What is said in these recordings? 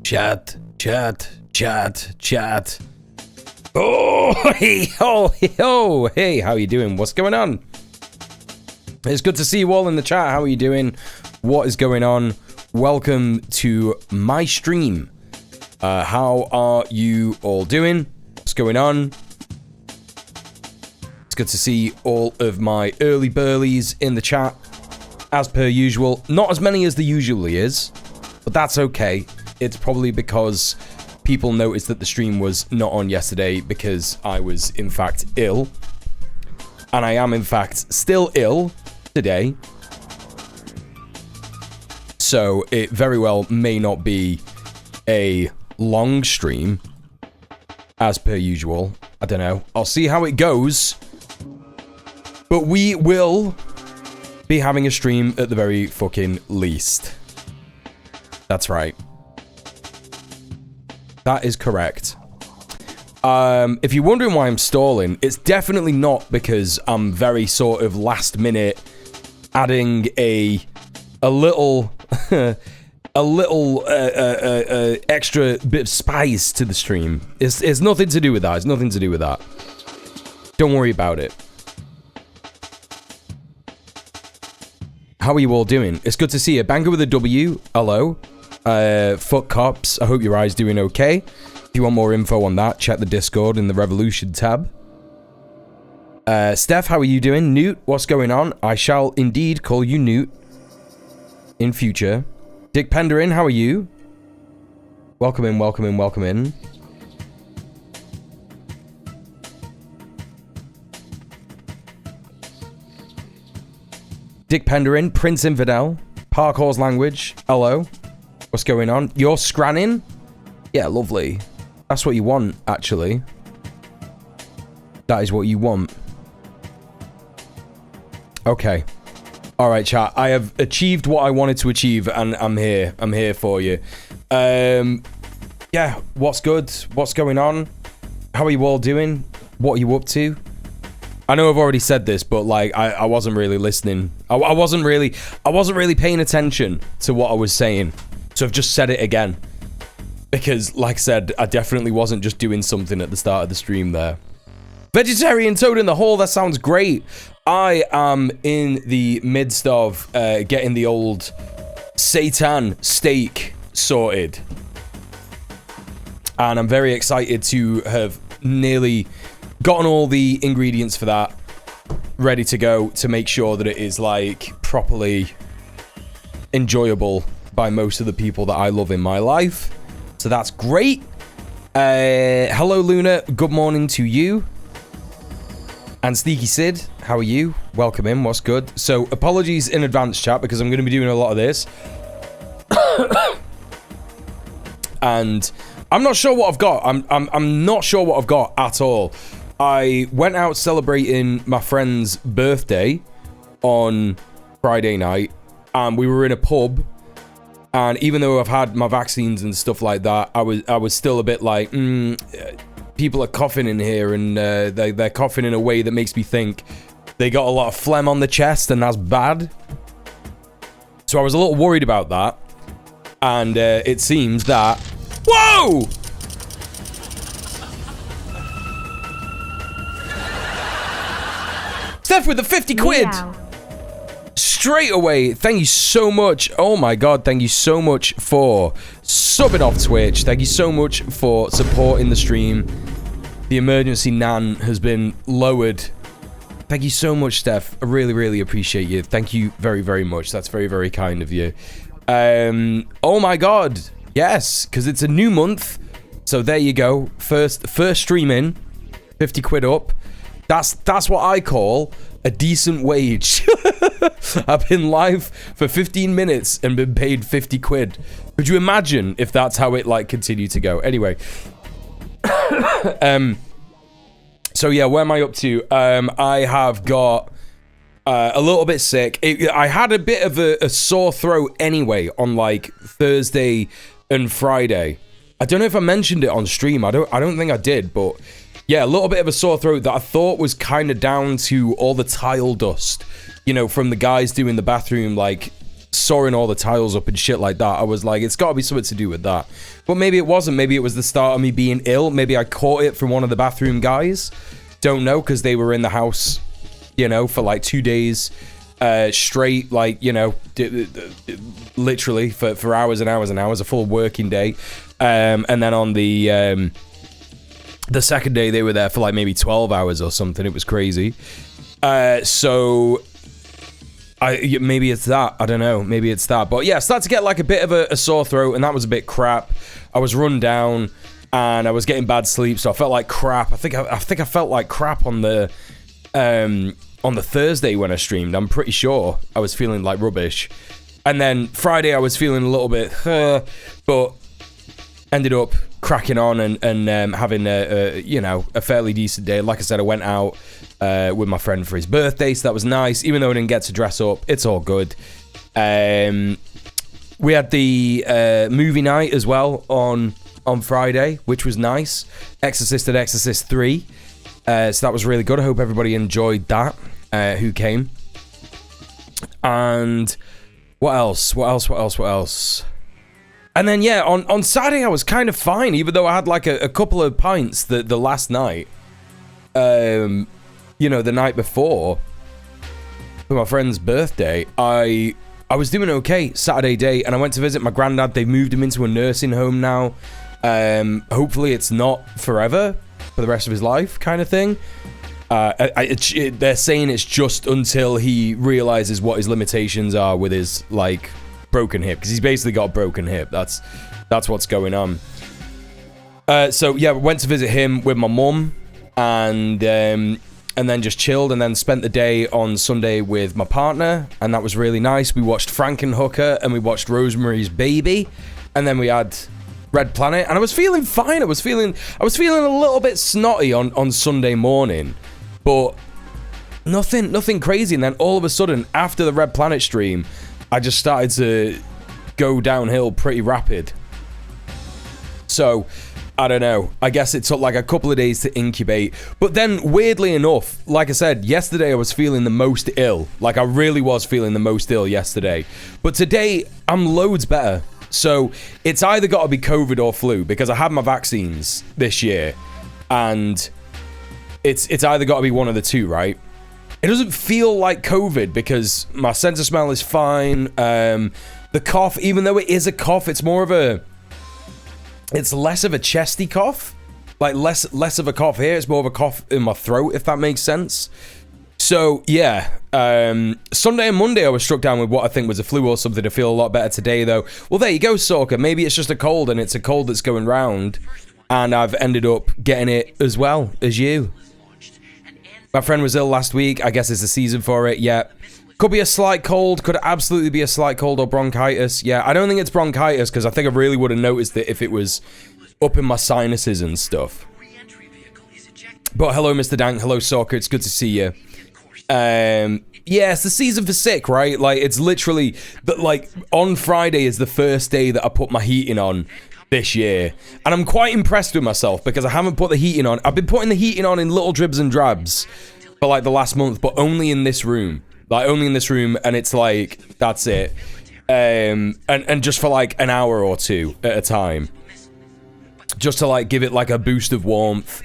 Chat. Oh, hey, hey, how you doing? What's going on? It's good to see you all in the chat. How are you doing? What is going on? Welcome to my stream. How are you all doing? What's going on? It's good to see all of my early burlies in the chat, as per usual. Not as many as there usually is, but that's okay. It's probably because people noticed that the stream was not on yesterday because I was, in fact, ill. And I am, in fact, still ill today. So it very well may not be a long stream, as per usual. I don't know. I'll see how it goes. But we will be having a stream at the very fucking least. That's right. That is correct. If you're wondering why I'm stalling, it's definitely not because I'm very sort of last minute adding a little extra bit of spice to the stream. It's nothing to do with that. It's nothing to do with that. Don't worry about it. How are you all doing? It's good to see you. Banger with a W. Hello. Fuck cops. I hope your eye's doing okay. If you want more info on that, check the Discord in the Revolution tab. Steph, how are you doing? Newt, what's going on? I shall indeed call you Newt in future. Dick Penderin, how are you? Welcome in, welcome in, welcome in. Dick Penderin, Prince Infidel, Parkour's Language, hello. What's going on? You're scranning? Yeah, lovely. That's what you want, actually. That is what you want. Okay. Alright, chat. I have achieved what I wanted to achieve, and I'm here. I'm here for you. Yeah, what's good? What's going on? How are you all doing? What are you up to? I know I've already said this, but like I wasn't really listening. I wasn't really paying attention to what I was saying. So I've just said it again. Because, like I said, I definitely wasn't just doing something at the start of the stream there. Vegetarian Toad in the hole, that sounds great. I am in the midst of getting the old seitan steak sorted. And I'm very excited to have nearly gotten all the ingredients for that ready to go to make sure that it is, like, properly enjoyable by most of the people that I love in my life. So that's great. Hello, Luna. Good morning to you. And Sneaky Sid, how are you? Welcome in. What's good? So apologies in advance, chat, because I'm going to be doing a lot of this. And I'm not sure what I've got. I'm not sure what I've got at all. I went out celebrating my friend's birthday on Friday night, and we were in a pub. And even though I've had my vaccines and stuff like that, I was still a bit like, people are coughing in here, and they're coughing in a way that makes me think they got a lot of phlegm on the chest, and that's bad. So I was a little worried about that. And it seems that... Whoa! Steph with the 50 quid! Meow. Straight away, thank you so much. Oh my god, thank you so much for subbing off Twitch. Thank you so much for supporting the stream. The emergency nan has been lowered. Thank you so much, Steph. I really, really appreciate you. Thank you very, very much. That's very, very kind of you. Oh my god. Yes, because it's a new month. So there you go. First stream in. 50 quid up. That's what I call a decent wage. I've been live for 15 minutes and been paid 50 quid. Could you imagine if that's how it like continued to go? Anyway. So yeah, where am I up to? I have got a little bit sick. I had a bit of a sore throat anyway on like Thursday and Friday. I don't know if I mentioned it on stream. I don't think I did, but yeah, a little bit of a sore throat that I thought was kind of down to all the tile dust, you know, from the guys doing the bathroom, like sawing all the tiles up and shit like that. I was like, it's got to be something to do with that. But maybe it wasn't. Maybe it was the start of me being ill. Maybe I caught it from one of the bathroom guys. Don't know, because they were in the house, you know, for like 2 days straight, like, you know, literally for hours and hours and hours, a full working day. And then on the second day, they were there for like maybe 12 hours or something. It was crazy. So maybe it's that. I don't know. Maybe it's that. But yeah, I started to get like a bit of a sore throat, and that was a bit crap. I was run down, and I was getting bad sleep, so I felt like crap. I think I felt like crap on the Thursday when I streamed. I'm pretty sure I was feeling like rubbish. And then Friday I was feeling a little bit, but ended up cracking on and having a fairly decent day. Like I said, I went out with my friend for his birthday, so that was nice. Even though I didn't get to dress up, it's all good. We had the movie night as well on Friday, which was nice. Exorcist and Exorcist 3. So that was really good. I hope everybody enjoyed that who came. And what else? And then, yeah, on Saturday I was kind of fine, even though I had like a couple of pints the last night. You know, the night before, for my friend's birthday, I was doing okay Saturday day, and I went to visit my granddad. They moved him into a nursing home now. Hopefully it's not forever, for the rest of his life, kind of thing. They're saying it's just until he realizes what his limitations are with his, like, broken hip, because he's basically got a broken hip. That's what's going on. So yeah, went to visit him with my mum, and then just chilled, and then spent the day on Sunday with my partner, and that was really nice. We watched Frankenhooker, and we watched Rosemary's Baby, and then we had Red Planet, and I was feeling fine. I was feeling a little bit snotty on Sunday morning, but nothing crazy. And then all of a sudden, after the Red Planet stream, I just started to go downhill pretty rapid. So I don't know. I guess it took like a couple of days to incubate. But then, weirdly enough, like I said, yesterday I was feeling the most ill. Like, I really was feeling the most ill yesterday. But today, I'm loads better. So, it's either got to be COVID or flu, because I had my vaccines this year. And it's either got to be one of the two, right? It doesn't feel like COVID, because my sense of smell is fine. The cough, even though it is a cough, it's more of a... It's less of a chesty cough, like less of a cough here. It's more of a cough in my throat, if that makes sense. So yeah, Sunday and Monday I was struck down with what I think was a flu or something. To feel a lot better today, though. Well, there you go, Sorka. Maybe it's just a cold, and it's a cold that's going round, and I've ended up getting it as well as you. My friend was ill last week. I guess it's the season for it. Yeah. Could be a slight cold. Could absolutely be a slight cold or bronchitis. Yeah, I don't think it's bronchitis, because I think I really would have noticed it if it was up in my sinuses and stuff. But hello, Mr. Dank. Hello, Soccer. It's good to see you. Yeah, it's the season for sick, right? Like, it's literally... But, like, on Friday is the first day that I put my heating on this year. And I'm quite impressed with myself, because I haven't put the heating on. I've been putting the heating on in little dribs and drabs for, like, the last month, but only in this room. Like, only in this room, and it's like, that's it. And just for like an hour or two at a time. Just to like give it like a boost of warmth,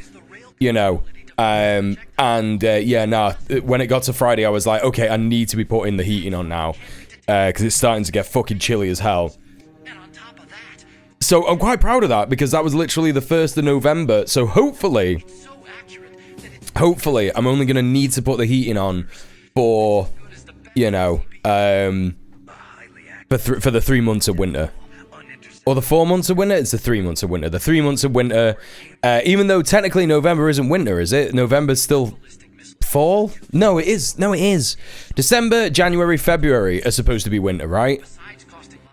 you know. Yeah, nah, when it got to Friday, I was like, okay, I need to be putting the heating on now. Because it's starting to get fucking chilly as hell. So I'm quite proud of that, because that was literally the 1st of November. So hopefully, I'm only going to need to put the heating on for, you know, for the 3 months of winter. Or the 4 months of winter? It's the 3 months of winter. The 3 months of winter, even though technically November isn't winter, is it? November's still fall? No, it is. No, it is. December, January, February are supposed to be winter, right?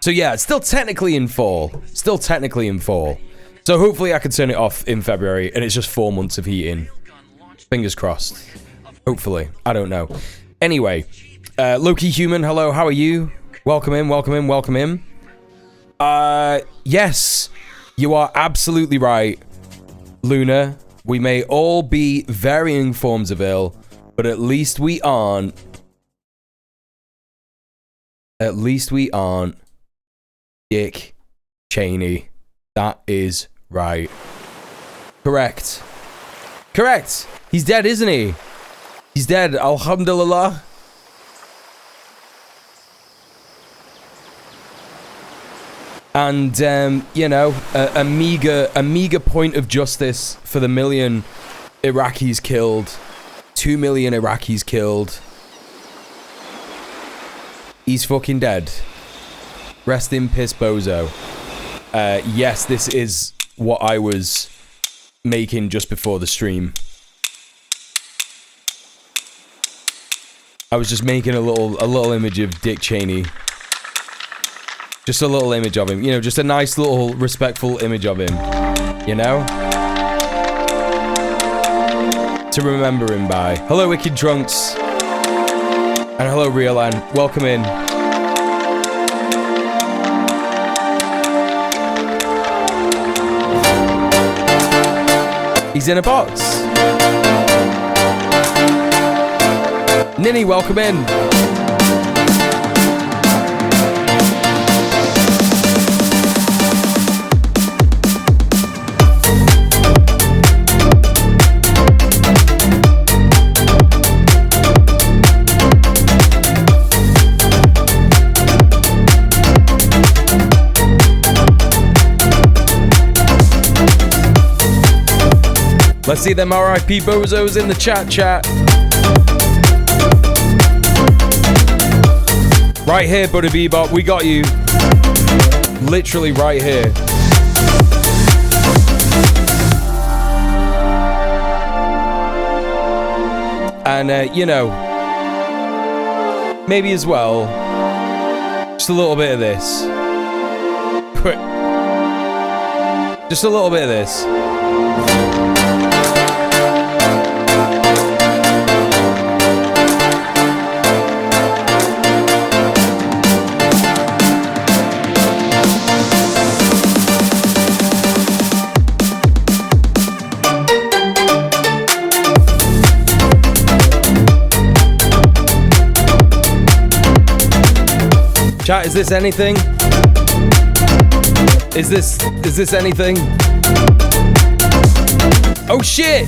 So yeah, it's still technically in fall. Still technically in fall. So hopefully I can turn it off in February, and it's just 4 months of heating. Fingers crossed. Hopefully. I don't know. Anyway, Loki Human, hello, how are you? Welcome in, welcome in, welcome in. Yes, you are absolutely right, Luna. We may all be varying forms of ill, but at least we aren't At least we aren't Dick Cheney. That is right. Correct. Correct. He's dead, isn't he? He's dead. Alhamdulillah. And, you know, a meager point of justice for the million Iraqis killed. 2 million Iraqis killed. He's fucking dead. Rest in piss, bozo. Yes, this is what I was making just before the stream. I was just making a little image of Dick Cheney. Just a little image of him. You know, just a nice little respectful image of him. You know? To remember him by. Hello, Wicked Drunks. And hello, Riolan. Welcome in. He's in a box. Ninny, welcome in. Let's see them RIP bozos in the chat. Right here, Buddy Bebop, we got you. Literally right here. And, you know, maybe as well, just a little bit of this. Just a little bit of this. Chat, is this anything? Is this anything? Oh shit!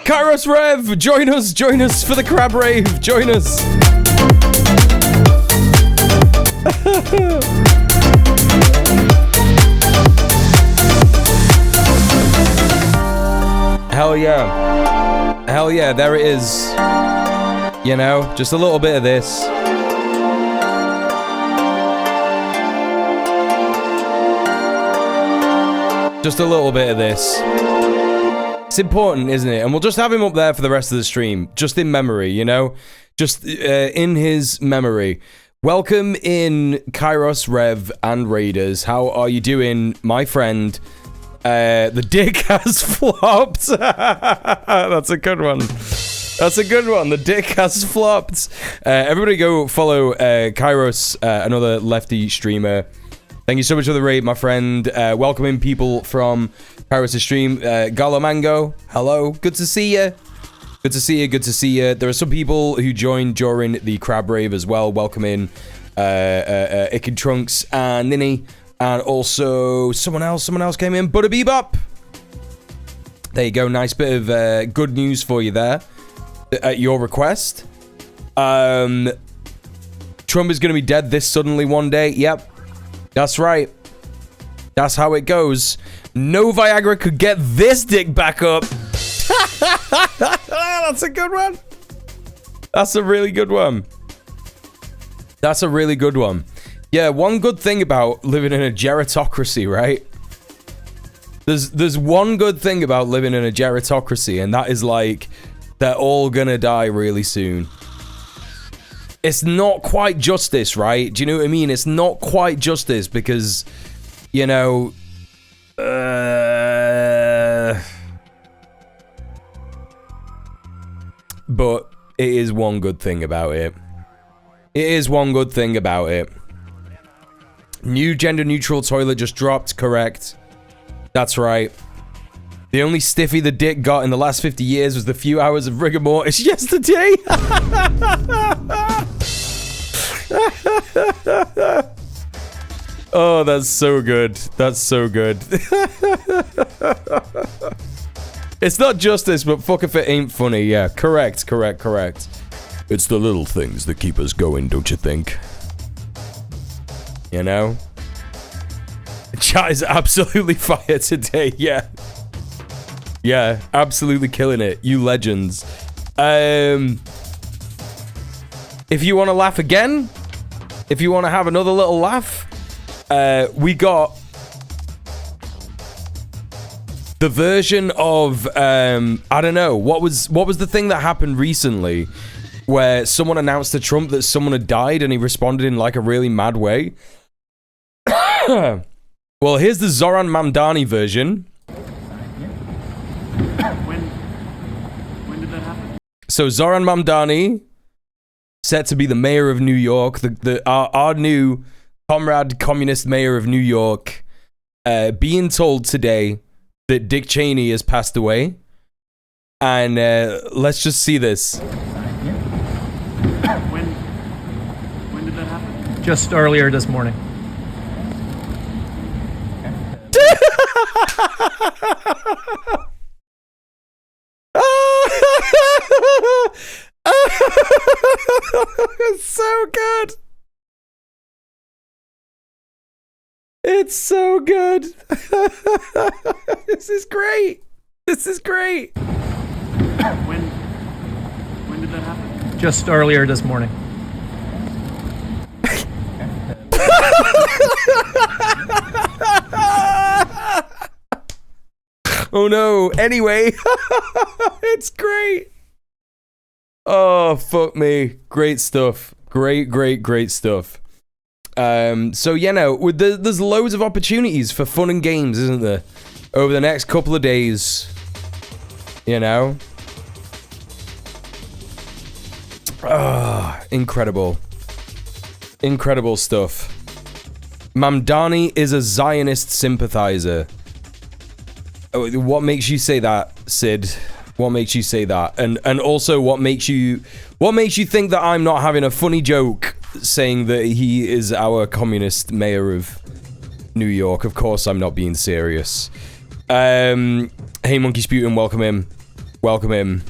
Kairos Rev, join us for the crab rave, join us. Hell yeah. Hell yeah, there it is. You know, just a little bit of this. Just a little bit of this. It's important, isn't it? And we'll just have him up there for the rest of the stream. Just in memory, you know? Just in his memory. Welcome in Kairos, Rev, and Raiders. How are you doing, my friend? The dick has flopped. That's a good one. That's a good one. The dick has flopped. Everybody go follow Kairos, another lefty streamer. Thank you so much for the raid, my friend. Welcoming people from Kairos' stream. Galo Mango, hello. Good to see you. Good to see you. Good to see you. There are some people who joined during the crab rave as well. Welcome in Icked Trunks and Ninny. And also, someone else came in. Butter Bebop. There you go. Nice bit of good news for you there. At your request. Trump is going to be dead this suddenly one day. Yep. That's right. That's how it goes. No Viagra could get this dick back up. That's a good one. That's a really good one. That's a really good one. Yeah, one good thing about living in a gerontocracy, right? There's one good thing about living in a gerontocracy, and that is like they're all gonna die really soon. It's not quite justice, right? Do you know what I mean? It's not quite justice because, you know, but it is one good thing about it. It is one good thing about it. New gender neutral toilet just dropped, correct. That's right. The only stiffy the dick got in the last 50 years was the few hours of rigor mortis yesterday. Oh, that's so good. That's so good. It's not justice, but fuck if it ain't funny. Yeah, correct. It's the little things that keep us going, don't you think? You know? Chat is absolutely fire today, yeah. Yeah, absolutely killing it. You legends. If you want to laugh again, if you want to have another little laugh, we got the version of I don't know, what was the thing that happened recently where someone announced to Trump that someone had died and he responded in like a really mad way? Well, here's the Zoran Mamdani version. When did that happen? So Zoran Mamdani, set to be the mayor of New York, our new comrade communist mayor of New York, being told today that Dick Cheney has passed away. And let's just see this. When did that happen? Just earlier this morning. It's so good. It's so good. This is great. This is great. When did that happen? Just earlier this morning. Oh no. Anyway, it's great. Oh, fuck me. Great stuff. Great stuff. So, you know, there's loads of opportunities for fun and games, isn't there? Over the next couple of days. You know? Ah, incredible. Incredible stuff. Mamdani is a Zionist sympathizer. What makes you say that, Sid? What makes you say that? And also, what makes you think that I'm not having a funny joke saying that he is our communist mayor of New York? Of course I'm not being serious. Hey, Monkey Sputum, welcome in. Welcome in.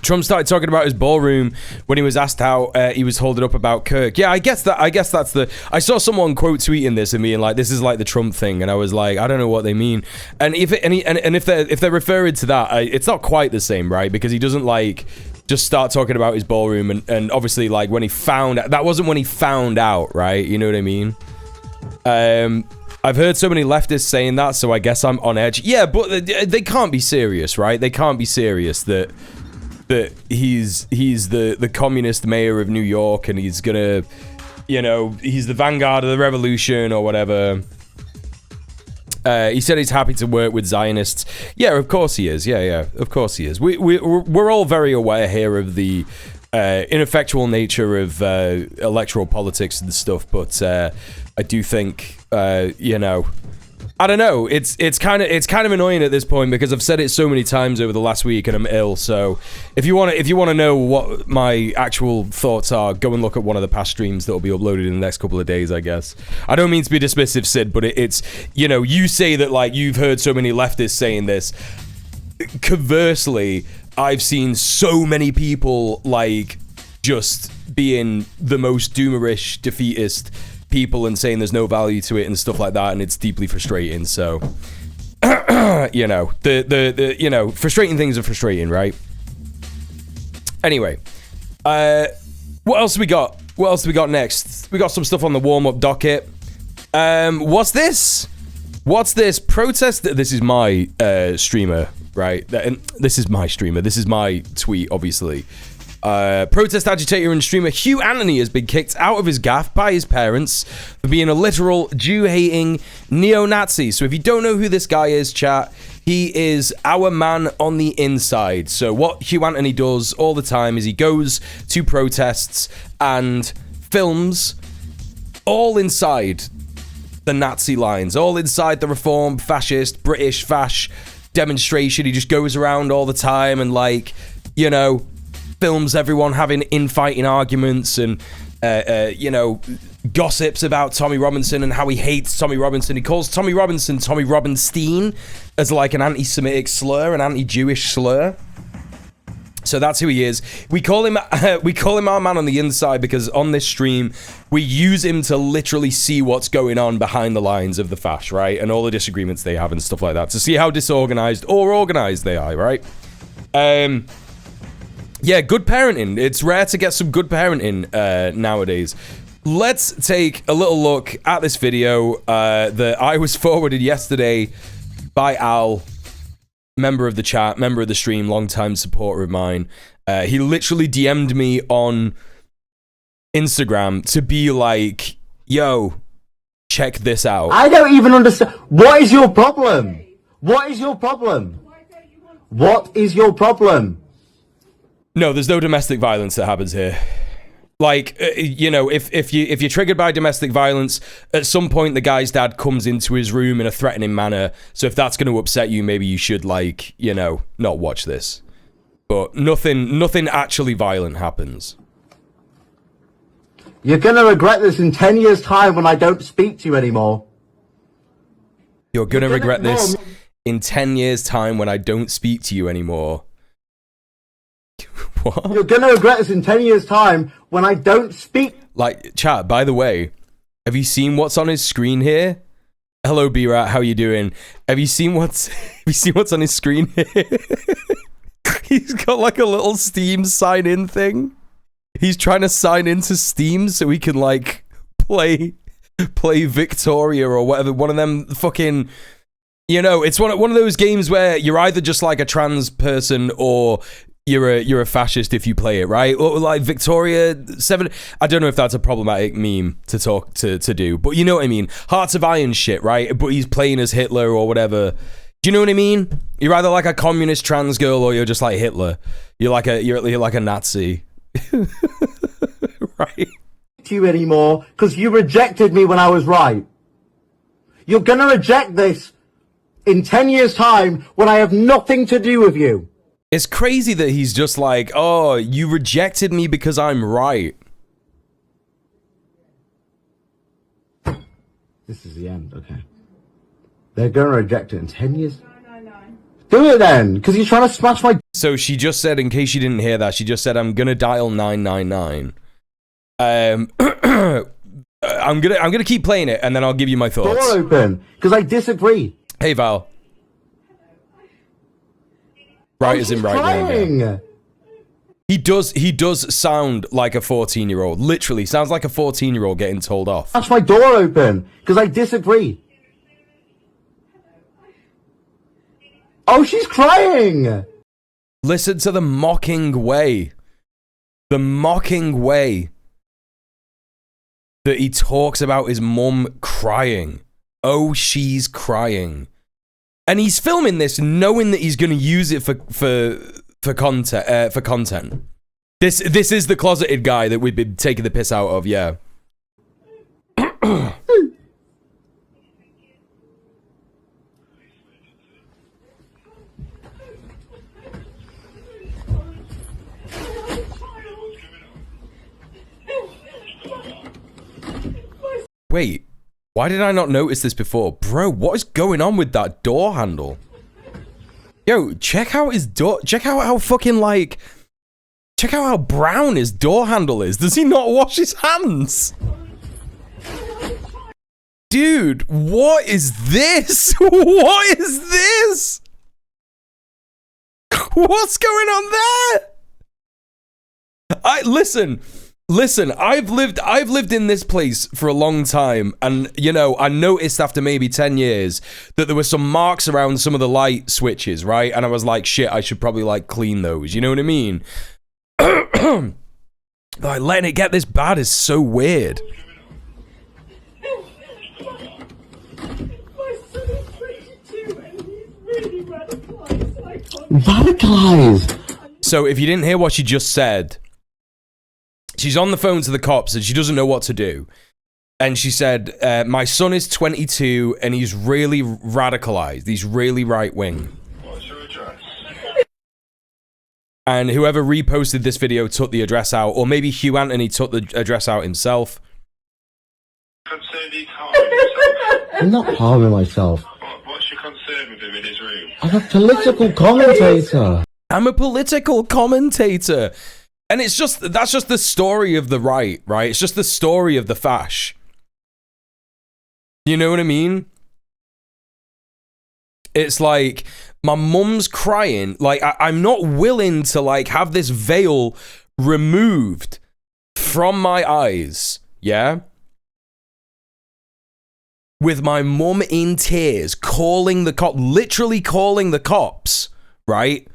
Trump started talking about his ballroom when he was asked how he was holding up about Kirk. Yeah, I guess that's the... I saw someone quote tweeting this and being like, this is like the Trump thing, and I was like, I don't know what they mean. And if they're referring to that, it's not quite the same, right? Because he doesn't like just start talking about his ballroom and obviously like when he found out, that wasn't when he found out, right? You know what I mean? I've heard so many leftists saying that, so I guess I'm on edge. Yeah, but they can't be serious, right? They can't be serious that he's the communist mayor of New York and he's gonna, you know, he's the vanguard of the revolution or whatever. He said he's happy to work with Zionists. Yeah, of course he is. Yeah, of course he is. We're all very aware here of the ineffectual nature of electoral politics and stuff, but I do think, you know, I don't know. It's kind of annoying at this point because I've said it so many times over the last week and I'm ill. So if you want to know what my actual thoughts are, go and look at one of the past streams that will be uploaded in the next couple of days, I guess. I don't mean to be dismissive, Sid, but it's, you know, you say that like you've heard so many leftists saying this. Conversely, I've seen so many people like just being the most doomerish, defeatist people and saying there's no value to it and stuff like that, and it's deeply frustrating. So you know, the you know, frustrating things are frustrating, right? Anyway, what else we got? What else we got next? We got some stuff on the warm-up docket. What's this? Protest? This is my streamer, right? This is my streamer. This is my tweet, obviously. Protest agitator and streamer Hugh Anthony has been kicked out of his gaff by his parents for being a literal Jew-hating neo-Nazi. So if you don't know who this guy is, chat, he is our man on the inside. So what Hugh Anthony does all the time is he goes to protests and films all inside the Nazi lines, all inside the reform, fascist, British, fash demonstration. He just goes around all the time and, like, you know, films everyone having infighting arguments and, you know, gossips about Tommy Robinson and how he hates Tommy Robinson. He calls Tommy Robinson Tommy Robinstein as like an anti-Semitic slur, an anti-Jewish slur. So that's who he is. We call him our man on the inside because on this stream we use him to literally see what's going on behind the lines of the fash, right? And all the disagreements they have and stuff like that, to see how disorganized or organized they are, right? Yeah, good parenting. It's rare to get some good parenting nowadays. Let's take a little look at this video that I was forwarded yesterday by Al, member of the chat, member of the stream, long-time supporter of mine. He literally DM'd me on Instagram to be like, yo, check this out. I don't even understand. What is your problem? What is your problem? What is your problem? No, there's no domestic violence that happens here. Like, you know, if you're triggered by domestic violence, at some point the guy's dad comes into his room in a threatening manner. So if that's going to upset you, maybe you should, like, you know, not watch this. But nothing actually violent happens. You're going to regret this in 10 years' time when I don't speak to you anymore. You're going to regret this in 10 years' time when I don't speak to you anymore. What? You're going to regret this in 10 years' time when I don't speak. Like, chat, by the way, have you seen what's on his screen here? Hello, B-Rat, how you doing? Have you seen what's on his screen here? He's got like a little Steam sign-in thing. He's trying to sign into Steam so he can, like, play Victoria or whatever. One of them fucking... You know, it's one of those games where you're either just like a trans person or... You're a fascist if you play it, right? Or like Victoria 7. I don't know if that's a problematic meme to talk to do, but you know what I mean. Hearts of Iron shit, right? But he's playing as Hitler or whatever. Do you know what I mean? You're either like a communist trans girl or you're just like Hitler. You're like a Nazi, right? To you anymore because you rejected me when I was right. You're gonna reject this in 10 years' time when I have nothing to do with you. It's crazy that he's just like, oh, you rejected me because I'm right. This is the end, okay. They're going to reject it in 10 years? No. Do it then, because you're trying to smash my... So she just said, in case you didn't hear that, she just said, I'm going to dial 999. I'm gonna keep playing it, and then I'll give you my thoughts. Door open, because I disagree. Hey, Val. Right as in right wing. He does sound like a 14-year-old. Literally, sounds like a 14-year-old getting told off. That's my door open, because I disagree. Oh, she's crying! Listen to the mocking way. The mocking way that he talks about his mum crying. Oh, she's crying. And he's filming this knowing that he's going to use it for content. This is the closeted guy that we've been taking the piss out of, yeah. Wait. Why did I not notice this before? Bro, what is going on with that door handle? Yo, check out his door. Check out how fucking, like... Check out how brown his door handle is. Does he not wash his hands? Dude, what is this? What is this? What's going on there? Listen, I've lived in this place for a long time, and, you know, I noticed after maybe 10 years that there were some marks around some of the light switches, right? And I was like, shit, I should probably, like, clean those, you know what I mean? Like, letting it get this bad is so weird. Radicalized! So, if you didn't hear what she just said... She's on the phone to the cops and she doesn't know what to do. And she said, my son is 22 and he's really radicalized. He's really right-wing. And whoever reposted this video took the address out, or maybe Hugh Anthony took the address out himself. I'm not harming myself. What's your concern with him in his room? I'm a political commentator. I'm a political commentator. And it's just, that's just the story of the right? It's just the story of the fash. You know what I mean? It's like, my mum's crying. Like, I'm not willing to, like, have this veil removed from my eyes. Yeah? With my mum in tears, calling the cops, literally calling the cops, right?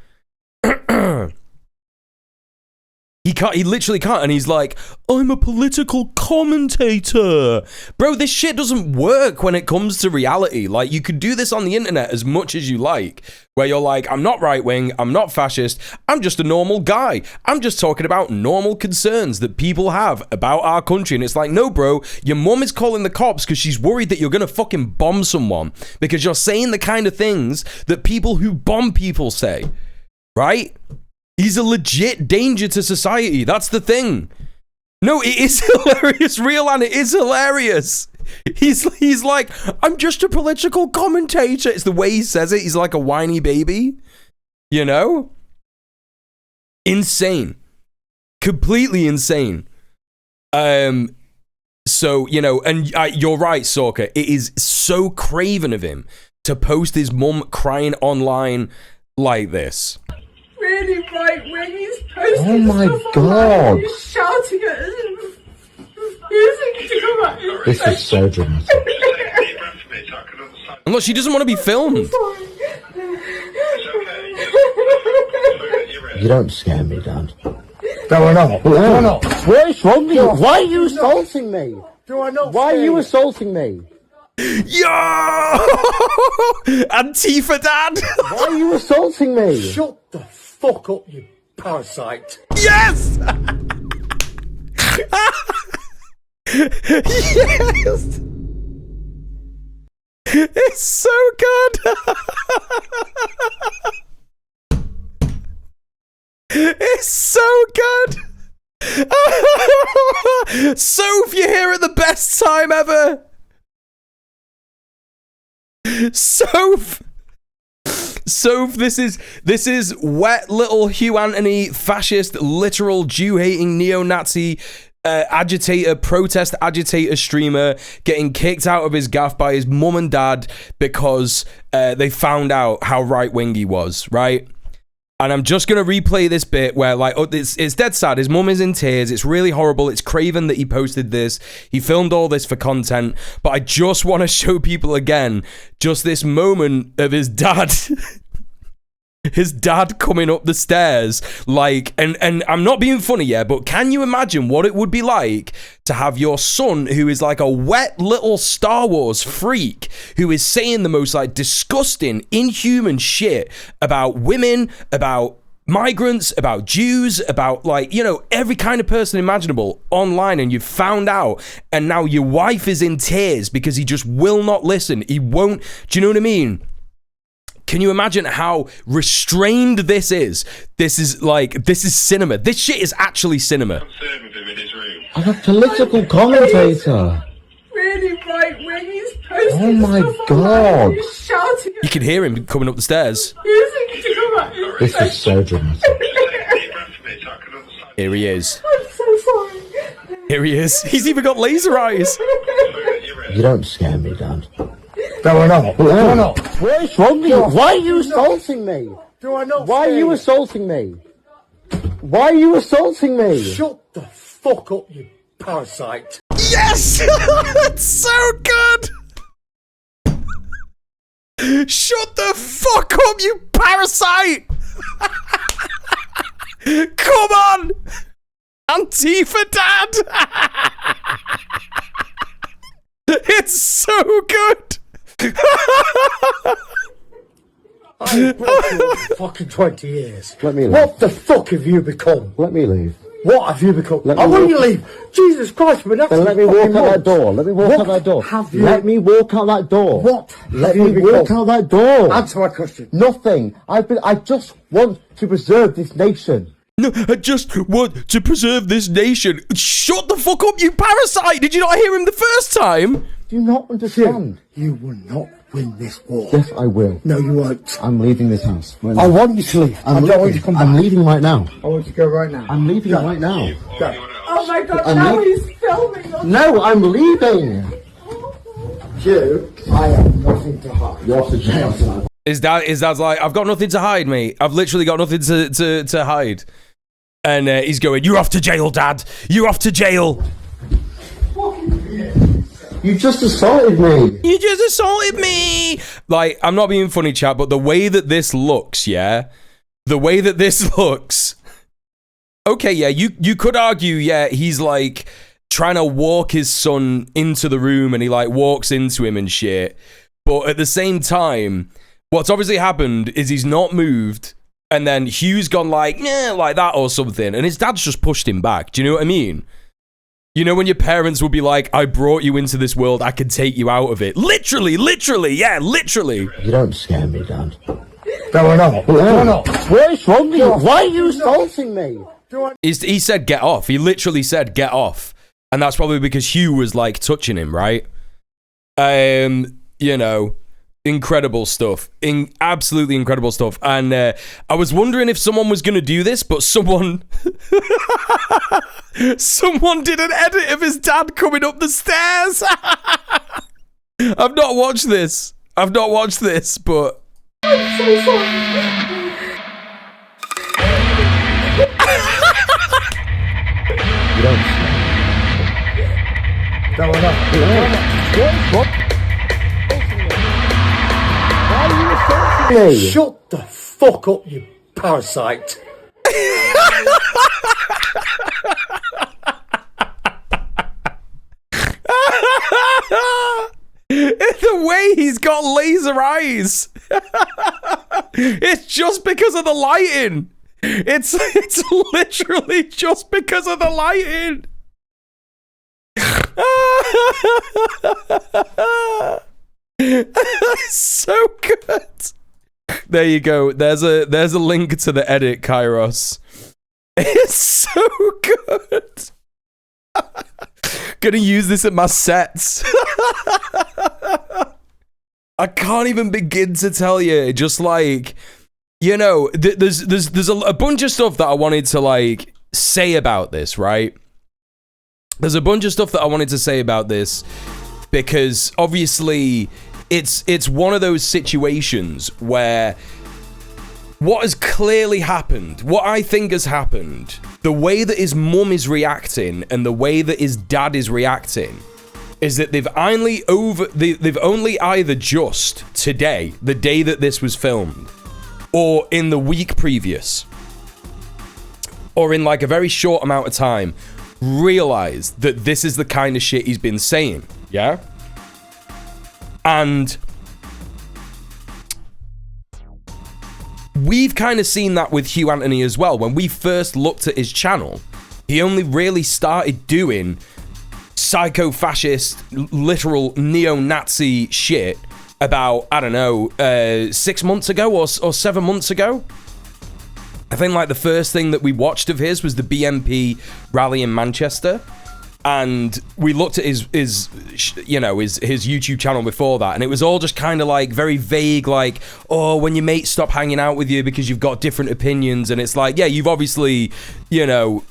He literally can't, and he's like, I'm a political commentator. Bro, this shit doesn't work when it comes to reality. Like, you could do this on the internet as much as you like, where you're like, I'm not right-wing, I'm not fascist, I'm just a normal guy. I'm just talking about normal concerns that people have about our country. And it's like, no, bro, your mum is calling the cops because she's worried that you're gonna fucking bomb someone because you're saying the kind of things that people who bomb people say, right? He's a legit danger to society. That's the thing. No, it is hilarious, real, and it is hilarious. He's like, I'm just a political commentator. It's the way he says it. He's like a whiny baby. You know? Insane. Completely insane. So, you know, and you're right, Sorka. It is so craven of him to post his mum crying online like this. Really right when he's posting. Oh my God. He's shouting at us. Using to come at his This is so dramatic. And look, she doesn't want to be filmed. You don't scare me, Dad. No, I not. No, I not. What is wrong with you? Why are you assaulting me? Do I not? Why are you assaulting me? Yo! Antifa dad! Why are you assaulting me? Shut the fuck up, you parasite. Yes! Yes! It's so good! It's so good! Soph, you're here at the best time ever! Soph, this is wet little Hugh Anthony, fascist, literal Jew-hating neo-Nazi agitator, protest agitator streamer getting kicked out of his gaff by his mum and dad because they found out how right-wing he was, right? And I'm just going to replay this bit where, like, oh, it's dead sad. His mum is in tears. It's really horrible. It's craven that he posted this. He filmed all this for content. But I just want to show people again just this moment of his dad. His dad coming up the stairs, like, and I'm not being funny, yeah, but can you imagine what it would be like to have your son, who is like a wet little Star Wars freak, who is saying the most, like, disgusting, inhuman shit about women, about migrants, about Jews, about, like, you know, every kind of person imaginable online, and you found out, and now your wife is in tears because he just will not listen. He won't, do you know what I mean? Can you imagine how restrained this is? This is cinema. This shit is actually cinema. I'm a political commentator. Really right when he's posting. Oh my God. He's shouting at You can hear him coming up the stairs. using to come at his This is so dramatic. Here he is. I'm so sorry. Here he is. He's even got laser eyes. You don't scare me, Dad. No, I not. No, I not. What is wrong with you? Why are you assaulting me? Do I not? Why are you assaulting me? Why are you assaulting me? Shut the fuck up, you parasite. Yes! That's so good! Shut the fuck up, you parasite! Come on! Antifa dad! It's so good! I've worked for fucking 20 years. Let me leave. What the fuck have you become? Let me leave. What have you become? I want you to leave. Jesus Christ, we're not. Then let me walk out that door. Let me walk out that door. Let me walk out that door. What? Let me walk out that door. Answer my question. Nothing. I just want to preserve this nation. No, I just want to preserve this nation. Shut the fuck up, you parasite! Did you not hear him the first time? Do you not understand? You will not win this war. Yes, I will. No, you won't. I'm leaving this house. Right now. I want you to leave. I don't want you to come back. I'm leaving right now. I want you to go right now. I'm leaving right now. Go. Oh my god, I'm now leaving. he's filming us. No, I'm leaving. Hugh, I have nothing to hide. You're off to jail tonight. His dad's like, I've got nothing to hide, mate. I've literally got nothing to hide. And he's going, you're off to jail, Dad. You're off to jail. You just assaulted me. You just assaulted me. Like, I'm not being funny, chat, but the way that this looks, yeah? The way that this looks. Okay, yeah, you could argue, yeah, he's like trying to walk his son into the room and he like walks into him and shit. But at the same time, what's obviously happened is he's not moved. And then Hugh's gone like, yeah, like that or something. And his dad's just pushed him back. Do you know what I mean? You know when your parents will be like, I brought you into this world, I can take you out of it. Literally, yeah, literally. You don't scare me, Dad. No, I know. No, no. What is wrong with you? Why are you assaulting me? He said get off. He literally said get off. And that's probably because Hugh was like touching him, right? You know, incredible stuff. Absolutely incredible stuff. And I was wondering if someone was going to do this, but someone... someone did an edit of his dad coming up the stairs. I've not watched this, but... I'm so sorry. You don't No, I know. Why are you assaulting me? Shut the fuck up, you parasite. The way he's got laser eyes. It's just because of the lighting. It's literally just because of the lighting. So good. There you go. There's a link to the edit, Kairos. It's so good. Gonna use this in my sets. I can't even begin to tell you. Just like, you know, there's a bunch of stuff that I wanted to like say about this, right? There's a bunch of stuff that I wanted to say about this because obviously it's one of those situations where what has clearly happened, what I think has happened, the way that his mum is reacting and the way that his dad is reacting is that they've only either just today, the day that this was filmed, or in the week previous, or in like a very short amount of time, realized that this is the kind of shit he's been saying, yeah? And we've kind of seen that with Hugh Anthony as well. When we first looked at his channel, he only really started doing psycho-fascist, literal neo-Nazi shit about, I don't know, 6 months ago or 7 months ago. I think like the first thing that we watched of his was the BNP rally in Manchester. And we looked at his YouTube channel before that, and it was all just kind of like very vague, like, oh, when your mates stop hanging out with you because you've got different opinions, and it's like, yeah, you've obviously, you know,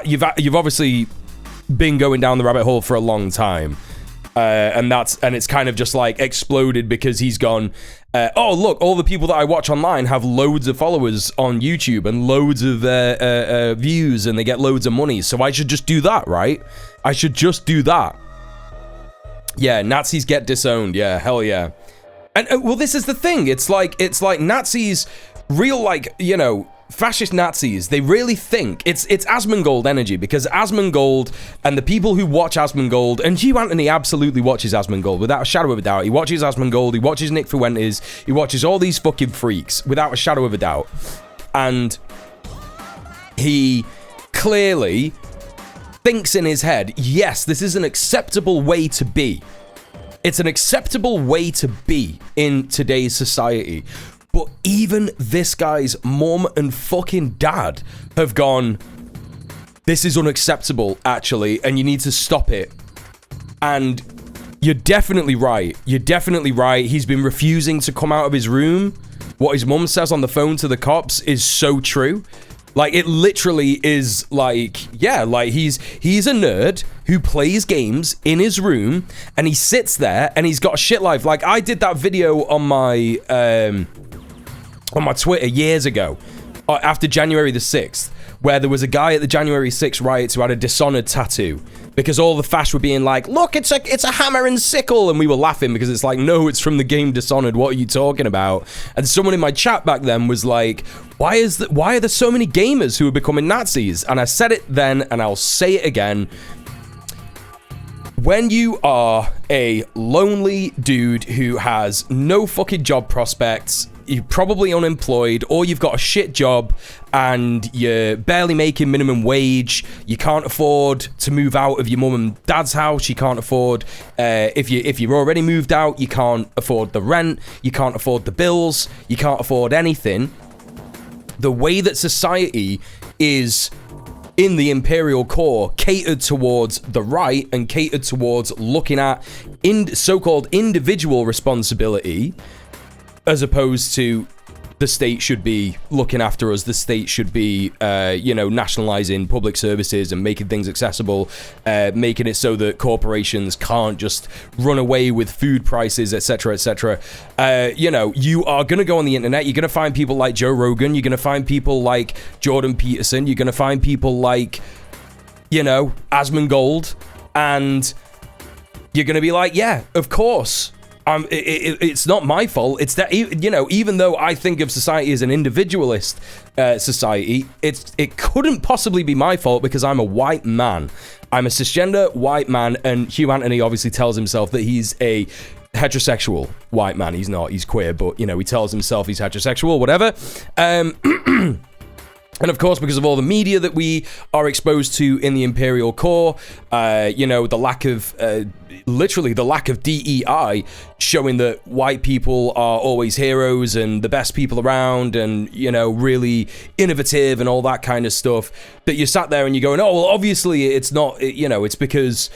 you've obviously been going down the rabbit hole for a long time, and it's kind of just like exploded because he's gone, oh look, all the people that I watch online have loads of followers on YouTube and loads of views, and they get loads of money, so I should just do that, right? I should just do that. Yeah, Nazis get disowned. Yeah, hell yeah. And well, this is the thing. It's like Nazis, real, like, you know, fascist Nazis, they really think it's Asmongold energy, because Asmongold and the people who watch Asmongold, and Hugh Anthony absolutely watches Asmongold without a shadow of a doubt. He watches Asmongold, he watches Nick Fuentes, he watches all these fucking freaks without a shadow of a doubt. And he clearly thinks in his head, yes, this is an acceptable way to be. It's an acceptable way to be in today's society. But even this guy's mum and fucking dad have gone, this is unacceptable, actually, and you need to stop it. And you're definitely right. You're definitely right. He's been refusing to come out of his room. What his mum says on the phone to the cops is so true. Like, it literally is like, yeah, like he's a nerd who plays games in his room, and he sits there and he's got a shit life. Like, I did that video on my Twitter years ago, after January the 6th, where there was a guy at the January 6th riots who had a Dishonored tattoo, because all the fash were being like, look, it's a hammer and sickle, and we were laughing because it's like, no, it's from the game Dishonored, what are you talking about? And someone in my chat back then was like, why are there so many gamers who are becoming Nazis? And I said it then, and I'll say it again. When you are a lonely dude who has no fucking job prospects, you're probably unemployed, or you've got a shit job and you're barely making minimum wage, you can't afford to move out of your mum and dad's house, you can't afford, if you're already moved out, you can't afford the rent, you can't afford the bills, you can't afford anything. The way that society is in the Imperial core catered towards the right and catered towards looking at so-called individual responsibility, as opposed to the state should be looking after us, the state should be, nationalizing public services and making things accessible, making it so that corporations can't just run away with food prices, etc., etc. You are going to go on the internet, you're going to find people like Joe Rogan, you're going to find people like Jordan Peterson, you're going to find people like, Asmongold, and you're going to be like, yeah, of course. It's not my fault. It's that, even though I think of society as an individualist society, it couldn't possibly be my fault because I'm a white man. I'm a cisgender white man, and Hugh Anthony obviously tells himself that he's a heterosexual white man. He's not. He's queer, but, he tells himself he's heterosexual, whatever. And of course, because of all the media that we are exposed to in the Imperial core, the lack of, literally the lack of DEI, showing that white people are always heroes and the best people around and, really innovative and all that kind of stuff, that you sat there and you're going, oh, well, obviously it's not, it's because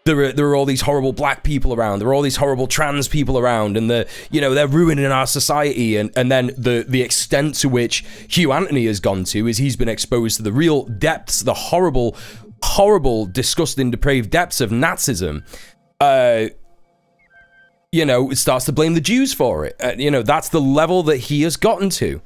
there are all these horrible black people around, there are all these horrible trans people around, and they're ruining our society, and then the extent to which Hugh Anthony has gone to is he's been exposed to the real depths, the horrible, disgusting, depraved depths of Nazism. It starts to blame the Jews for it. That's the level that he has gotten to.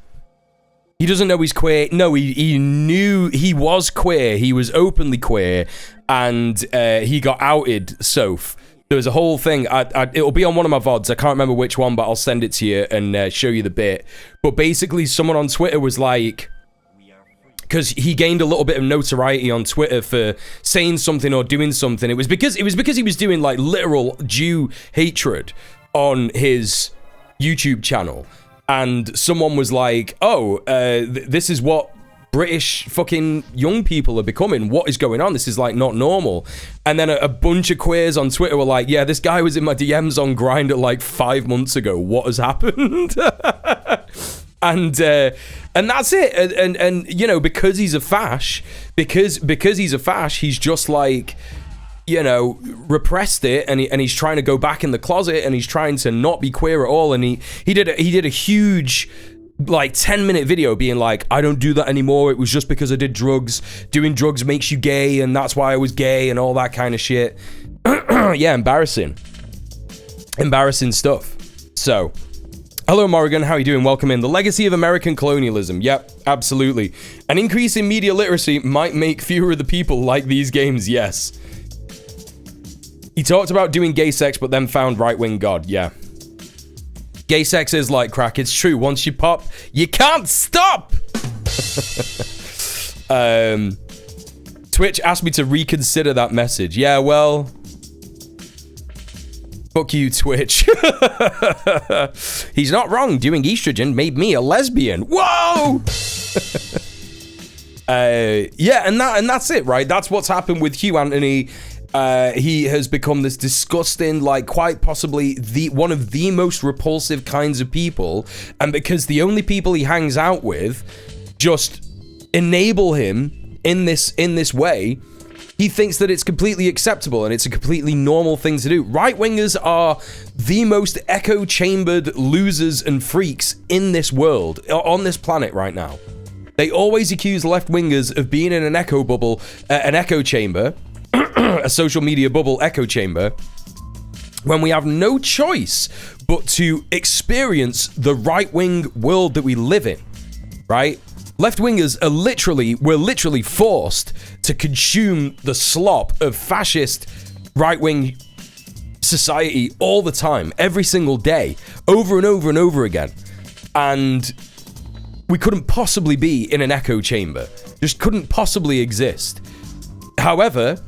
He doesn't know he's queer. No, he knew he was queer. He was openly queer, and he got outed. Soph. There was a whole thing. It'll be on one of my VODs. I can't remember which one, but I'll send it to you and show you the bit. But basically, someone on Twitter was like, because he gained a little bit of notoriety on Twitter for saying something or doing something. It was because he was doing like literal Jew hatred on his YouTube channel. And someone was like, oh, this is what British fucking young people are becoming. What is going on? This is like not normal. And then a bunch of queers on Twitter were like, yeah, this guy was in my DMs on Grindr like 5 months ago. What has happened? And that's it. And because he's a fash, because he's a fash, he's just like, repressed it, and he's trying to go back in the closet, and he's trying to not be queer at all. And he did a huge like 10-minute video being like, I don't do that anymore. It was just because I did drugs. Doing drugs makes you gay, and that's why I was gay, and all that kind of shit. Yeah, embarrassing stuff. So, hello, Morrigan. How are you doing? Welcome in. The legacy of American colonialism. Yep, absolutely. An increase in media literacy might make fewer of the people like these games. Yes. He talked about doing gay sex, but then found right-wing God. Yeah. Gay sex is like crack. It's true. Once you pop, you can't stop. Twitch asked me to reconsider that message. Yeah, well, fuck you, Twitch. He's not wrong. Doing estrogen made me a lesbian. Whoa! Yeah, and that's it, right? That's what's happened with Hugh Anthony. He has become this disgusting, like quite possibly one of the most repulsive kinds of people, and because the only people he hangs out with just enable him in this way, he thinks that it's completely acceptable and it's a completely normal thing to do. Right-wingers are the most echo-chambered losers and freaks in this world, on this planet right now. They always accuse left-wingers of being in an echo bubble, an echo chamber, a social media bubble echo chamber, when we have no choice but to experience the right-wing world that we live in, right? Left-wingers we're literally forced to consume the slop of fascist right-wing society all the time, every single day, over and over and over again. And we couldn't possibly be in an echo chamber. Just couldn't possibly exist. However,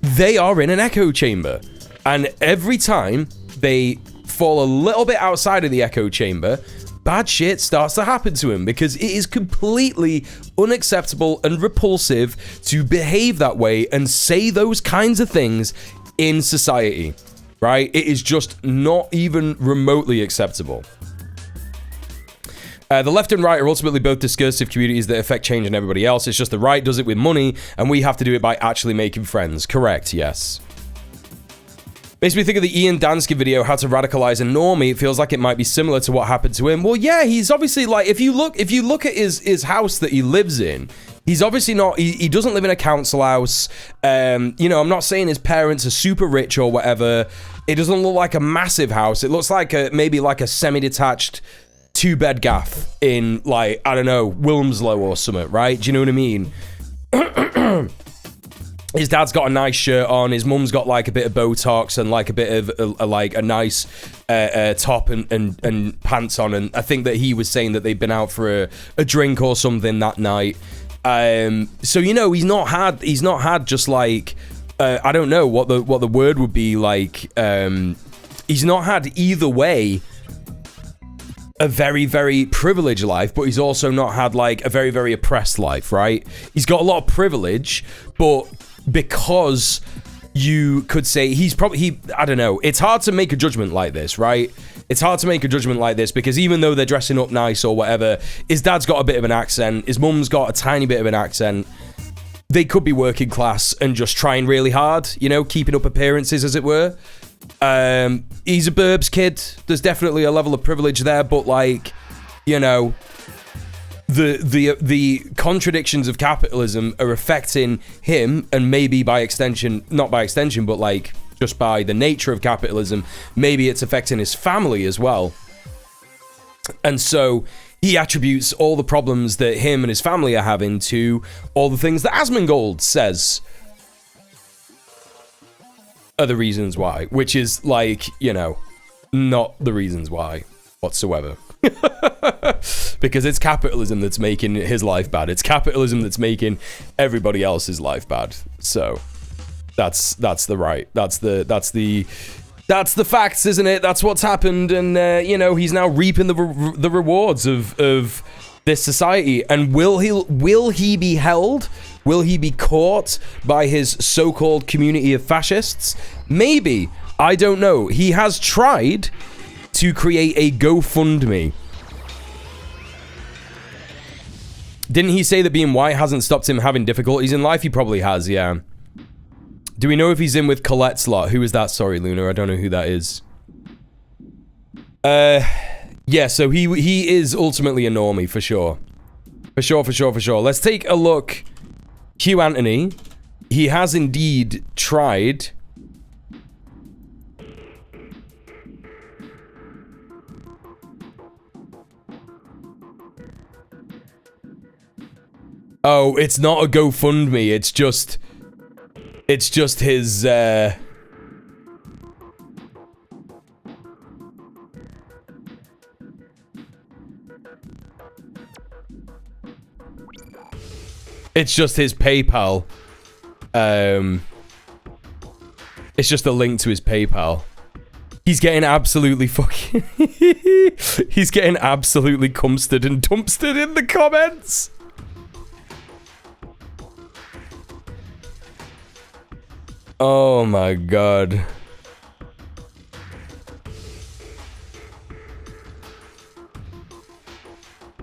they are in an echo chamber. And every time they fall a little bit outside of the echo chamber, bad shit starts to happen to him, because it is completely unacceptable and repulsive to behave that way and say those kinds of things in society, right? It is just not even remotely acceptable. The left and right are ultimately both discursive communities that affect change in everybody else. It's just the right does it with money, and we have to do it by actually making friends. Correct, yes. Makes me think of the Ian Dansky video, How to Radicalize a Normie. It feels like it might be similar to what happened to him. Well, yeah, he's obviously like, if you look at his house that he lives in, he's obviously not, he doesn't live in a council house. You know, I'm not saying his parents are super rich or whatever. It doesn't look like a massive house. It looks like maybe like a semi-detached 2-bed gaff in, like, I don't know, Wilmslow or something, right? Do you know what I mean? His dad's got a nice shirt on. His mum's got like a bit of Botox and like a bit of a nice top and pants on. And I think that he was saying that they'd been out for a drink or something that night. So you know, he's not had just like I don't know what the word would be like. He's not had either way a very, very privileged life, but he's also not had like a very, very oppressed life, right? He's got a lot of privilege, but because you could say I don't know, it's hard to make a judgment like this, right? It's hard to make a judgment like this because even though they're dressing up nice or whatever, his dad's got a bit of an accent, his mum's got a tiny bit of an accent. They could be working class and just trying really hard, you know, keeping up appearances, as it were. He's a burbs kid. There's definitely a level of privilege there, but like, you know, the contradictions of capitalism are affecting him, and maybe by extension, not by extension, but like just by the nature of capitalism, maybe it's affecting his family as well. And so he attributes all the problems that him and his family are having to all the things that Asmongold says are the reasons why, which is like, you know, not the reasons why whatsoever. Because it's capitalism that's making his life bad. It's capitalism that's making everybody else's life bad. So that's the facts, isn't it? That's what's happened, and you know, he's now reaping the rewards of this society. And will he be held? Will he be caught by his so-called community of fascists? Maybe. I don't know. He has tried to create a GoFundMe. Didn't he say that being white hasn't stopped him having difficulties in life? He probably has, yeah. Do we know if he's in with Colette's lot? Who is that? Sorry, Luna. I don't know who that is. Yeah, so he is ultimately a normie, for sure. For sure. Let's take a look. Hugh Anthony. He has indeed tried. Oh, it's not a GoFundMe. It's just his, it's just his PayPal. It's just a link to his PayPal. He's getting absolutely fucking... He's getting absolutely cumstered and dumpstered in the comments. Oh my god.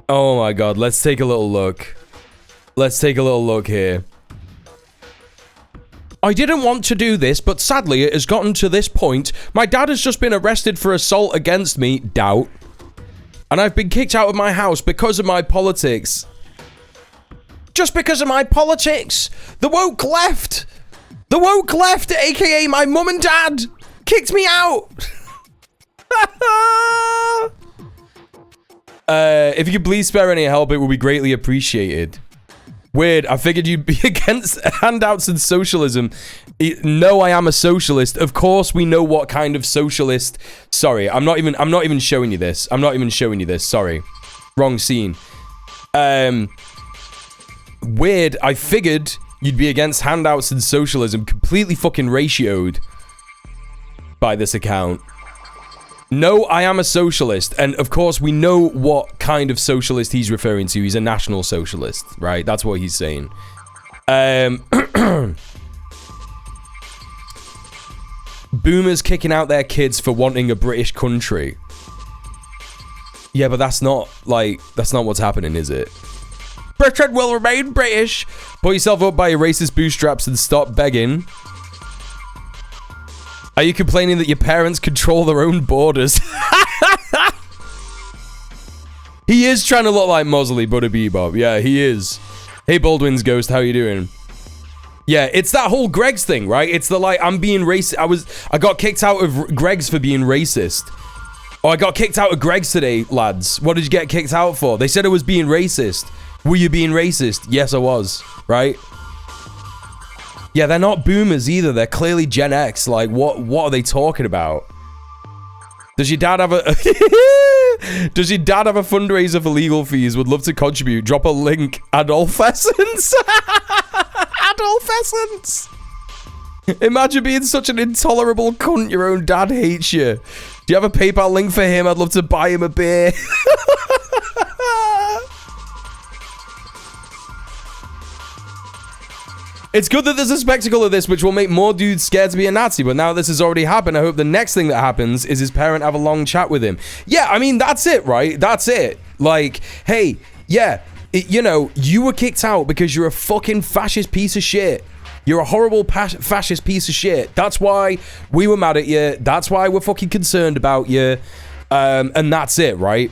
Oh my god, let's take a little look. Let's take a little look here. I didn't want to do this, but sadly it has gotten to this point. My dad has just been arrested for assault against me, doubt. And I've been kicked out of my house because of my politics. Just because of my politics. The woke left. The woke left, aka my mum and dad, kicked me out. If you could please spare any help, it would be greatly appreciated. Weird, I figured you'd be against handouts and socialism. No, I am a socialist. Of course we know what kind of socialist. Sorry, I'm not even showing you this. I'm not even showing you this, sorry. Wrong scene. Weird, I figured you'd be against handouts and socialism, completely fucking ratioed by this account. No, I am a socialist, and of course we know what kind of socialist he's referring to. He's a national socialist, right? That's what he's saying. Boomers kicking out their kids for wanting a British country. Yeah, but that's not what's happening, is it? Britain will remain British. Pull yourself up by your racist bootstraps and stop begging. Are you complaining that your parents control their own borders? He is trying to look like Mosley Butter Bebop. Yeah, he is. Hey, Baldwin's Ghost, how you doing? Yeah, it's that whole Greg's thing, right? It's the like, I'm being racist. I got kicked out of Greg's for being racist. Oh, I got kicked out of Greg's today, lads. What did you get kicked out for? They said I was being racist. Were you being racist? Yes, I was, right? Yeah, they're not boomers either. They're clearly Gen X. Like, what are they talking about? Does your dad have a... Does your dad have a fundraiser for legal fees? Would love to contribute. Drop a link. Adolescents. Adolescents. Imagine being such an intolerable cunt. Your own dad hates you. Do you have a PayPal link for him? I'd love to buy him a beer. It's good that there's a spectacle of this, which will make more dudes scared to be a Nazi, but now this has already happened, I hope the next thing that happens is his parent have a long chat with him. Yeah, I mean, that's it, right? That's it. Like, hey, yeah, you know, you were kicked out because you're a fucking fascist piece of shit. You're a horrible fascist piece of shit. That's why we were mad at you. That's why we're fucking concerned about you. And that's it, right?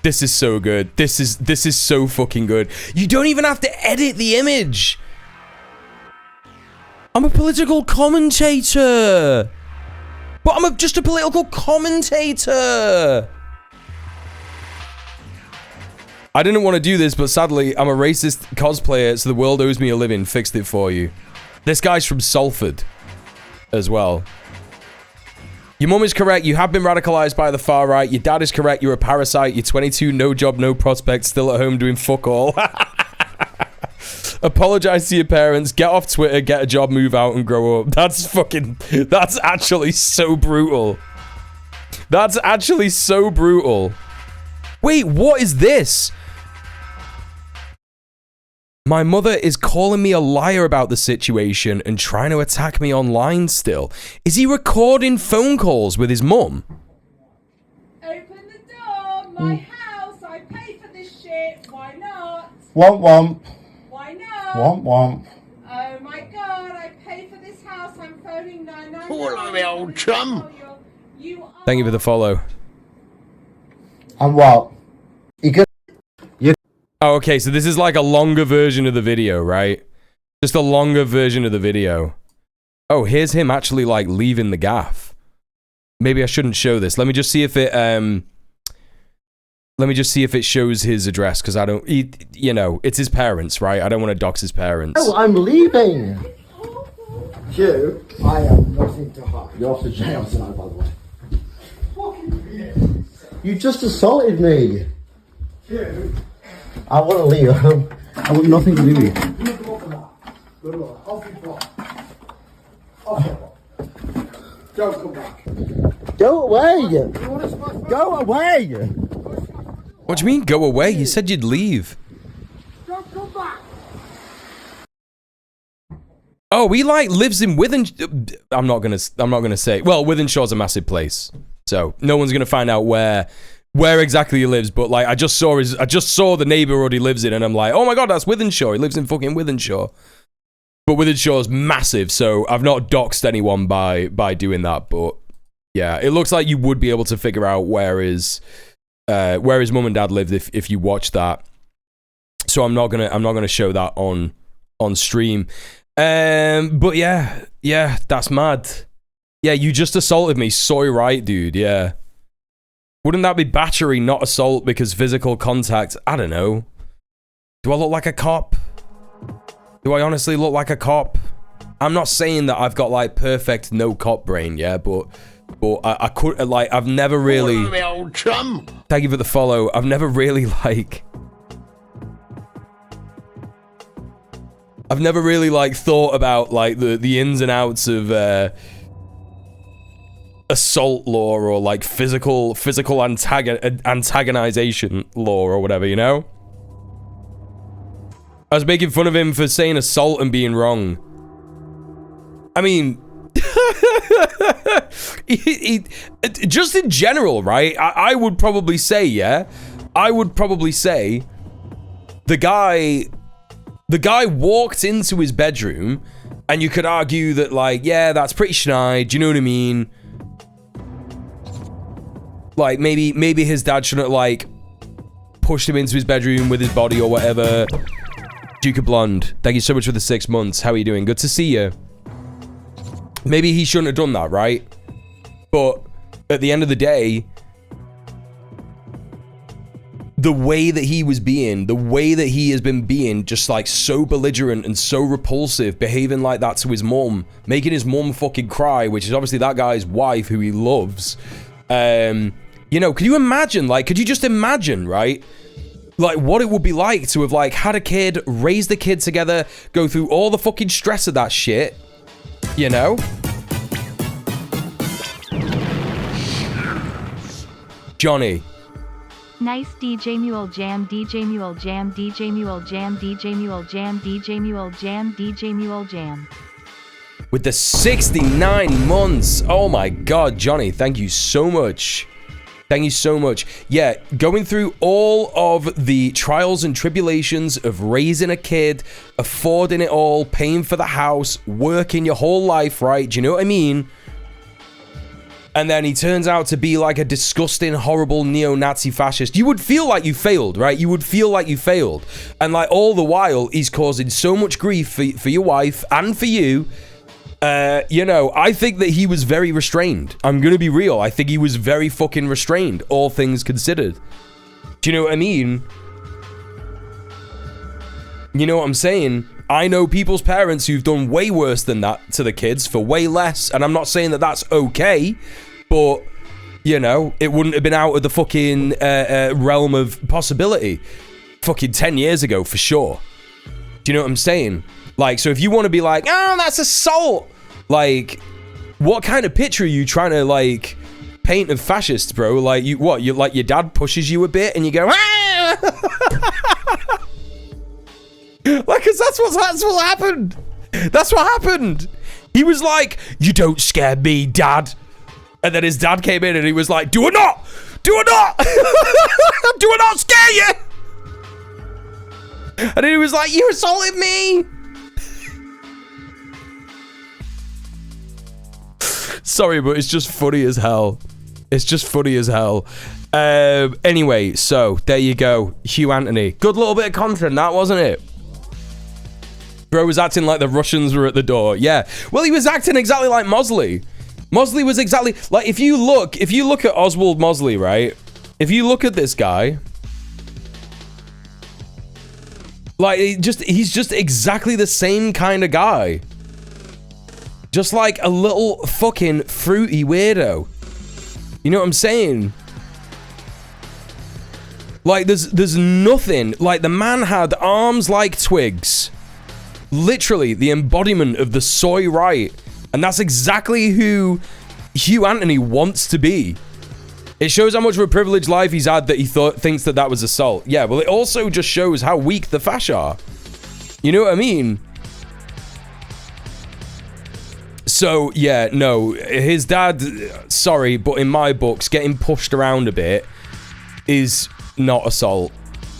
This is so good. This is so fucking good. You don't even have to edit the image. I'm a political commentator. But I'm just a political commentator. I didn't want to do this, but sadly, I'm a racist cosplayer, so the world owes me a living. Fixed it for you. This guy's from Salford as well. Your mum is correct. You have been radicalized by the far right. Your dad is correct. You're a parasite. You're 22, no job, no prospects, still at home doing fuck all. Apologize to your parents. Get off Twitter. Get a job. Move out and grow up. That's actually so brutal. That's actually so brutal. Wait, what is this? My mother is calling me a liar about the situation and trying to attack me online still. Is he recording phone calls with his mum? Open the door, my house, I pay for this shit, why not? Womp womp. Why not? Womp womp. Oh my god, I pay for this house, I'm phoning 999. Hello, me old chum. Thank you for the follow. And what? Oh, okay, so this is like a longer version of the video, right? Just a longer version of the video. Oh, here's him actually, like, leaving the gaff. Maybe I shouldn't show this. Let me just see if it, let me just see if it shows his address, because I don't... you know, it's his parents, right? I don't want to dox his parents. Oh, I'm leaving. Hugh, I have nothing to hide. You're off to jail tonight, by the way. You just assaulted me. Hugh. I want to leave. I want nothing to do with you. Good luck. Off you pop. Off you pop. Don't come back. Go away. Go away. What do you mean, go away? You said you'd leave. Don't come back. Oh, he like lives in Withenshaw. I'm not gonna say. Well, Withenshaw's a massive place, so no one's gonna find out where exactly he lives. But like, I just saw the neighborhood he lives in, and I'm like, oh my god, that's Withenshaw. He lives in fucking Withenshaw. But Withenshaw's massive, so I've not doxed anyone by doing that. But yeah, it looks like you would be able to figure out where his mum and dad lived if you watch that. So I'm not gonna show that on stream. But yeah, that's mad. Yeah, you just assaulted me. Soy right, dude. Yeah. Wouldn't that be battery, not assault, because physical contact? I don't know. Do I look like a cop? Do I honestly look like a cop? I'm not saying that I've got like perfect no cop brain, yeah, but I could like I've never really. My old chum. Thank you for the follow. I've never really like. I've never really like thought about like the ins and outs of assault law or like physical antagonization law or whatever, you know? I was making fun of him for saying assault and being wrong. I mean, just in general, right? I would probably say, yeah, I would probably say the guy walked into his bedroom, and you could argue that, like, yeah, that's pretty schneid, do you know what I mean? Like, maybe his dad shouldn't have, like, pushed him into his bedroom with his body or whatever. Duke of Blonde, thank you so much for the 6 months. How are you doing? Good to see you. Maybe he shouldn't have done that, right? But at the end of the day, the way that he was being, the way that he has been being, just like so belligerent and so repulsive, behaving like that to his mum, making his mum fucking cry, which is obviously that guy's wife who he loves. You know, could you imagine, like, could you just imagine, right? Like, what it would be like to have, like, had a kid, raised the kid together, go through all the fucking stress of that shit, you know? Johnny. Nice djmuel jam, djmuel jam, djmuel jam, djmuel jam, djmuel jam, djmuel jam. With the 69 months. Oh my god, Johnny, thank you so much. Thank you so much. Yeah, going through all of the trials and tribulations of raising a kid, affording it all, paying for the house, working your whole life, right? Do you know what I mean? And then he turns out to be like a disgusting, horrible neo-Nazi fascist. You would feel like you failed, right? You would feel like you failed. And like all the while, he's causing so much grief for your wife and for you. You know, I think that he was very restrained. I'm gonna be real. I think he was very fucking restrained, all things considered. Do you know what I mean? You know what I'm saying? I know people's parents who've done way worse than that to the kids for way less, and I'm not saying that that's okay, but, you know, it wouldn't have been out of the fucking realm of possibility fucking 10 years ago, for sure. Do you know what I'm saying? Like, so if you want to be like, oh, that's assault, like, what kind of picture are you trying to, like, paint of fascists, bro? Like, you like, your dad pushes you a bit and you go, ah! Like, cause that's what happened. That's what happened. He was like, you don't scare me, dad. And then his dad came in and he was like, do it not! Do it not! Do it not scare you! And then he was like, you assaulted me! Sorry, but it's just funny as hell. It's just funny as hell. Anyway, so there you go. Hugh Anthony. Good little bit of content, that, wasn't it? Bro was acting like the Russians were at the door. Yeah. Well, he was acting exactly like Mosley. Mosley was exactly like, if you look at Oswald Mosley, right? If you look at this guy, like, he's just exactly the same kind of guy. Just like a little fucking fruity weirdo. You know what I'm saying? Like, there's nothing. Like, the man had arms like twigs. Literally, the embodiment of the soy right. And that's exactly who Hugh Anthony wants to be. It shows how much of a privileged life he's had that he thinks that was assault. Yeah, well, it also just shows how weak the fash are. You know what I mean? So, yeah, no, his dad, sorry, but in my books, getting pushed around a bit is not assault.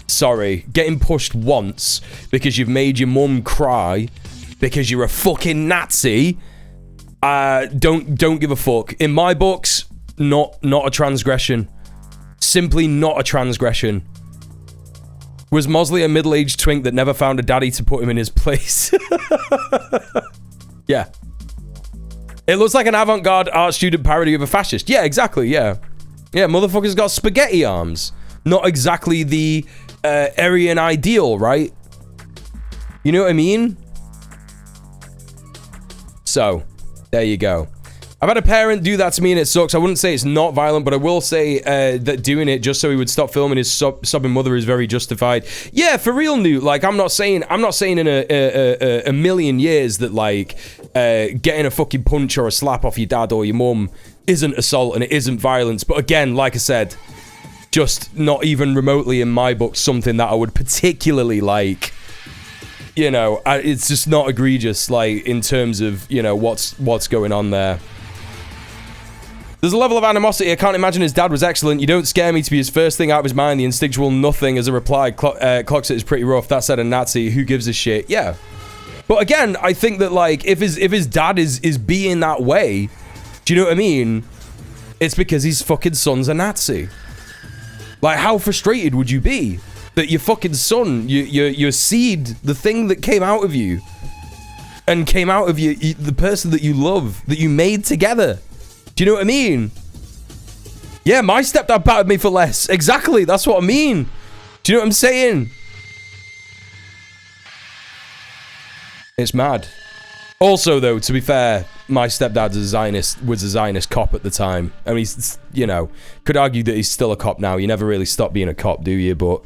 Sorry. Getting pushed once because you've made your mum cry because you're a fucking Nazi, don't give a fuck. In my books, not a transgression. Simply not a transgression. Was Mosley a middle-aged twink that never found a daddy to put him in his place? Yeah. It looks like an avant-garde art student parody of a fascist. Yeah, exactly, yeah. Yeah, motherfucker's got spaghetti arms. Not exactly the Aryan ideal, right? You know what I mean? So, there you go. I've had a parent do that to me and it sucks. I wouldn't say it's not violent, but I will say that doing it just so he would stop filming his sobbing mother is very justified. Yeah, for real, Newt. Like, I'm not saying in a million years that, like, getting a fucking punch or a slap off your dad or your mum isn't assault and it isn't violence. But again, like I said, just not even remotely in my book something that I would particularly like. You know, it's just not egregious, like, in terms of, you know, what's going on there. There's a level of animosity. I can't imagine his dad was excellent. You don't scare me to be his first thing out of his mind. The instinctual nothing as a reply. Clocks it is pretty rough. That said, a Nazi. Who gives a shit? Yeah. But again, I think that, like, if his dad is being that way, do you know what I mean? It's because his fucking son's a Nazi. Like, how frustrated would you be that your fucking son, your seed, the thing that came out of you, and came out of you, the person that you love, that you made together. Do you know what I mean? Yeah, my stepdad battered me for less. Exactly, that's what I mean. Do you know what I'm saying? It's mad. Also, though, to be fair, my stepdad's was a Zionist cop at the time. I mean, he's, you know, could argue that he's still a cop now. You never really stop being a cop, do you? But,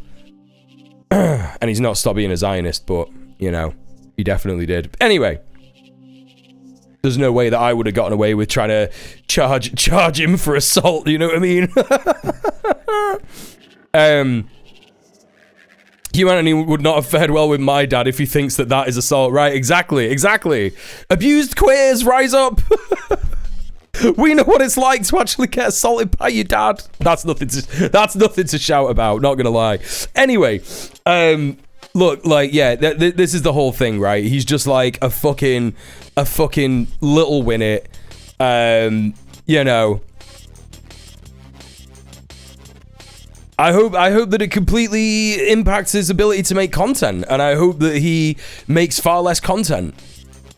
and he's not stopped being a Zionist, but, you know, he definitely did. Anyway. There's no way that I would have gotten away with trying to charge him for assault, you know what I mean? Hugh Anthony would not have fared well with my dad if he thinks that is assault. Right, exactly. Abused queers, rise up! We know what it's like to actually get assaulted by your dad. That's nothing to shout about, not gonna lie. Anyway, look, like, yeah, this is the whole thing, right? He's just like a fucking little winnet. You know. I hope that it completely impacts his ability to make content, and I hope that he makes far less content.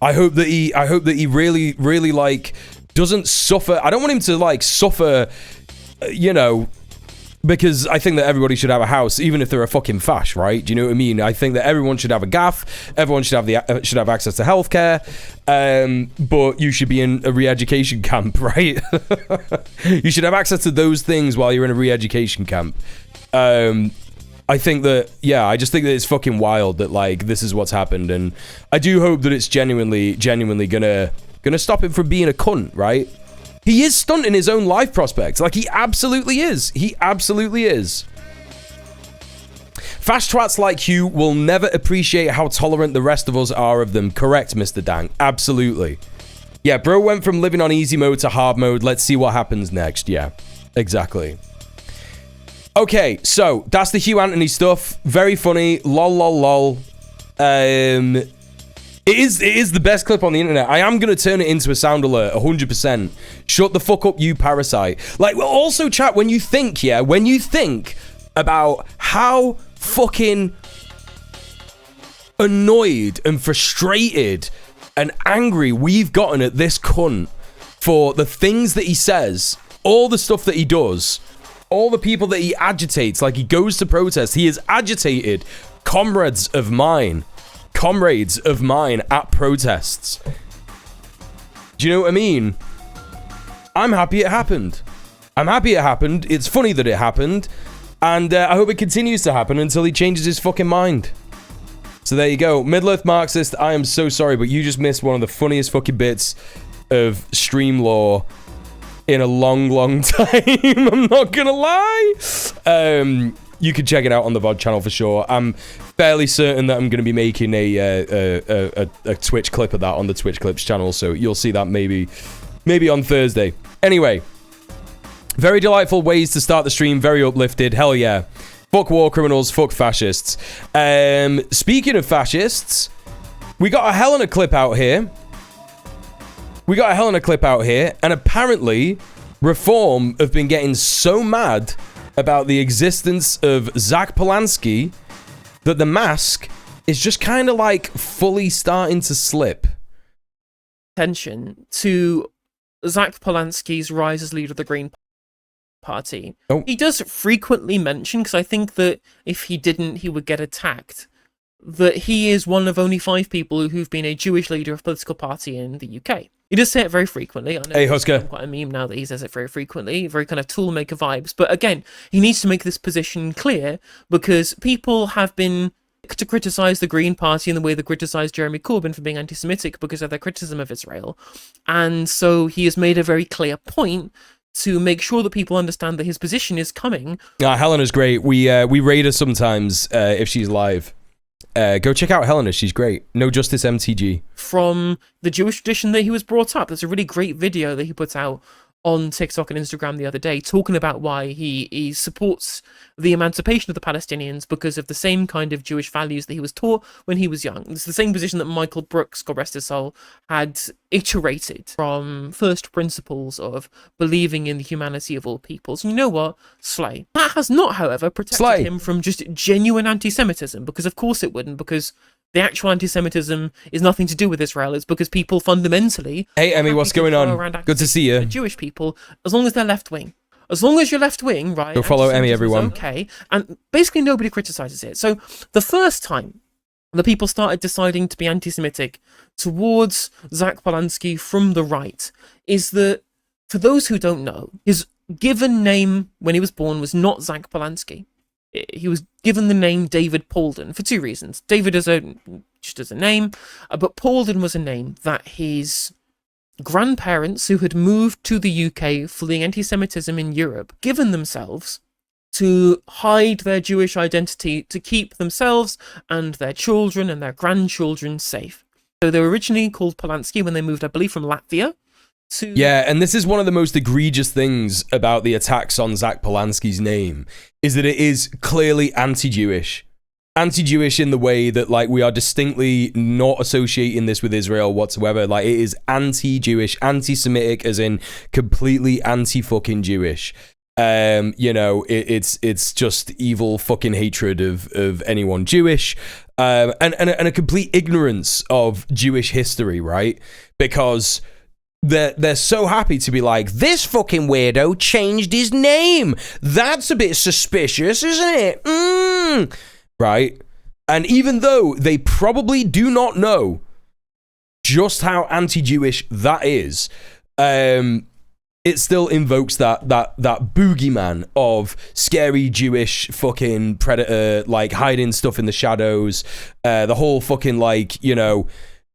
I hope that he really, really, like, doesn't suffer. I don't want him to, like, suffer, you know, because I think that everybody should have a house, even if they're a fucking fash, right? Do you know what I mean? I think that everyone should have a gaff. Everyone should have access to healthcare. But you should be in a re-education camp, right? You should have access to those things while you're in a re-education camp. I think that, yeah, I just think that it's fucking wild that, like, this is what's happened, and I do hope that it's genuinely gonna stop him from being a cunt, right? He is stunting his own life prospects. Like, he absolutely is. He absolutely is. Fast twats like Hugh will never appreciate how tolerant the rest of us are of them. Correct, Mr. Dank. Absolutely. Yeah, bro went from living on easy mode to hard mode. Let's see what happens next. Yeah, exactly. Okay, so that's the Hugh Anthony stuff. Very funny. Lol, lol, lol. It is the best clip on the internet. I am going to turn it into a sound alert, 100%. Shut the fuck up, you parasite. Like, well, also, chat, when you think about how fucking annoyed and frustrated and angry we've gotten at this cunt for the things that he says, all the stuff that he does, all the people that he agitates, like he goes to protest. He has agitated comrades of mine at protests. Do you know what I mean? I'm happy it happened. It's funny that it happened. And I hope it continues to happen until he changes his fucking mind. So there you go. Middle-earth Marxist, I am so sorry, but you just missed one of the funniest fucking bits of stream lore in a long, long time. I'm not gonna lie. you can check it out on the VOD channel for sure. I'm fairly certain that I'm going to be making a Twitch clip of that on the Twitch Clips channel, so you'll see that maybe on Thursday. Anyway, very delightful ways to start the stream, very uplifted, hell yeah. Fuck war criminals, fuck fascists. Speaking of fascists, we got a hell of a clip out here. And apparently, Reform have been getting so mad about the existence of Zach Polanski that the mask is just kind of like fully starting to slip. Attention to Zach Polanski's rise as leader of the Green Party. Oh. He does frequently mention, because I think that if he didn't, he would get attacked, that he is one of only 5 people who've been a Jewish leader of a political party in the UK. He does say it very frequently. I know Hey, Husker. it's quite a meme now that he says it very frequently, very kind of toolmaker vibes. But again, he needs to make this position clear, because people have been to criticise the Green Party in the way they criticised Jeremy Corbyn for being anti-Semitic because of their criticism of Israel. And so he has made a very clear point to make sure that people understand that his position is coming. Helena's great. We raid her sometimes if she's live. Go check out Helena, she's great. No Justice MTG. From the Jewish tradition that he was brought up. There's a really great video that he put out on TikTok and Instagram the other day, talking about why he supports the emancipation of the Palestinians because of the same kind of Jewish values that he was taught when he was young. It's the same position that Michael Brooks, God rest his soul, had iterated from first principles of believing in the humanity of all peoples. And you know what? Slay. That has not, however, protected him from just genuine anti-Semitism, because of course it wouldn't, because the actual anti-Semitism is nothing to do with Israel. It's because people fundamentally... Hey, Emmy, what's going on? Good to see you. Jewish people, as long as they're left-wing. As long as you're left-wing, right? Go follow Emmy, everyone. Okay, and basically nobody criticises it. So the first time the people started deciding to be anti-Semitic towards Zach Polanski from the right is that, for those who don't know, his given name when he was born was not Zach Polanski. He was given the name David Paulden for 2 reasons. David just as a name, but Paulden was a name that his grandparents, who had moved to the UK fleeing anti-Semitism in Europe, given themselves to hide their Jewish identity to keep themselves and their children and their grandchildren safe. So they were originally called Polanski when they moved, I believe, from Latvia. Yeah, and this is one of the most egregious things about the attacks on Zach Polanski's name, is that it is clearly anti-Jewish. Anti-Jewish in the way that, like, we are distinctly not associating this with Israel whatsoever. Like, it is anti-Jewish, anti-Semitic, as in completely anti-fucking Jewish. You know, it's just evil fucking hatred of anyone Jewish, and a complete ignorance of Jewish history, right? Because they're so happy to be like, this fucking weirdo changed his name. That's a bit suspicious, isn't it? Right? And even though they probably do not know just how anti-Jewish that is, it still invokes that boogeyman of scary Jewish fucking predator, like hiding stuff in the shadows, the whole fucking, like, you know,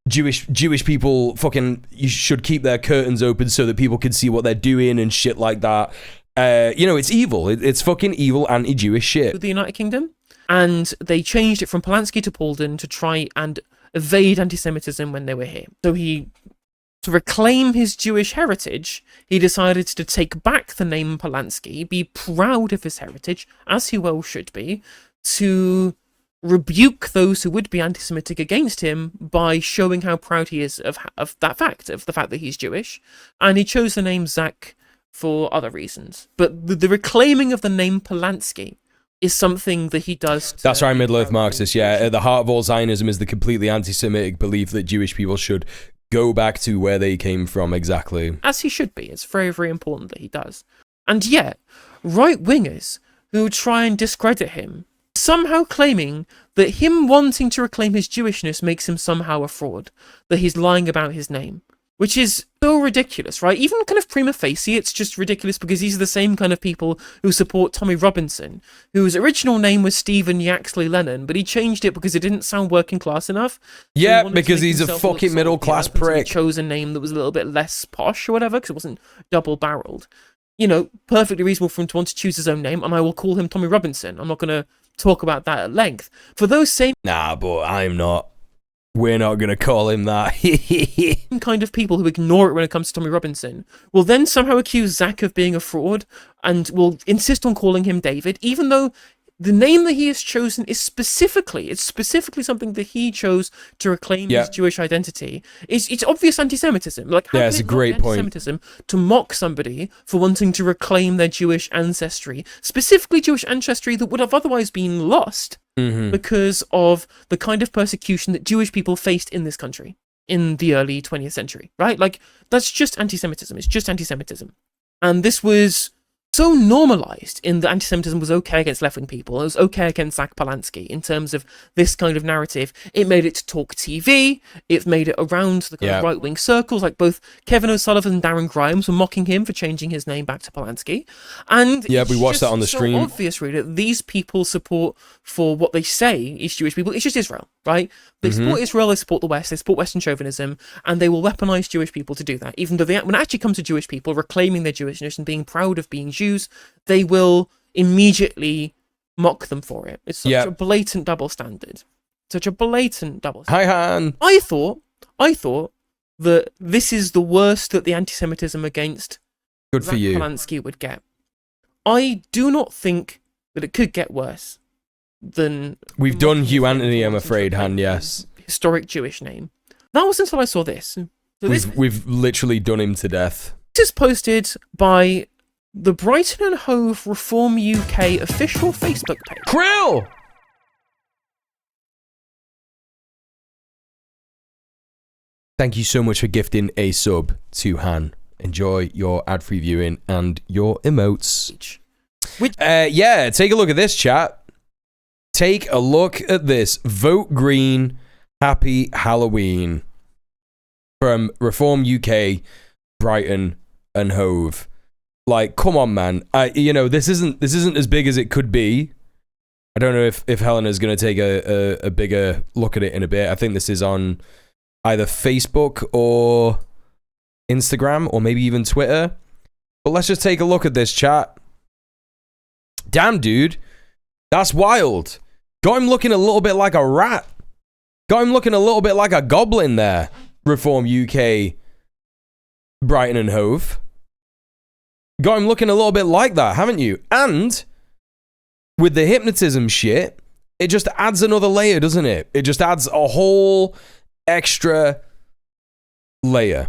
Jewish people fucking, you should keep their curtains open so that people can see what they're doing and shit like that. You know, it's evil. It's fucking evil anti-Jewish shit. The United Kingdom, and they changed it from Polanski to Paulden to try and evade anti-Semitism when they were here. So to reclaim his Jewish heritage, he decided to take back the name Polanski, be proud of his heritage, as he well should be, to rebuke those who would be anti-Semitic against him by showing how proud he is of that fact, of the fact that he's Jewish. And he chose the name Zach for other reasons. But the reclaiming of the name Polanski is something that he does. That's right, Middle-earth Marxist, yeah. At the heart of all Zionism is the completely anti-Semitic belief that Jewish people should go back to where they came from, exactly. As he should be. It's very, very important that he does. And yet, right-wingers who try and discredit him, somehow claiming that him wanting to reclaim his Jewishness makes him somehow a fraud, that he's lying about his name. Which is so ridiculous, right? Even kind of prima facie, it's just ridiculous because these are the same kind of people who support Tommy Robinson, whose original name was Stephen Yaxley Lennon, but he changed it because it didn't sound working class enough. Yeah, because he's a fucking middle class prick. So he chose a name that was a little bit less posh or whatever, because it wasn't double barreled. perfectly reasonable for him to want to choose his own name, and I will call him Tommy Robinson. I'm not going to talk about that at length. For those same Nah, but I'm not. We're not going to call him that. kind of people who ignore it when it comes to Tommy Robinson will then somehow accuse Zach of being a fraud and will insist on calling him David, even though the name that he has chosen is specifically something that he chose to reclaim his Jewish identity. It's obvious anti-Semitism. Like, how it's a great point. Anti-Semitism to mock somebody for wanting to reclaim their Jewish ancestry, specifically Jewish ancestry that would have otherwise been lost because of the kind of persecution that Jewish people faced in this country in the early 20th century, right? Like, that's just anti-Semitism. It's just anti-Semitism. And this was so normalized in that anti-Semitism was okay against left-wing people. It was okay against Zach Polanski in terms of this kind of narrative. It made it to talk TV. It made it around the kind of right-wing circles. Like both Kevin O'Sullivan and Darren Grimes were mocking him for changing his name back to Polanski. And we watched that on the stream. It's so obvious, really, that these people support for what they say is Jewish people. It's just Israel, right? They support Israel, they support the West, they support Western chauvinism, and they will weaponize Jewish people to do that. Even though when it actually comes to Jewish people reclaiming their Jewishness and being proud of being Jews, they will immediately mock them for it. It's such a blatant double standard. Such a blatant double standard. Hi, Han. I thought that this is the worst that the anti-Semitism against Zach Polanski would get. I do not think that it could get worse than... We've done Hugh Anthony, I'm afraid, Han, yes. Historic Jewish name. That was until I saw this. So we've literally done him to death. This is posted by the Brighton and Hove Reform UK official Facebook page. Krill! Thank you so much for gifting a sub to Han. Enjoy your ad-free viewing and your emotes. Take a look at this, chat. Take a look at this. Vote green. Happy Halloween. From Reform UK, Brighton and Hove. Like, come on, man. This isn't as big as it could be. I don't know if Helena's going to take a bigger look at it in a bit. I think this is on either Facebook or Instagram or maybe even Twitter. But let's just take a look at this, chat. Damn, dude. That's wild. Got him looking a little bit like a rat. Got him looking a little bit like a goblin there. Reform UK, Brighton and Hove. Got him looking a little bit like that, haven't you? And with the hypnotism shit, it just adds another layer, doesn't it? It just adds a whole extra layer.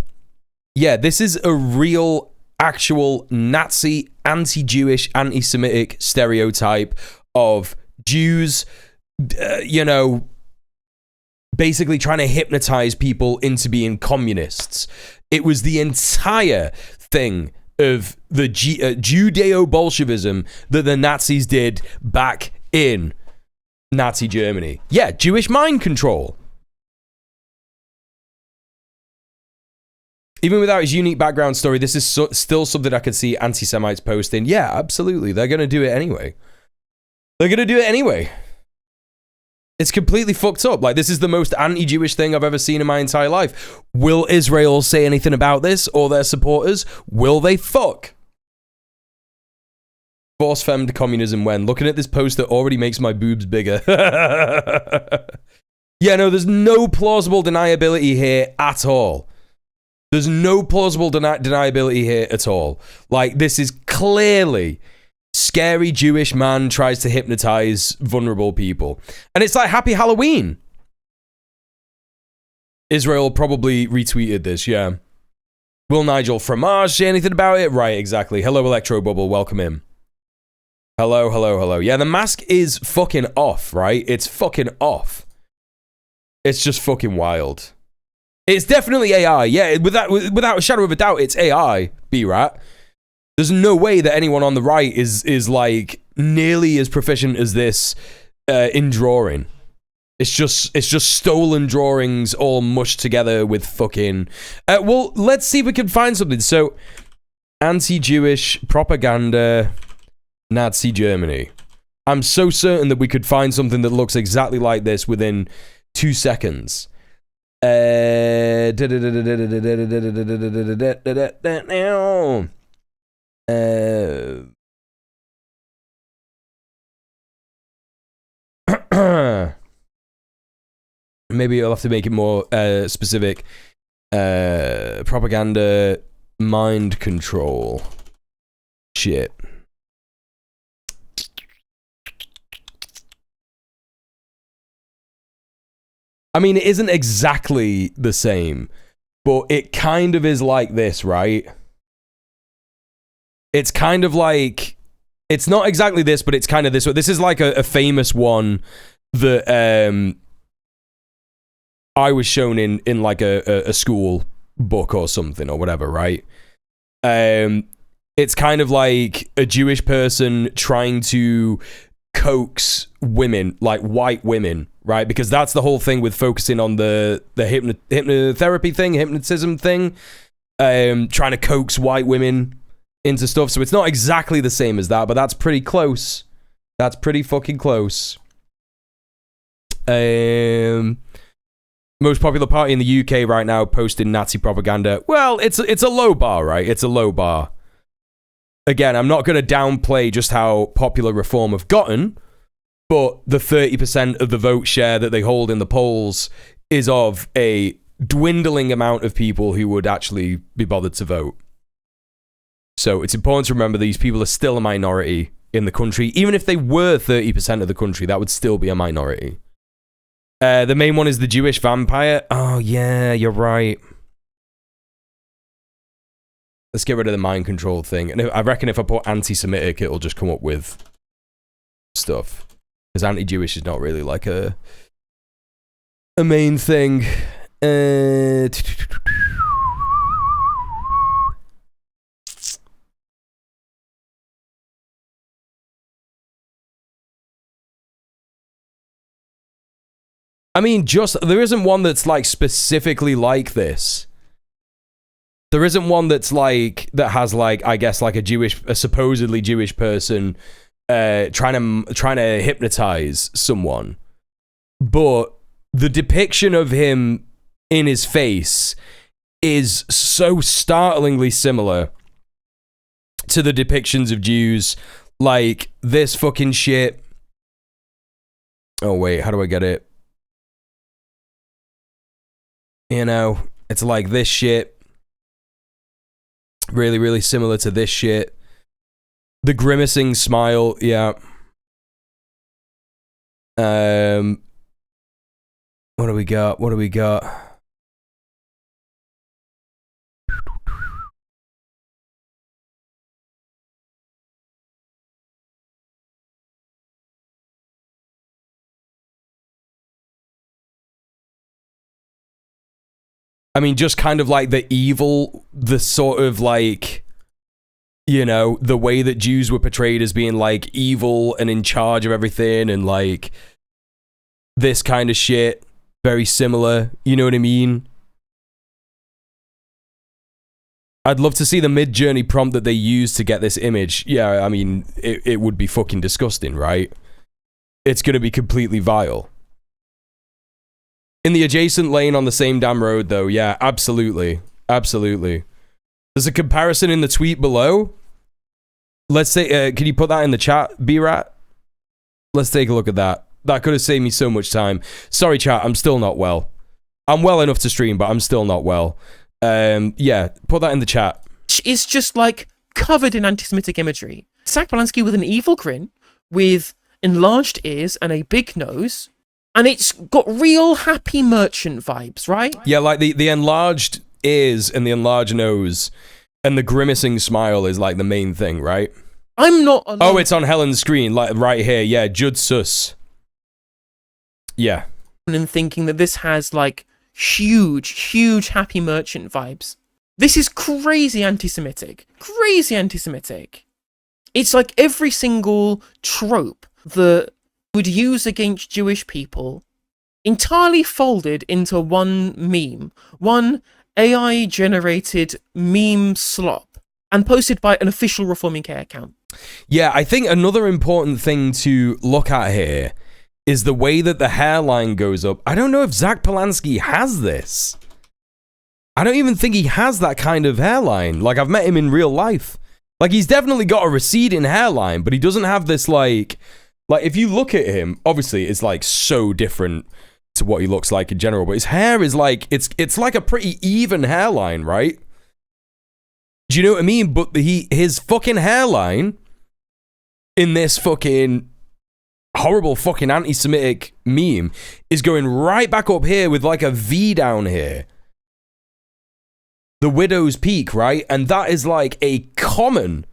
Yeah, this is a real, actual Nazi, anti-Jewish, anti-Semitic stereotype of Jews, basically trying to hypnotize people into being communists. It was the entire thing of the Judeo-Bolshevism that the Nazis did back in Nazi Germany. Yeah, Jewish mind control. Even without his unique background story, this is still something I could see anti-Semites posting. Yeah, absolutely. They're going to do it anyway. It's completely fucked up. Like, this is the most anti-Jewish thing I've ever seen in my entire life. Will Israel say anything about this, or their supporters? Will they fuck? Force-femmed communism when? Looking at this poster already makes my boobs bigger. Yeah, no, there's no plausible deniability here at all. There's no plausible deniability here at all. Like, this is clearly... scary Jewish man tries to hypnotize vulnerable people. And it's like, happy Halloween. Israel probably retweeted this, yeah. Will Nigel Fromage say anything about it? Right, exactly. Hello, Electro Bubble. Welcome in. Hello. Yeah, the mask is fucking off, right? It's fucking off. It's just fucking wild. It's definitely AI. Yeah, without a shadow of a doubt, it's AI, B-Rat. There's no way that anyone on the right is like nearly as proficient as this in drawing. It's just stolen drawings all mushed together with fucking... well, let's see if we can find something. So, anti-Jewish propaganda, Nazi Germany. I'm so certain that we could find something that looks exactly like this within 2 seconds. Maybe I'll have to make it more specific. Propaganda, mind control, shit. I mean, it isn't exactly the same, but it kind of is like this, right? It's kind of like, it's not exactly this, but it's kind of this. This is like a famous one that I was shown in like a school book or something or whatever, right? It's kind of like a Jewish person trying to coax women, like white women, right? Because that's the whole thing with focusing on the hypnotherapy thing, hypnotism thing, trying to coax white women into stuff. So it's not exactly the same as that, but that's pretty close. That's pretty fucking close. Most popular party in the UK right now posting Nazi propaganda. Well, it's a low bar, right? It's a low bar. Again, I'm not going to downplay just how popular Reform have gotten, but the 30% of the vote share that they hold in the polls is of a dwindling amount of people who would actually be bothered to vote. So it's important to remember these people are still a minority in the country. Even if they were 30% of the country, that would still be a minority. The main one is the Jewish vampire. Oh, yeah, you're right. Let's get rid of the mind control thing. And I reckon if I put anti-Semitic, it'll just come up with stuff. Because anti-Jewish is not really like a main thing. I mean, there isn't one that's like specifically like this. There isn't one that's like, that has like, I guess like a supposedly Jewish person trying to hypnotize someone. But the depiction of him in his face is so startlingly similar to the depictions of Jews. Like this fucking shit. Oh wait, how do I get it? You know, it's like this shit. Really, really similar to this shit. The grimacing smile, yeah. What do we got? What do we got? I mean, just kind of like the evil, the sort of like, you know, the way that Jews were portrayed as being like evil and in charge of everything and like this kind of shit. Very similar, you know what I mean? I'd love to see the mid-journey prompt that they used to get this image. Yeah, I mean, it would be fucking disgusting, right? It's gonna be completely vile. In the adjacent lane on the same damn road, though, yeah, absolutely. Absolutely. There's a comparison in the tweet below. Let's say, can you put that in the chat, B-Rat? Let's take a look at that. That could have saved me so much time. Sorry, chat, I'm still not well. I'm well enough to stream, but I'm still not well. Yeah, put that in the chat. It's just, like, covered in anti-Semitic imagery. Zach Polanski with an evil grin, with enlarged ears and a big nose. And it's got real Happy Merchant vibes, right? Yeah, like the enlarged ears and the enlarged nose and the grimacing smile is like the main thing, right? I'm not alone. Oh, it's on Helen's screen, like right here. Yeah, Judd Sus. Yeah. And thinking that this has like huge Happy Merchant vibes. This is crazy anti-Semitic. Crazy anti-Semitic. It's like every single trope that would use against Jewish people entirely folded into one meme, one AI-generated meme slop, and posted by an official Reforming K account. Yeah, I think another important thing to look at here is the way that the hairline goes up. I don't know if Zach Polanski has this. I don't even think he has that kind of hairline. Like, I've met him in real life. Like, he's definitely got a receding hairline, but he doesn't have this, like, if you look at him, obviously, it's, like, so different to what he looks like in general, but his hair is, like, it's like a pretty even hairline, right? Do you know what I mean? But his fucking hairline in this fucking horrible fucking anti-Semitic meme is going right back up here with, like, a V down here. The widow's peak, right? And that is like a common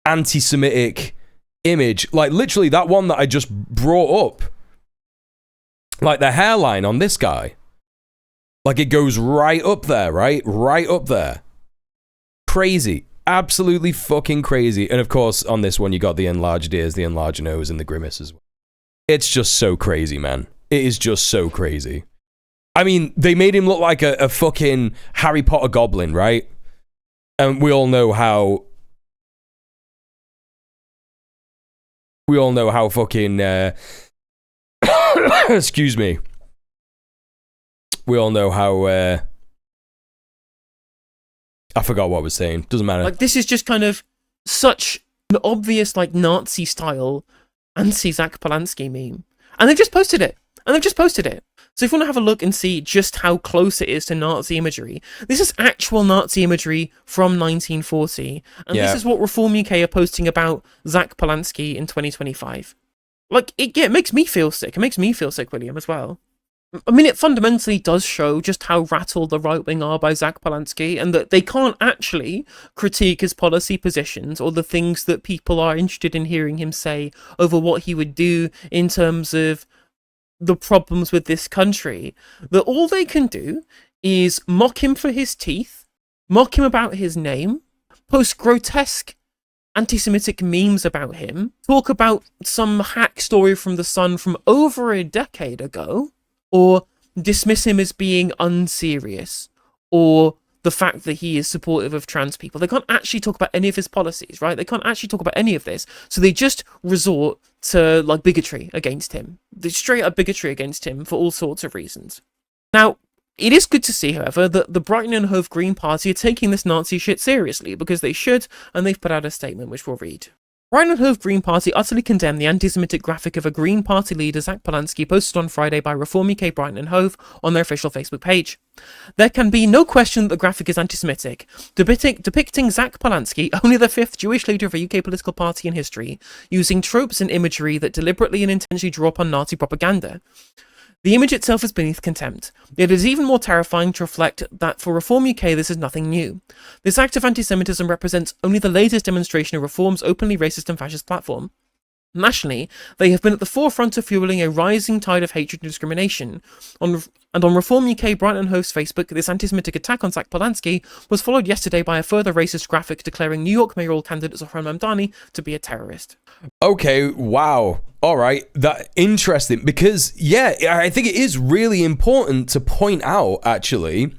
anti-Semitic image. Like, literally, that one that I just brought up. Like, the hairline on this guy. Like, it goes right up there, right? Right up there. Crazy. Absolutely fucking crazy. And, of course, on this one, you got the enlarged ears, the enlarged nose, and the grimace as well. It's just so crazy, man. It is just so crazy. I mean, they made him look like a fucking Harry Potter goblin, right? And we all know how fucking excuse me. We all know how I forgot what I was saying. Doesn't matter. Like, this is just kind of such an obvious, like, Nazi style anti-Zach Polanski meme. And they've just posted it. So if you want to have a look and see just how close it is to Nazi imagery, this is actual Nazi imagery from 1940. And this is what Reform UK are posting about Zach Polanski in 2025. Like, it makes me feel sick. It makes me feel sick, William, as well. I mean, it fundamentally does show just how rattled the right wing are by Zach Polanski, and that they can't actually critique his policy positions or the things that people are interested in hearing him say over what he would do in terms of the problems with this country. That all they can do is mock him for his teeth, mock him about his name, post grotesque anti-Semitic memes about him, talk about some hack story from The Sun from over a decade ago, or dismiss him as being unserious, or the fact that he is supportive of trans people. They can't actually talk about any of his policies, right? They can't actually talk about any of this. So they just resort to, like, bigotry against him. They straight up bigotry against him for all sorts of reasons. Now, it is good to see, however, that the Brighton and Hove Green Party are taking this Nazi shit seriously, because they should, and they've put out a statement which we'll read. Brighton and Hove Green Party utterly condemned the anti-Semitic graphic of a Green Party leader, Zach Polanski, posted on Friday by Reform UK Brighton and Hove on their official Facebook page. There can be no question that the graphic is anti-Semitic, depicting Zach Polanski, only the fifth Jewish leader of a UK political party in history, using tropes and imagery that deliberately and intentionally draw upon Nazi propaganda. The image itself is beneath contempt. It is even more terrifying to reflect that for Reform UK this is nothing new. This act of anti-Semitism represents only the latest demonstration of Reform's openly racist and fascist platform. Nationally, they have been at the forefront of fueling a rising tide of hatred and discrimination. On Reform UK Brighton and Hove's Facebook, this anti-Semitic attack on Zach Polanski was followed yesterday by a further racist graphic declaring New York mayoral candidate Zohran Mamdani to be a terrorist. Okay, wow. All right, that interesting, because yeah, I think it is really important to point out actually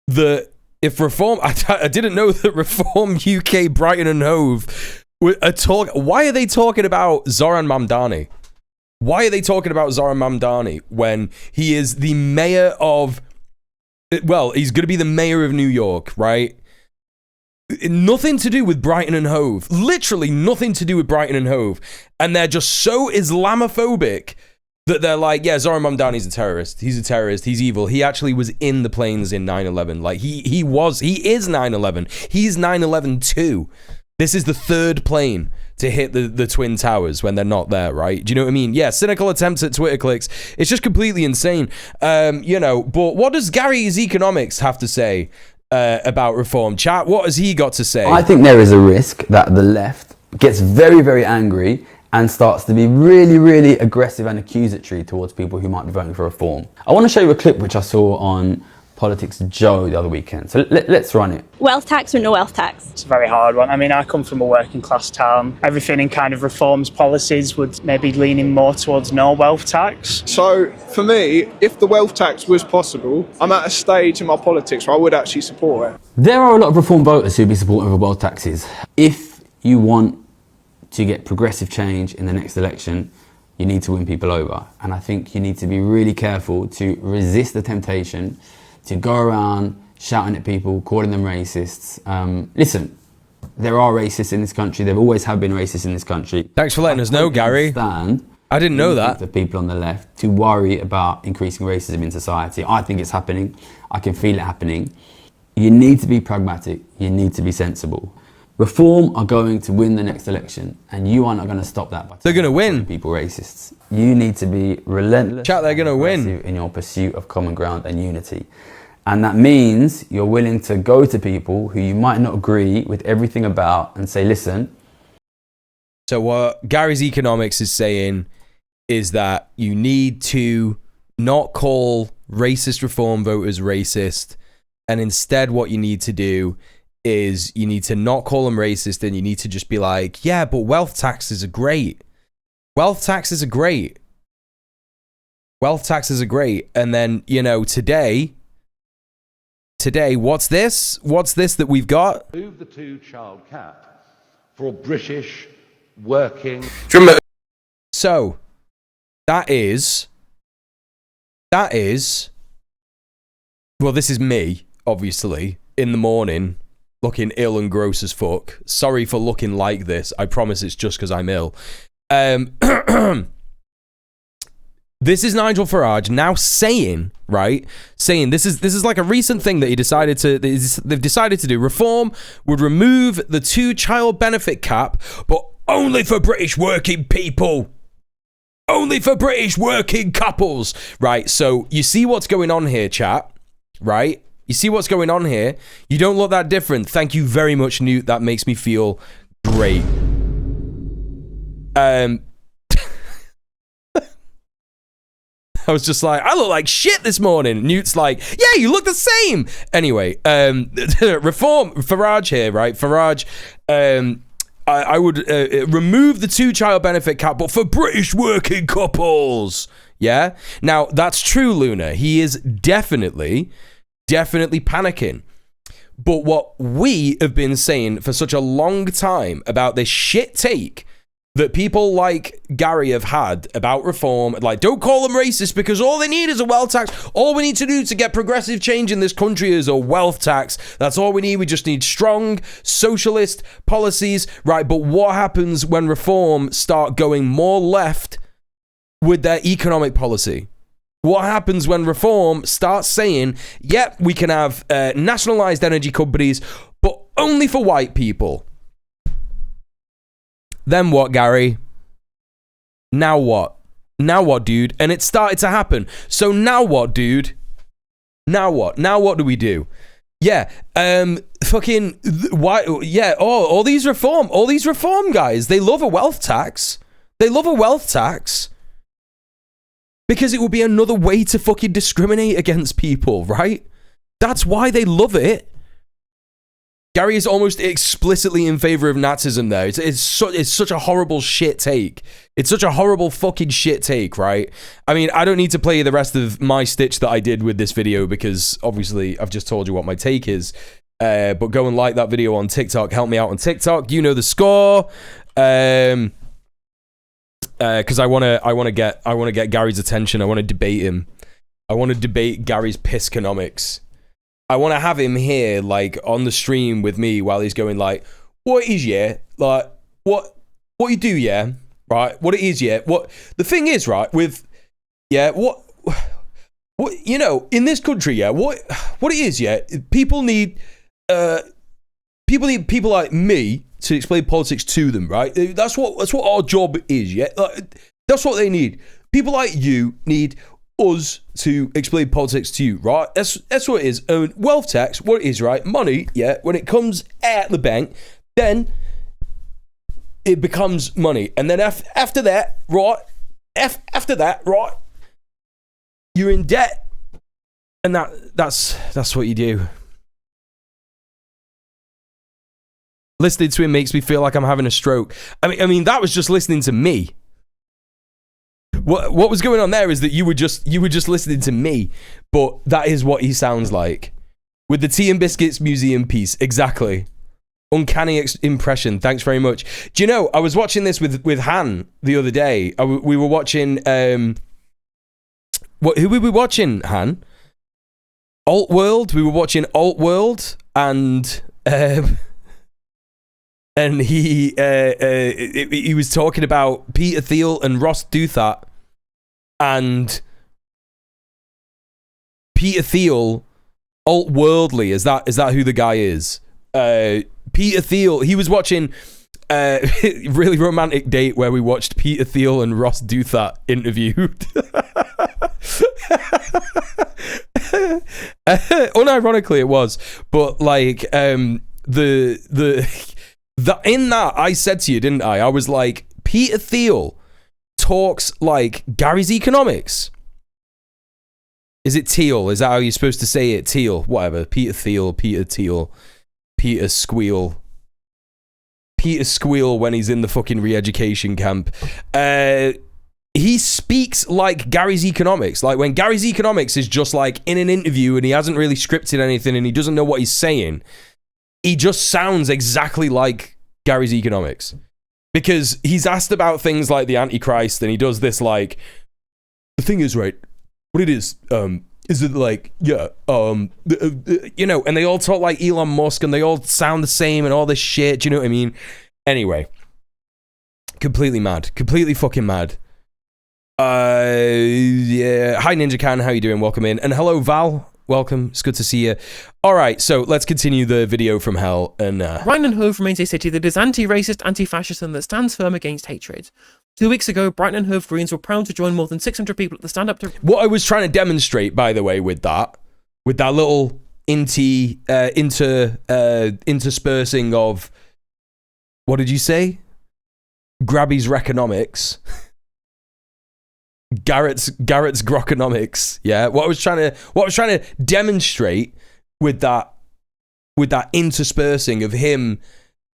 that if Reform, I didn't know that Reform UK Brighton and Hove why are they talking about Zohran Mamdani? Why are they talking about Zohran Mamdani when he is the mayor of, well, he's going to be the mayor of New York, right? Nothing to do with Brighton and Hove. Literally nothing to do with Brighton and Hove. And they're just so Islamophobic that they're like, yeah, Zohran Mamdani's a terrorist. He's a terrorist. He's evil. He actually was in the planes in 9/11. Like, he is 9/11. He's 9/11 too. This is the third plane to hit the Twin Towers when they're not there, right? Do you know what I mean? Yeah, cynical attempts at Twitter clicks. It's just completely insane. But what does Gary's Economics have to say about Reform? Chat, what has he got to say? I think there is a risk that the left gets very, very angry and starts to be really, really aggressive and accusatory towards people who might be voting for Reform. I want to show you a clip which I saw on Politics Joe the other weekend. So let's run it. Wealth tax or no wealth tax? It's a very hard one. I mean, I come from a working class town. Everything in kind of Reform's policies would maybe leaning more towards no wealth tax. So for me, if the wealth tax was possible, I'm at a stage in my politics where I would actually support it. There are a lot of Reform voters who'd be supportive of wealth taxes. If you want to get progressive change in the next election, you need to win people over. And I think you need to be really careful to resist the temptation to go around shouting at people, calling them racists. Listen, there are racists in this country. There always have been racists in this country. Thanks for letting us know, Gary. I didn't know that. The people on the left to worry about increasing racism in society. I think it's happening. I can feel it happening. You need to be pragmatic. You need to be sensible. Reform are going to win the next election, and you are not going to stop that. They're going to win. People racists. You need to be relentless. Chat, they're going to win in your pursuit of common ground and unity. And that means you're willing to go to people who you might not agree with everything about and say, listen. So what Gary's economics is saying is that you need to not call racist reform voters racist. And instead what you need to do is you need to not call them racist, and you need to just be like, yeah, but wealth taxes are great. Wealth taxes are great. Wealth taxes are great. And then, you know, today, what's this? What's this that we've got? Move the 2-child cap for British working. So, that is, well, this is me, obviously, in the morning, looking ill and gross as fuck. Sorry for looking like this. I promise it's just because I'm ill. This is Nigel Farage now saying, right? Saying this is like a recent thing that they've decided to do. Reform would remove the 2-child benefit cap, but only for British working people. Only for British working couples. Right, so you see what's going on here, chat, right? You see what's going on here? You don't look that different. Thank you very much, Newt. That makes me feel great. I was just like, I look like shit this morning. Newt's like, yeah, you look the same. Anyway, reform, Farage here, right? Farage, I would remove the 2-child benefit cap, but for British working couples. Yeah? Now, that's true, Luna. He is definitely panicking. But what we have been saying for such a long time about this shit take that people like Gary have had about reform, like, don't call them racist because all they need is a wealth tax. All we need to do to get progressive change in this country is a wealth tax. That's all we need. We just need strong socialist policies, right? But what happens when reform start going more left with their economic policy? What happens when reform starts saying, yep, we can have nationalized energy companies, but only for white people? Then what, Gary? Now what? Now what, dude? And it started to happen. So now what, dude? Now what? Now what do we do? Yeah, fucking, why? Yeah, all these reform guys, they love a wealth tax. They love a wealth tax because it would be another way to fucking discriminate against people, right? That's why they love it. Gary is almost explicitly in favor of Nazism there. It's such a horrible shit take. It's such a horrible fucking shit take, right? I mean, I don't need to play the rest of my stitch that I did with this video because obviously I've just told you what my take is. But go and like that video on TikTok. Help me out on TikTok. You know the score. Because I want to get Gary's attention. I want to debate him. I want to debate Gary's pisconomics. I want to have him here, like, on the stream with me while he's going, like, what is, yeah? Like, what you do, yeah? Right? What it is, yeah? What the thing is, right, with, yeah, what, you know, in this country, yeah, what it is, yeah? People need people like me to explain politics to them, right? That's what our job is, yeah? Like, that's what they need. People like you need us to explain politics to you, right? That's what it is. Wealth tax, what it is, right? Money, yeah, when it comes at the bank, then it becomes money. And then after that, right? After that, right? You're in debt. And that's what you do. Listening to him makes me feel like I'm having a stroke. I mean, that was just listening to me. What was going on there is that you were just listening to me, but that is what he sounds like. With the Tea and Biscuits Museum piece, exactly. Uncanny impression, thanks very much. Do you know, I was watching this with Han the other day. We were watching, who were we watching, Han? Alt World? We were watching Alt World, and and he was talking about Peter Thiel and Ross Douthat, and Peter Thiel, alt-worldly, is that who the guy is? Peter Thiel, he was watching really romantic date where we watched Peter Thiel and Ross Douthat interviewed. Unironically it was, but like the in that I said to you, didn't I was like, Peter Thiel talks like Gary's Economics. Is it Teal? Is that how you're supposed to say it? Teal, whatever. Peter Thiel, Peter Teal, Peter Squeal, Peter Squeal when he's in the fucking re-education camp. He speaks like Gary's Economics. Like when Gary's Economics is just like in an interview and he hasn't really scripted anything and he doesn't know what he's saying, he just sounds exactly like Gary's Economics. Because he's asked about things like the Antichrist and he does this like, the thing is, right, what it is it like, yeah, you know, and they all talk like Elon Musk and they all sound the same and all this shit, do you know what I mean? Anyway, completely mad, completely fucking mad. Yeah. Hi Ninja Can, how you doing? Welcome in. And hello Val, welcome. It's good to see you. All right, so let's continue the video from hell. And Brighton and Hove remains a city that is anti-racist, anti-fascist, and that stands firm against hatred. 2 weeks ago, Brighton and Hove Greens were proud to join more than 600 people at the stand-up to... What I was trying to demonstrate, by the way, with that little interspersing of, what did you say? Grabby's Reconomics. Garrett's Grockonomics. Yeah. What I was trying to demonstrate with that interspersing of him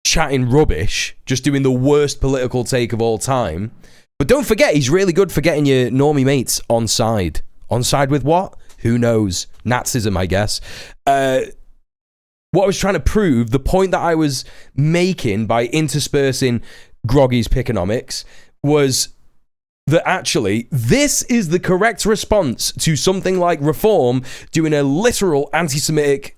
chatting rubbish, just doing the worst political take of all time. But don't forget, he's really good for getting your normie mates on side. On side with what? Who knows? Nazism, I guess. What I was trying to prove, the point that I was making by interspersing Groggy's Pickonomics was that actually this is the correct response to something like Reform doing a literal anti-Semitic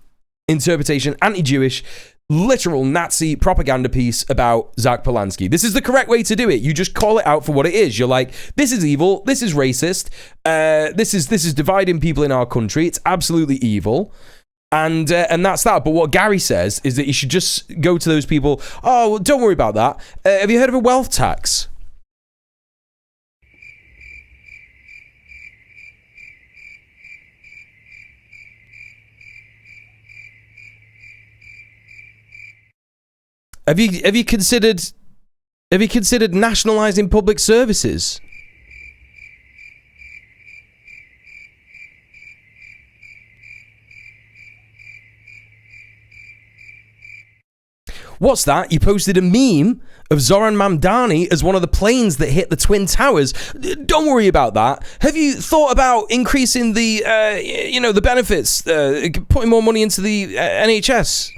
interpretation, anti-Jewish, literal Nazi propaganda piece about Zach Polanski. This is the correct way to do it. You just call it out for what it is. You're like, this is evil, this is racist, this is dividing people in our country, it's absolutely evil. And that's that. But what Gary says is that you should just go to those people, oh, well, don't worry about that. Have you heard of a wealth tax? Have you considered nationalizing public services? What's that? You posted a meme of Zoran Mamdani as one of the planes that hit the Twin Towers. Don't worry about that. Have you thought about increasing the the benefits, putting more money into the NHS?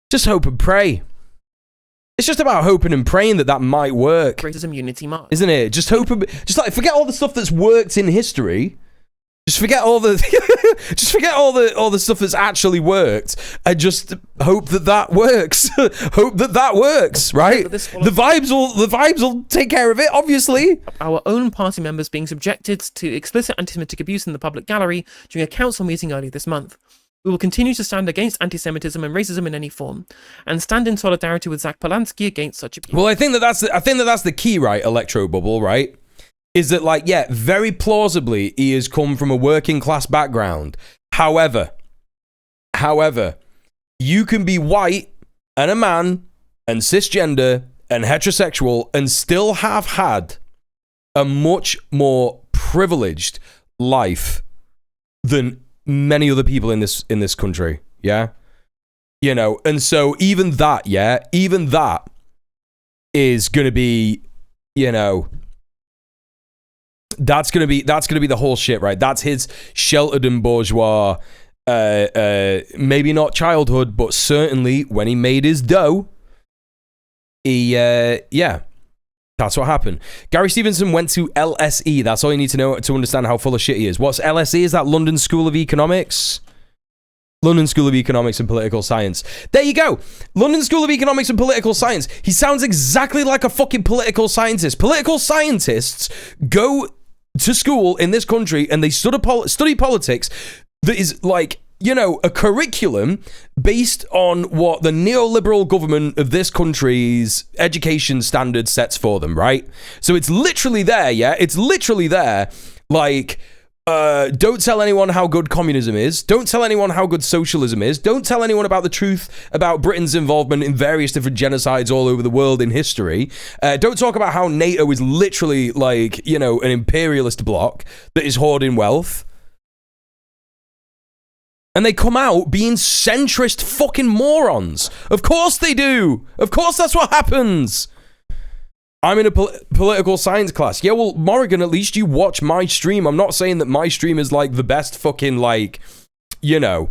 Just hope and pray. It's just about hoping and praying that might work. Racism Unity March. Isn't it? Just hope and, just like forget all the stuff that's worked in history. Just forget all the all the stuff that's actually worked and just hope that works. Hope that works, right? The vibes will take care of it, obviously. Our own party members being subjected to explicit anti-Semitic abuse in the public gallery during a council meeting earlier this month. We will continue to stand against anti-Semitism and racism in any form, and stand in solidarity with Zach Polanski against such abuse. Well, I think that's the key, right? Electro Bubble, right? Is that like, yeah, very plausibly he has come from a working class background. However, you can be white and a man and cisgender and heterosexual and still have had a much more privileged life than many other people in this country, yeah, you know, and so even that is gonna be, you know, that's gonna be the whole shit, right? That's his sheltered and bourgeois, maybe not childhood, but certainly when he made his dough, he That's what happened. Gary Stevenson went to LSE. That's all you need to know to understand how full of shit he is. What's LSE? Is that London School of Economics? London School of Economics and Political Science. There you go. London School of Economics and Political Science. He sounds exactly like a fucking political scientist. Political scientists go to school in this country and they study politics that is like, you know, a curriculum based on what the neoliberal government of this country's education standard sets for them, right? So it's literally there, yeah? It's literally there. Like, don't tell anyone how good communism is. Don't tell anyone how good socialism is. Don't tell anyone about the truth about Britain's involvement in various different genocides all over the world in history. Don't talk about how NATO is literally like, you know, an imperialist bloc that is hoarding wealth. And they come out being centrist fucking morons. Of course they do. Of course that's what happens. I'm in a political science class. Yeah, well, Morrigan, at least you watch my stream. I'm not saying that my stream is like the best fucking like, you know,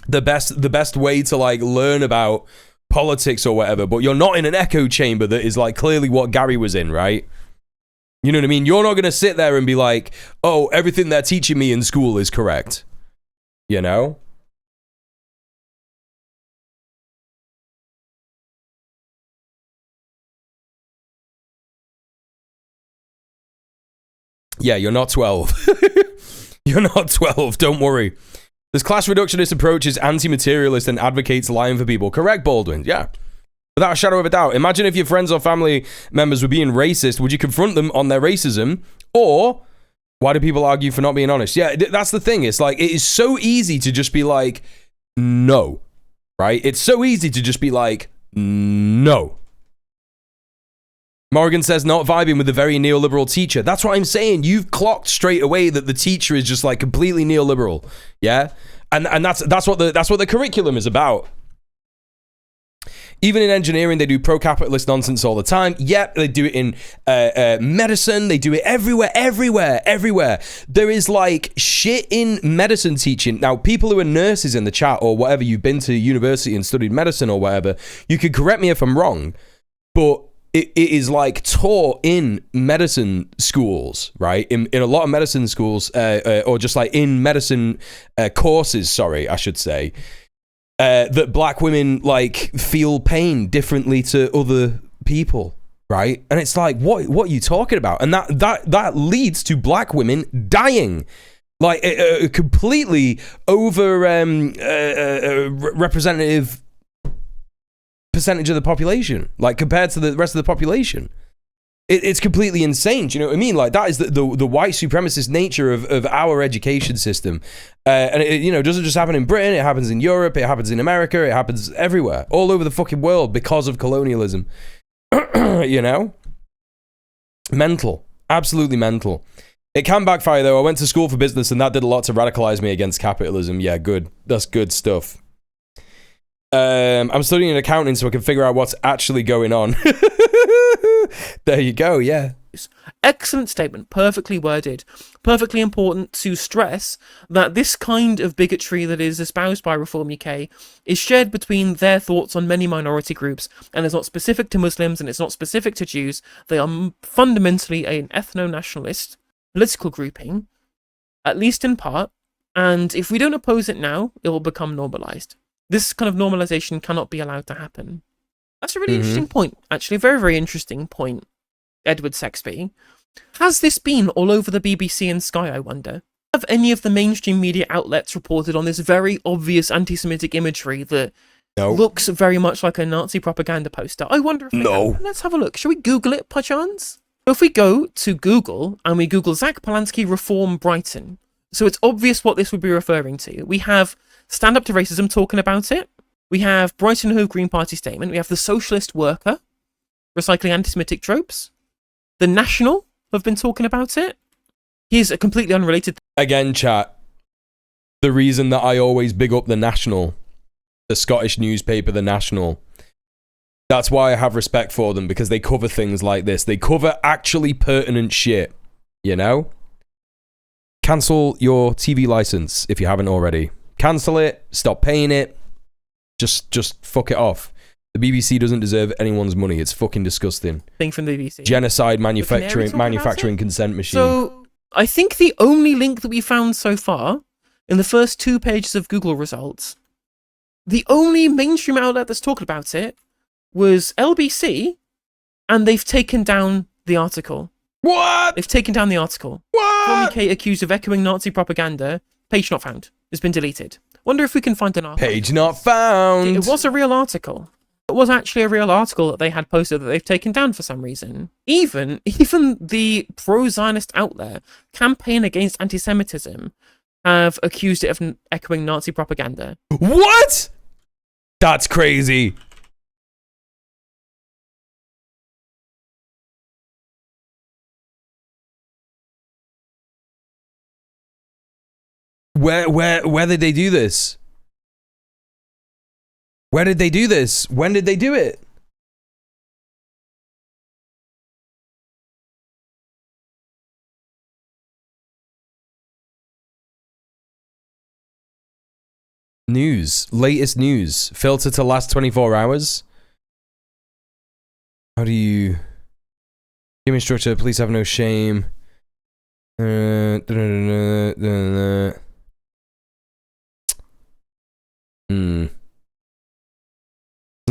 the best way to like learn about politics or whatever, but you're not in an echo chamber that is like clearly what Gary was in, right? You know what I mean? You're not going to sit there and be like, oh, everything they're teaching me in school is correct. You know? Yeah, you're not 12. You're not 12, don't worry. This class reductionist approach is anti-materialist and advocates lying for people. Correct, Baldwin, yeah. Without a shadow of a doubt. Imagine if your friends or family members were being racist, would you confront them on their racism? Or, why do people argue for not being honest? Yeah, that's the thing. It's like, it is so easy to just be like, no. Right? It's so easy to just be like, no. Morgan says, not vibing with the very neoliberal teacher. That's what I'm saying. You've clocked straight away that the teacher is just like completely neoliberal. Yeah? And that's what the curriculum is about. Even in engineering, they do pro-capitalist nonsense all the time. Yep, they do it in medicine. They do it everywhere. There is like shit in medicine teaching. Now, people who are nurses in the chat or whatever, you've been to university and studied medicine or whatever, you can correct me if I'm wrong, but it is like taught in medicine schools, right? In a lot of medicine schools, or just like in medicine courses, sorry, I should say, that black women like feel pain differently to other people, right? And it's like, what are you talking about? And that leads to black women dying. Like a completely over representative percentage of the population, like compared to the rest of the population. It's completely insane. Do you know what I mean? Like, that is the white supremacist nature of our education system. And it, you know, doesn't just happen in Britain, it happens in Europe, it happens in America, it happens everywhere, all over the fucking world because of colonialism. You know? Mental. Absolutely mental. It can backfire though. I went to school for business and that did a lot to radicalize me against capitalism. Yeah, good. That's good stuff. I'm studying accounting so I can figure out what's actually going on. There you go, yeah. Excellent statement, perfectly worded. Perfectly important to stress that this kind of bigotry that is espoused by Reform UK is shared between their thoughts on many minority groups, and it's not specific to Muslims and it's not specific to Jews. They are fundamentally an ethno-nationalist political grouping, at least in part, and if we don't oppose it now, it will become normalised. This kind of normalisation cannot be allowed to happen. That's a really interesting point, actually. Very, very interesting point, Edward Sexby. Has this been all over the BBC and Sky, I wonder? Have any of the mainstream media outlets reported on this very obvious anti-Semitic imagery that looks very much like a Nazi propaganda poster? I wonder if they have. Let's have a look. Shall we Google it, perchance? If we go to Google, and we Google Zach Polanski Reform Brighton, so it's obvious what this would be referring to. We have Stand Up to Racism talking about it. We have Brighton Hove Green Party statement. We have the Socialist Worker recycling anti-Semitic tropes. The National have been talking about it. Here's a completely unrelated... Again, chat. The reason that I always big up the National, the Scottish newspaper, the National, that's why I have respect for them, because they cover things like this. They cover actually pertinent shit, you know? Cancel your TV license if you haven't already. Cancel it. Stop paying it. Just fuck it off. The BBC doesn't deserve anyone's money. It's fucking disgusting. Thing from the BBC. Genocide manufacturing consent machine. So I think the only link that we found so far in the first 2 pages of Google results, the only mainstream outlet that's talking about it was LBC, and they've taken down the article. What? They've taken down the article. What? Tommy Kate accused of echoing Nazi propaganda. Page not found. It's been deleted. Wonder if we can find an article. Page not found. It was a real article. It was actually a real article that they had posted that they've taken down for some reason. Even the pro-Zionist outlet Campaign Against Anti-Semitism have accused it of echoing Nazi propaganda. What? That's crazy. Where did they do this? Where did they do this? When did they do it? News. Latest news. Filter to last 24 hours. How do you... Game instructor, please have no shame. Doesn't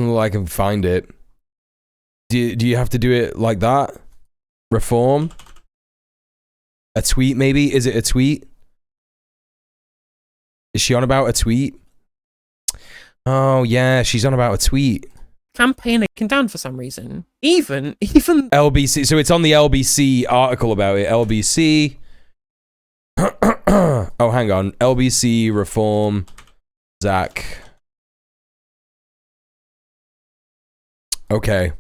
look like I can find it. Do you have to do it like that? Reform? A tweet maybe? Is it a tweet? Is she on about a tweet? Oh yeah, she's on about a tweet. Campaign taken down for some reason. Even LBC. So it's on the LBC article about it. LBC. Oh, hang on. LBC reform. Zach. Okay.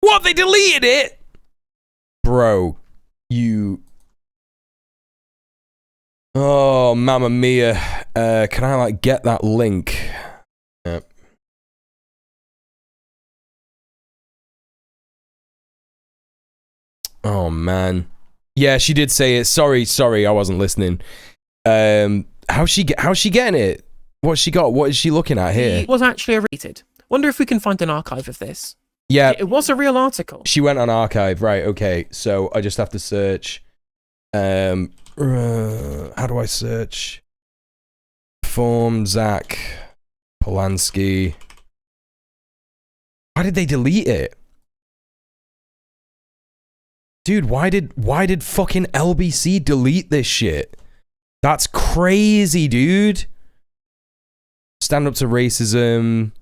What? They deleted it? Bro, you... Oh, mamma mia. Can I, like, get that link? Yep. Oh, man. Yeah, she did say it. Sorry, I wasn't listening. How's she getting it? What's she got? What is she looking at here? It was actually rated. Wonder if we can find an archive of this. Yeah. It was a real article. She went on archive. Right, okay. So I just have to search. How do I search? Form Zach Polanski. Why did they delete it? Dude, why did fucking LBC delete this shit? That's crazy, dude. Stand up to racism.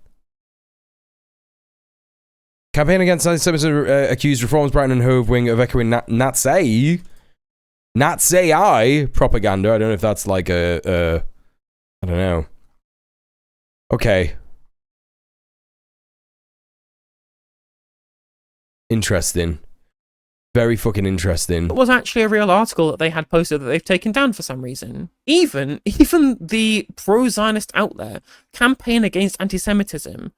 Campaign Against Anti-Semitism accused Reform's Brighton and Hove wing of echoing Nazi propaganda. I don't know if that's like I don't know. Okay. Interesting. Very fucking interesting. It was actually a real article that they had posted that they've taken down for some reason. Even the pro-Zionist outlet Campaign Against Anti-Semitism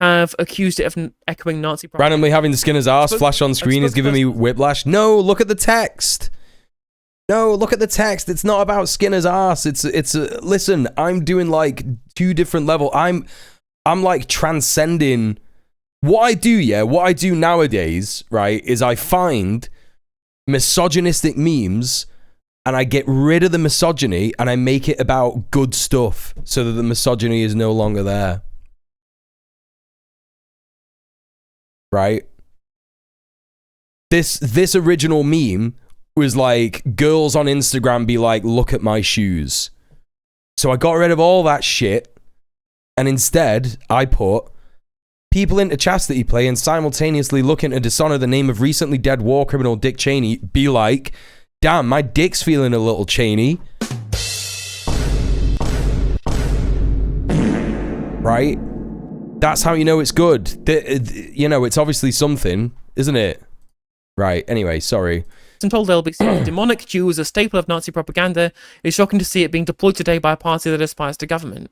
have accused it of echoing Nazi propaganda. Randomly having the Skinner's arse flash on screen is giving me whiplash. No, look at the text. No, look at the text. It's not about Skinner's arse. Listen, I'm doing like 2 different levels. I'm like transcending what I do nowadays, right, is I find misogynistic memes and I get rid of the misogyny and I make it about good stuff so that the misogyny is no longer there. Right? This original meme was like girls on Instagram be like, look at my shoes. So I got rid of all that shit and instead I put people into chastity play and simultaneously looking to dishonor the name of recently dead war criminal Dick Cheney be like, damn, my dick's feeling a little Cheney. Right? That's how you know it's good. You know, it's obviously something, isn't it? Right, anyway, sorry. And told LBC, demonic Jew is a staple of Nazi propaganda. It's shocking to see it being deployed today by a party that aspires to government.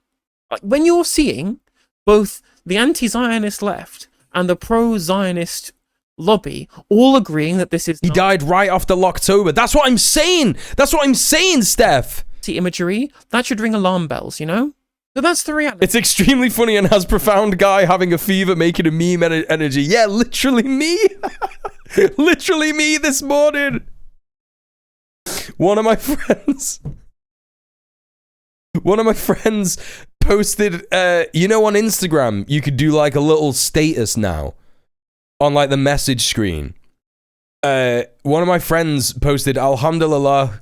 Like, when you're seeing both the anti-Zionist left and the pro-Zionist lobby all agreeing that this is... He died right after Locktober. That's what I'm saying. That's what I'm saying, Steph. Imagery, that should ring alarm bells, you know? But that's the reality. It's extremely funny and has profound guy having a fever making a meme energy. Yeah, literally me. Literally me this morning. One of my friends posted, you know, on Instagram, you could do like a little status now on like the message screen. One of my friends posted, Alhamdulillah,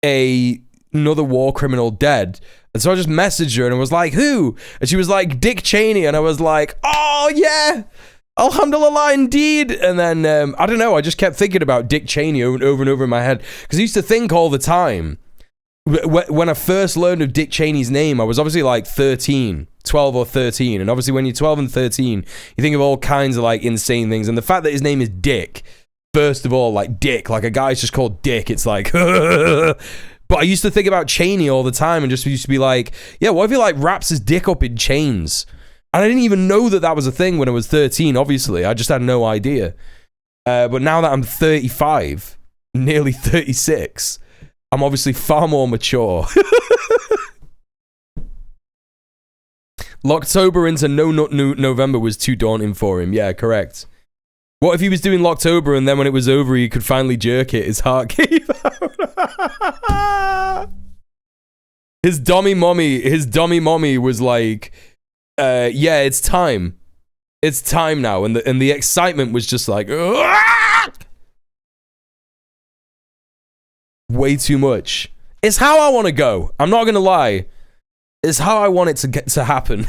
another war criminal dead. And so I just messaged her and I was like, who? And she was like, Dick Cheney. And I was like, oh yeah, Alhamdulillah indeed. And then, I don't know, I just kept thinking about Dick Cheney over and over in my head. Because I used to think all the time, when I first learned of Dick Cheney's name, I was obviously like 12 or 13. And obviously when you're 12 and 13, you think of all kinds of like insane things. And the fact that his name is Dick, first of all, like Dick, like a guy's just called Dick, it's like, but I used to think about Cheney all the time and just used to be like, yeah, what if he like wraps his dick up in chains? And I didn't even know that that was a thing when I was 13, obviously. I just had no idea. But now that I'm 35, nearly 36, I'm obviously far more mature. Locktober into No Nut November was too daunting for him. Yeah, correct. What if he was doing Locktober and then when it was over, he could finally jerk it? His heart gave out. His dummy mommy was like, yeah, it's time. It's time now. And the excitement was just like, way too much. It's how I want to go. I'm not going to lie. It's how I want it to happen.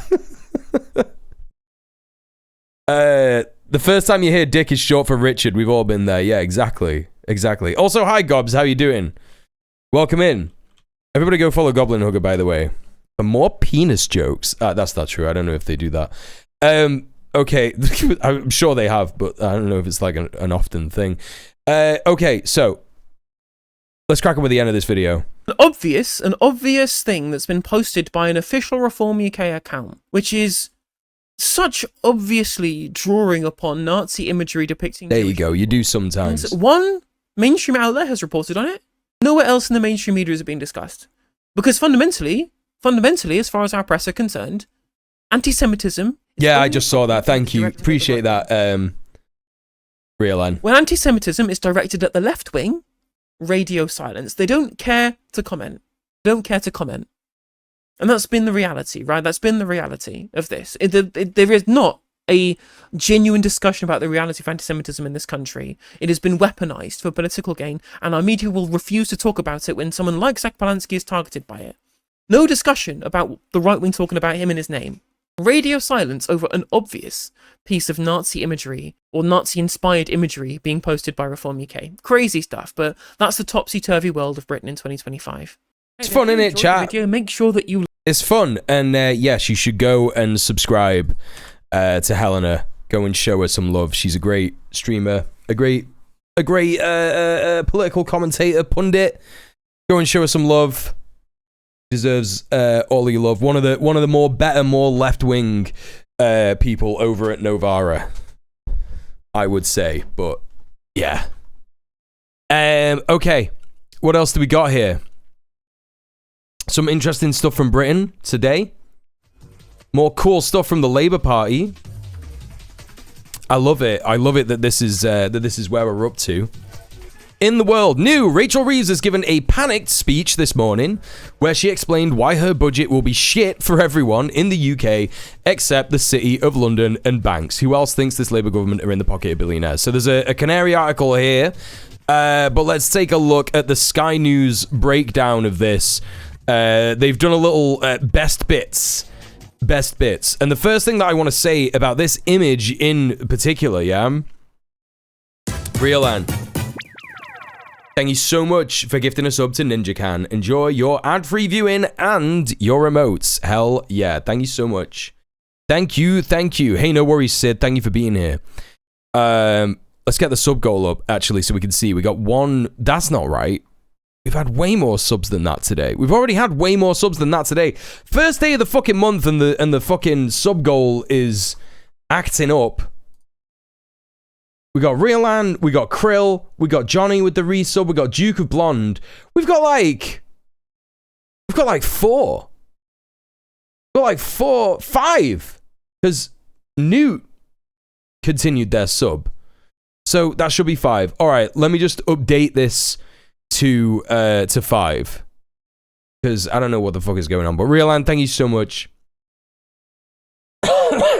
The first time you hear Dick is short for Richard. We've all been there. Yeah, exactly. Exactly. Also, hi, Gobs. How you doing? Welcome in. Everybody go follow Goblin Hugger, by the way. For more penis jokes. That's not true. I don't know if they do that. Okay. I'm sure they have, but I don't know if it's like an often thing. Okay, so let's crack on with the end of this video. An obvious thing that's been posted by an official Reform UK account, which is such obviously drawing upon Nazi imagery depicting there you go, you do sometimes. One mainstream outlet has reported on it. Nowhere else in the mainstream media is it being discussed. Because fundamentally, as far as our press are concerned, anti-Semitism... Yeah, I just saw that. Thank you. Appreciate that, Real. When anti-Semitism is directed at the left wing, radio silence. They don't care to comment. And that's been the reality, right? That's been the reality of this. There is not a genuine discussion about the reality of anti-Semitism in this country. It has been weaponized for political gain, and our media will refuse to talk about it when someone like Zach Polanski is targeted by it. No discussion about the right wing talking about him and his name. Radio silence over an obvious piece of Nazi imagery or Nazi-inspired imagery being posted by Reform UK. Crazy stuff, but that's the topsy-turvy world of Britain in 2025. It's fun, innit, chat? Video, make sure that you... It's fun, and yes, you should go and subscribe to Helena. Go and show her some love. She's a great streamer, a great political commentator, pundit. Go and show her some love. Deserves all of your love. One of the more left wing people over at Novara, I would say. But yeah. Okay, what else do we got here? Some interesting stuff from Britain today. More cool stuff from the Labour Party. I love it. I love it that this is where we're up to. In the world, new, Rachel Reeves has given a panicked speech this morning where she explained why her budget will be shit for everyone in the UK except the City of London and banks. Who else thinks this Labour government are in the pocket of billionaires? So there's a Canary article here, but let's take a look at the Sky News breakdown of this. They've done a little best bits. And the first thing that I want to say about this image in particular, yeah? Real. Thank you so much for gifting a sub to NinjaCan. Enjoy your ad-free viewing and your remotes. Hell yeah. Thank you so much. Thank you. Hey, no worries, Sid. Thank you for being here. Let's get the sub goal up, actually, so we can see. We got one. That's not right. We've had way more subs than that today. We've already had way more subs than that today. First day of the fucking month and the fucking sub goal is acting up. We got Realan, we got Krill, we got Johnny with the resub, we got Duke of Blonde. We've got like 4. We've got like 4, 5. Because Newt continued their sub. So that should be 5. All right, let me just update this to 5. Because I don't know what the fuck is going on. But Realan, thank you so much.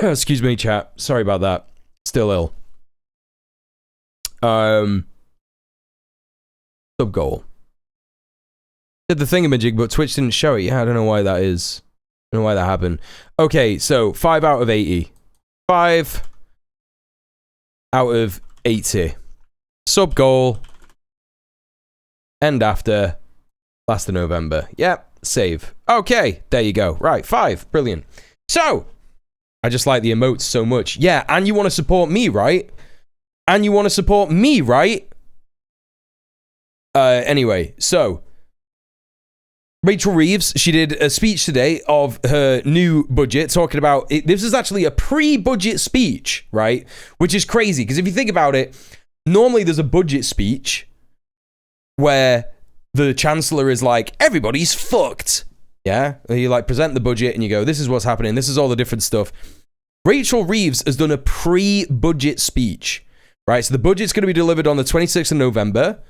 Excuse me, chat. Sorry about that. Still ill. Sub goal. Did the thingamajig, but Twitch didn't show it. Yeah, I don't know why that is. I don't know why that happened. Okay, so 5 out of 80. 5 out of 80. Sub goal. End after. Last of November. Yep, save. Okay, there you go. Right, 5. Brilliant. So, I just like the emotes so much. Yeah, and you want to support me, right? And you want to support me, right? Anyway, so Rachel Reeves, she did a speech today of her new budget, talking about it. This is actually a pre-budget speech, right? Which is crazy, because if you think about it, normally there's a budget speech where the Chancellor is like, everybody's fucked. Yeah? And you like present the budget and you go, this is what's happening. This is all the different stuff. Rachel Reeves has done a pre-budget speech, right? So the budget's going to be delivered on the 26th of November.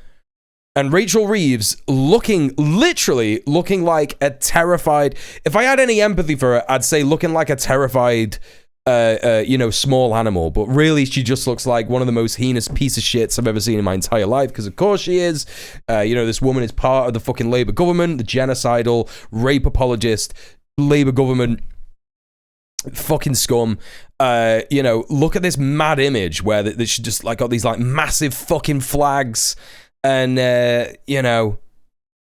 And Rachel Reeves literally looking like a terrified, if I had any empathy for her, I'd say looking like a terrified, small animal. But really, she just looks like one of the most heinous piece of shits I've ever seen in my entire life. Because of course she is. This woman is part of the fucking Labour government, the genocidal, rape apologist, Labour government, fucking scum. Look at this mad image where she just like got these like massive fucking flags. And,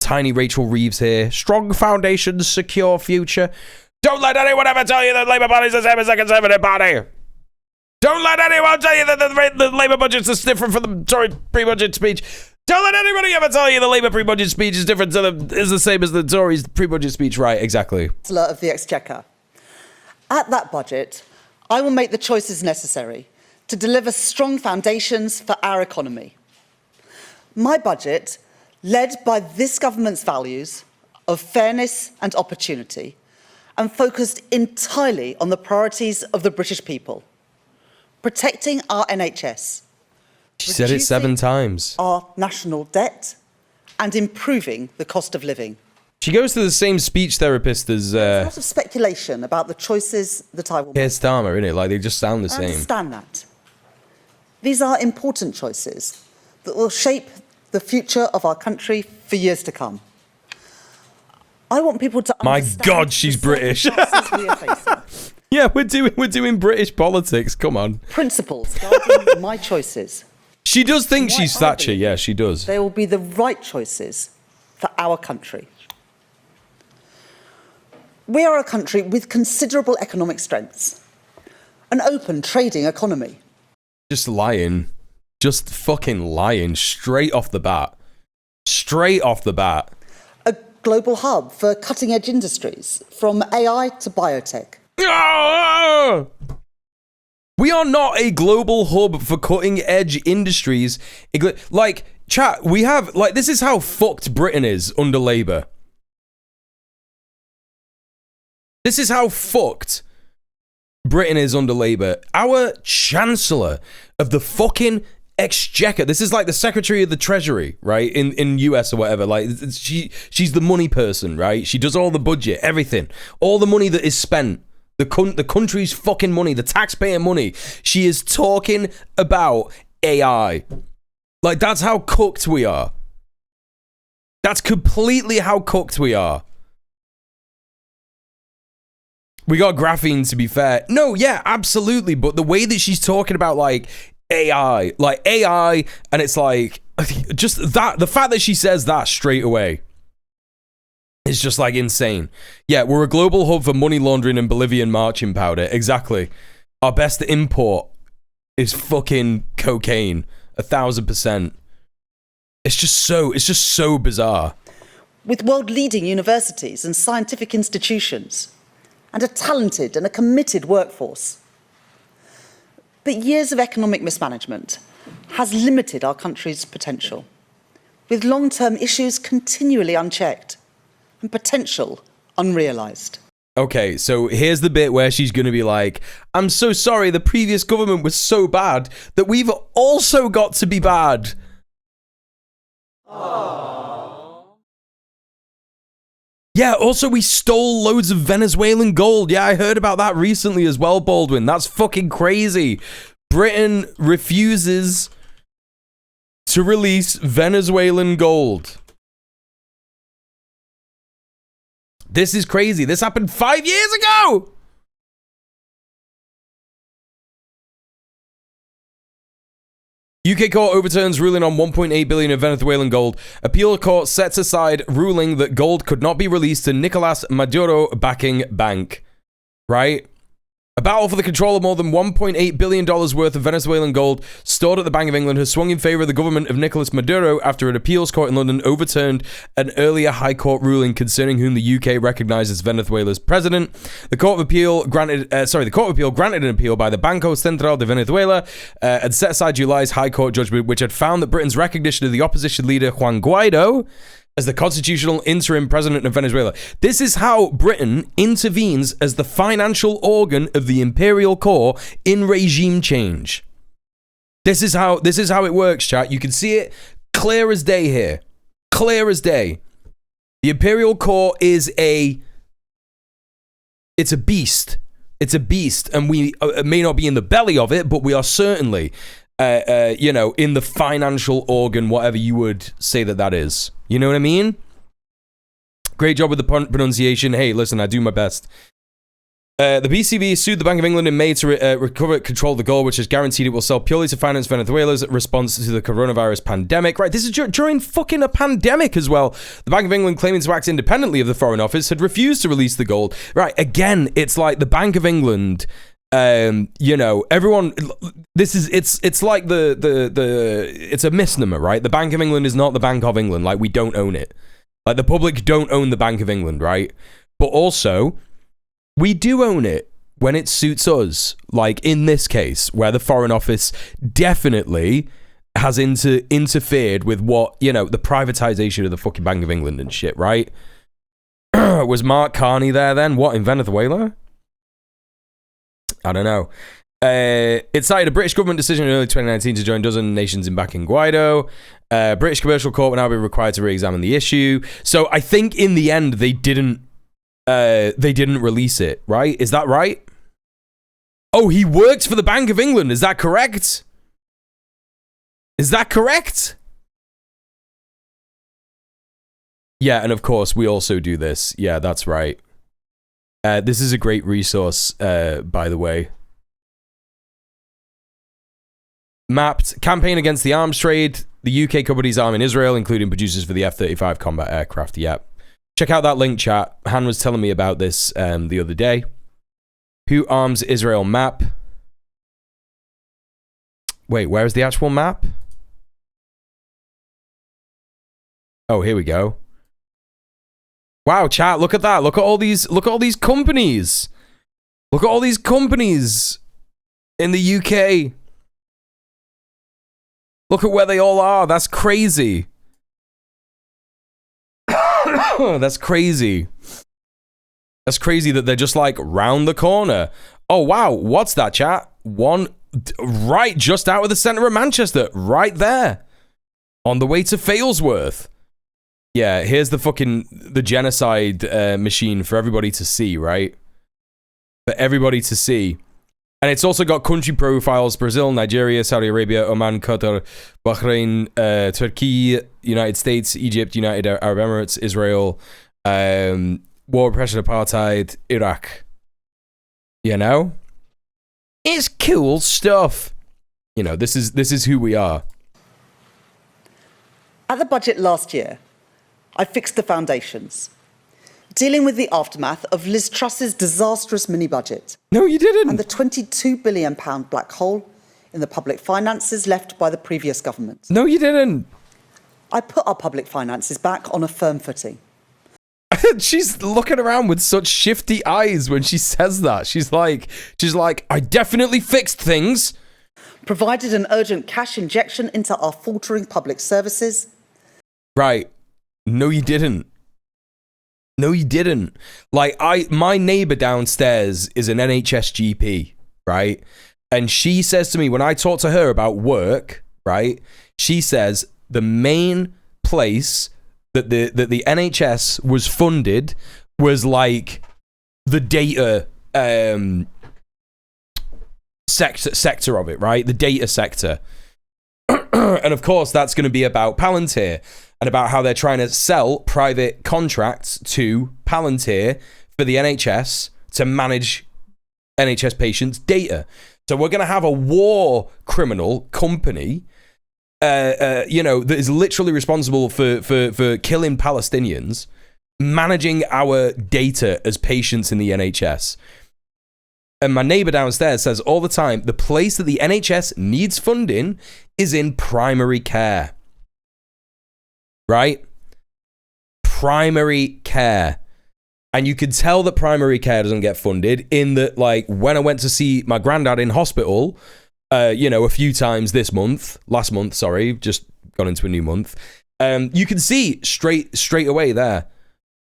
tiny Rachel Reeves here. Strong foundations, secure future. Don't let anyone ever tell you that Labour Party's the same as the Conservative Party. Don't let anyone tell you that the Labour budget's different from the Tory pre-budget speech. Don't let anybody ever tell you the Labour pre-budget speech is different is the same as the Tories pre-budget speech. Right, exactly. Of the Exchequer. At that budget, I will make the choices necessary to deliver strong foundations for our economy. My budget, led by this government's values of fairness and opportunity, and focused entirely on the priorities of the British people. Protecting our NHS. She said it 7 times. Our national debt, and improving the cost of living. She goes to the same speech therapist as... There's a lot of speculation about the choices that I will make. Keir Starmer, innit? Like, they just sound the same. I understand that. These are important choices that will shape the future of our country for years to come. I want people to understand. My God, she's British. Yeah, we're doing British politics. Come on. Principles guiding my choices. She does think she's Thatcher. Yeah, she does. They will be the right choices for our country. We are a country with considerable economic strengths, an open trading economy. Just lying. Just fucking lying straight off the bat. Straight off the bat. A global hub for cutting-edge industries, from AI to biotech. We are not a global hub for cutting-edge industries. Like, chat, we have... Like, this is how fucked Britain is under Labour. This is how fucked Britain is under Labour. Our Chancellor of the fucking Exchequer. This is like the Secretary of the Treasury, right? In US or whatever. Like, she's the money person, right? She does all the budget, everything. All the money that is spent. The country's fucking money, the taxpayer money. She is talking about AI. Like, that's how cooked we are. That's completely how cooked we are. We got graphene, to be fair. No, yeah, absolutely. But the way that she's talking about, like, AI, and it's like, just that, the fact that she says that straight away is just, like, insane. Yeah, we're a global hub for money laundering and Bolivian marching powder. Exactly. Our best import is fucking cocaine. 1,000%. It's just so bizarre. With world-leading universities and scientific institutions, and a talented and a committed workforce. But years of economic mismanagement has limited our country's potential, with long-term issues continually unchecked and potential unrealised. Okay, so here's the bit where she's going to be like, I'm so sorry, the previous government was so bad that we've also got to be bad. Yeah, also we stole loads of Venezuelan gold. Yeah, I heard about that recently as well, Baldwin. That's fucking crazy. Britain refuses to release Venezuelan gold. This is crazy. This happened 5 years ago. UK court overturns ruling on 1.8 billion of Venezuelan gold. Appeal court sets aside ruling that gold could not be released to Nicolas Maduro backing bank. Right? A battle for the control of more than $1.8 billion worth of Venezuelan gold stored at the Bank of England has swung in favour of the government of Nicolas Maduro after an appeals court in London overturned an earlier High Court ruling concerning whom the UK recognises Venezuela's president. The Court of Appeal granted an appeal by the Banco Central de Venezuela and set aside July's High Court judgment, which had found that Britain's recognition of the opposition leader Juan Guaido as the constitutional interim president of Venezuela. This is how Britain intervenes as the financial organ of the imperial core in regime change. This is how it works, chat. You can see it clear as day here. Clear as day. The imperial core is it's a beast. It's a beast, and we may not be in the belly of it, but we are certainly in the financial organ, whatever you would say that is. You know what I mean? Great job with the pronunciation. Hey, listen, I do my best. The BCB sued the Bank of England in May to recover control of the gold, which has guaranteed it will sell purely to finance Venezuela's response to the coronavirus pandemic. Right, this is during fucking a pandemic as well. The Bank of England, claiming to act independently of the Foreign Office, had refused to release the gold. Right, again, it's like the Bank of England... everyone, it's like it's a misnomer, right? The Bank of England is not the Bank of England. Like, we don't own it. Like, the public don't own the Bank of England, right? But also, we do own it when it suits us. Like, in this case, where the Foreign Office definitely has interfered with what, the privatization of the fucking Bank of England and shit, right? Was Mark Carney there then? What, in Venezuela? I don't know. It cited a British government decision in early 2019 to join dozen nations in backing Guaido. British commercial court will now be required to re-examine the issue. So I think in the end they didn't release it, right? Is that right? Oh, he works for the Bank of England. Is that correct? Is that correct? Yeah, and of course we also do this. Yeah, that's right. This is a great resource, by the way. Mapped campaign against the arms trade. The UK companies arm in Israel, including producers for the F-35 combat aircraft. Yep. Check out that link, chat. Han was telling me about this the other day. Who arms Israel map? Wait, where's the actual map? Oh, here we go. Wow, chat, look at that. Look at all these companies. Look at all these companies in the UK. Look at where they all are. That's crazy. That's crazy. That's crazy that they're just like round the corner. Oh, wow. What's that, chat? One right just out of the center of Manchester. Right there. On the way to Failsworth. Yeah, here's the genocide machine for everybody to see, right? For everybody to see. And it's also got country profiles: Brazil, Nigeria, Saudi Arabia, Oman, Qatar, Bahrain, Turkey, United States, Egypt, United Arab Emirates, Israel, war, oppression, apartheid, Iraq. You know? It's cool stuff. You know, this is who we are. At the budget last year, I fixed the foundations, dealing with the aftermath of Liz Truss's disastrous mini-budget. No, you didn't. And the £22 billion black hole in the public finances left by the previous government. No, you didn't. I put our public finances back on a firm footing. She's looking around with such shifty eyes when she says that. She's like, I definitely fixed things. Provided an urgent cash injection into our faltering public services. Right. No, you didn't. No, you didn't. Like, my neighbor downstairs is an NHS GP, right? And she says to me, when I talk to her about work, right? She says the main place that the NHS was funded was like the data sector of it, right? The data sector. And of course, that's going to be about Palantir and about how they're trying to sell private contracts to Palantir for the NHS to manage NHS patients' data. So we're going to have a war criminal company, that is literally responsible for killing Palestinians, managing our data as patients in the NHS. And my neighbor downstairs says all the time, the place that the NHS needs funding is in primary care. Right? Primary care. And you can tell that primary care doesn't get funded in that, like, when I went to see my granddad in hospital, a few times last month, just gone into a new month, you can see straight away there.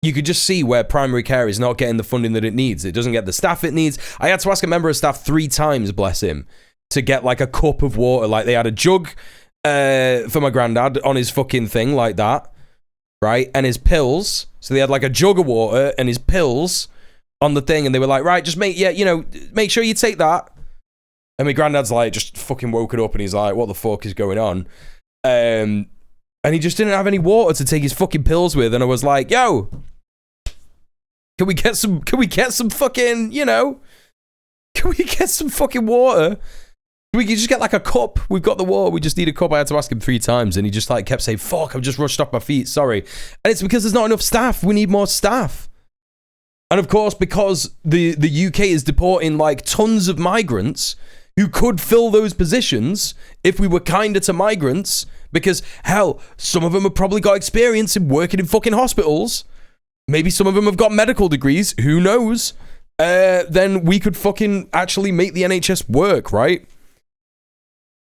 You could just see where primary care is not getting the funding that it needs. It doesn't get the staff it needs. I had to ask a member of staff 3 times, bless him, to get like a cup of water. Like, they had a jug for my granddad on his fucking thing like that, right? And his pills. So they had like a jug of water and his pills on the thing, and they were like, right, just make sure you take that. And my granddad's like, just fucking woken up, and he's like, what the fuck is going on? And he just didn't have any water to take his fucking pills with. And I was like, yo, can we get some fucking, can we get some fucking water? We can just get like a cup. We've got the water. We just need a cup. I had to ask him 3 times, and he just like kept saying, fuck, I've just rushed off my feet. Sorry. And it's because there's not enough staff. We need more staff. And of course, because the UK is deporting like tons of migrants who could fill those positions if we were kinder to migrants, because hell, some of them have probably got experience in working in fucking hospitals. Maybe some of them have got medical degrees. Who knows? Then we could fucking actually make the NHS work, right?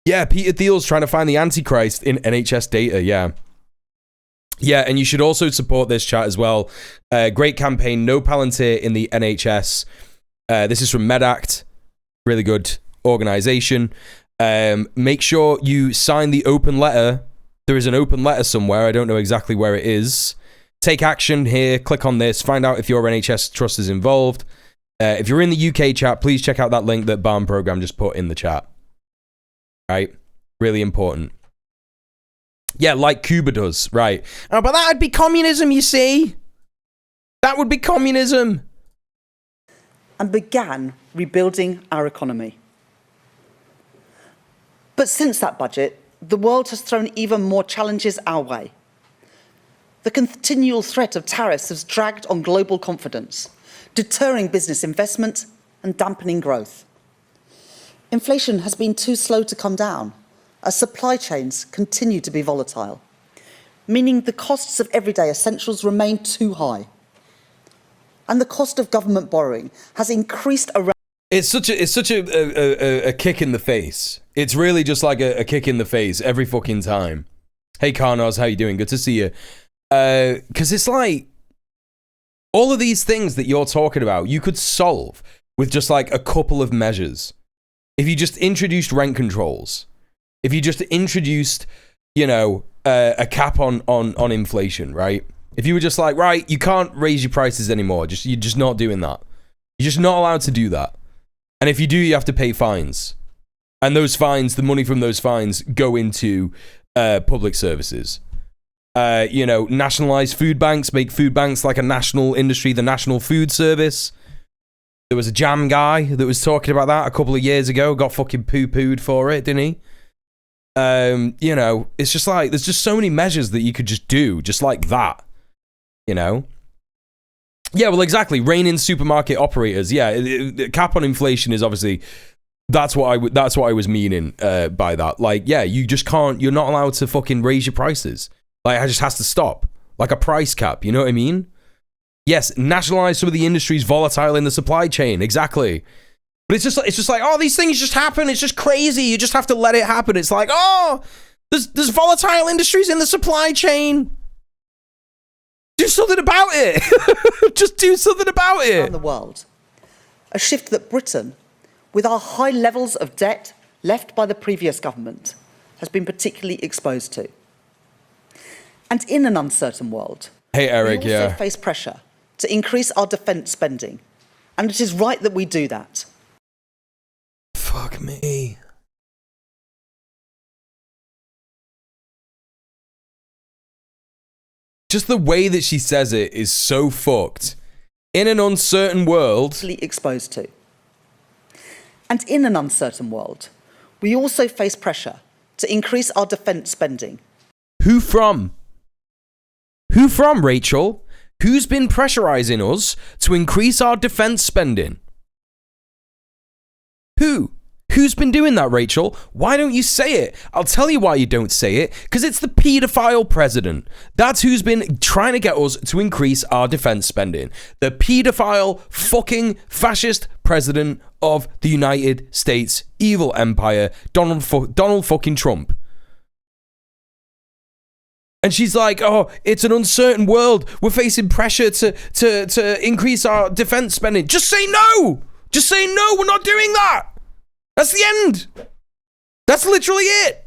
Yeah, Peter Thiel's trying to find the Antichrist in NHS data, yeah. Yeah, and you should also support this chat as well. Great campaign, no Palantir in the NHS. This is from MedAct. Really good organization. Make sure you sign the open letter. There is an open letter somewhere. I don't know exactly where it is. Take action here. Click on this. Find out if your NHS trust is involved. If you're in the UK chat, please check out that link that Barn Program just put in the chat. Right? Really important. Yeah, like Cuba does. Right. Oh, but that would be communism, you see. That would be communism. And began rebuilding our economy. But since that budget, the world has thrown even more challenges our way. The continual threat of tariffs has dragged on global confidence, deterring business investment and dampening growth. Inflation has been too slow to come down, as supply chains continue to be volatile, meaning the costs of everyday essentials remain too high. And the cost of government borrowing has increased around... It's such a kick in the face. It's really just like a kick in the face every fucking time. Hey, Carnos, how you doing? Good to see you. Because it's like, all of these things that you're talking about, you could solve with just like a couple of measures. If you just introduced rent controls, if you just introduced, a cap on inflation, right? If you were just like, right, you can't raise your prices anymore. You're just not doing that. You're just not allowed to do that. And if you do, you have to pay fines. And those fines, the money from those fines go into public services. Nationalize food banks, make food banks like a national industry, the National Food Service. There was a jam guy that was talking about that a couple of years ago, got fucking poo-pooed for it, didn't he? It's just like, there's just so many measures that you could just do, just like that, Yeah, well, exactly. Rein in supermarket operators. Yeah, cap on inflation is obviously, that's what I was meaning by that. Like, yeah, you just can't, you're not allowed to fucking raise your prices. Like, it just has to stop. Like a price cap, you know what I mean? Yes, nationalize some of the industries volatile in the supply chain. Exactly. But it's just like, oh, these things just happen. It's just crazy. You just have to let it happen. It's like, oh, there's volatile industries in the supply chain. Just something about it. Just do something about it. Around the world. A shift that Britain, with our high levels of debt left by the previous government, has been particularly exposed to. And in an uncertain world, hey, Eric, we also face pressure to increase our defence spending. And it is right that we do that. Fuck me. Just the way that she says it is so fucked. In an uncertain world. Exposed to. And in an uncertain world, we also face pressure to increase our defence spending. Who from? Who from, Rachel? Who's been pressurising us to increase our defence spending? Who? Who's been doing that, Rachel? Why don't you say it? I'll tell you why you don't say it. Because it's the paedophile president. That's who's been trying to get us to increase our defense spending. The paedophile fucking fascist president of the United States evil empire, Donald fucking Trump. And she's like, oh, it's an uncertain world. We're facing pressure to increase our defense spending. Just say no. Just say no. We're not doing that. That's the end. That's literally it.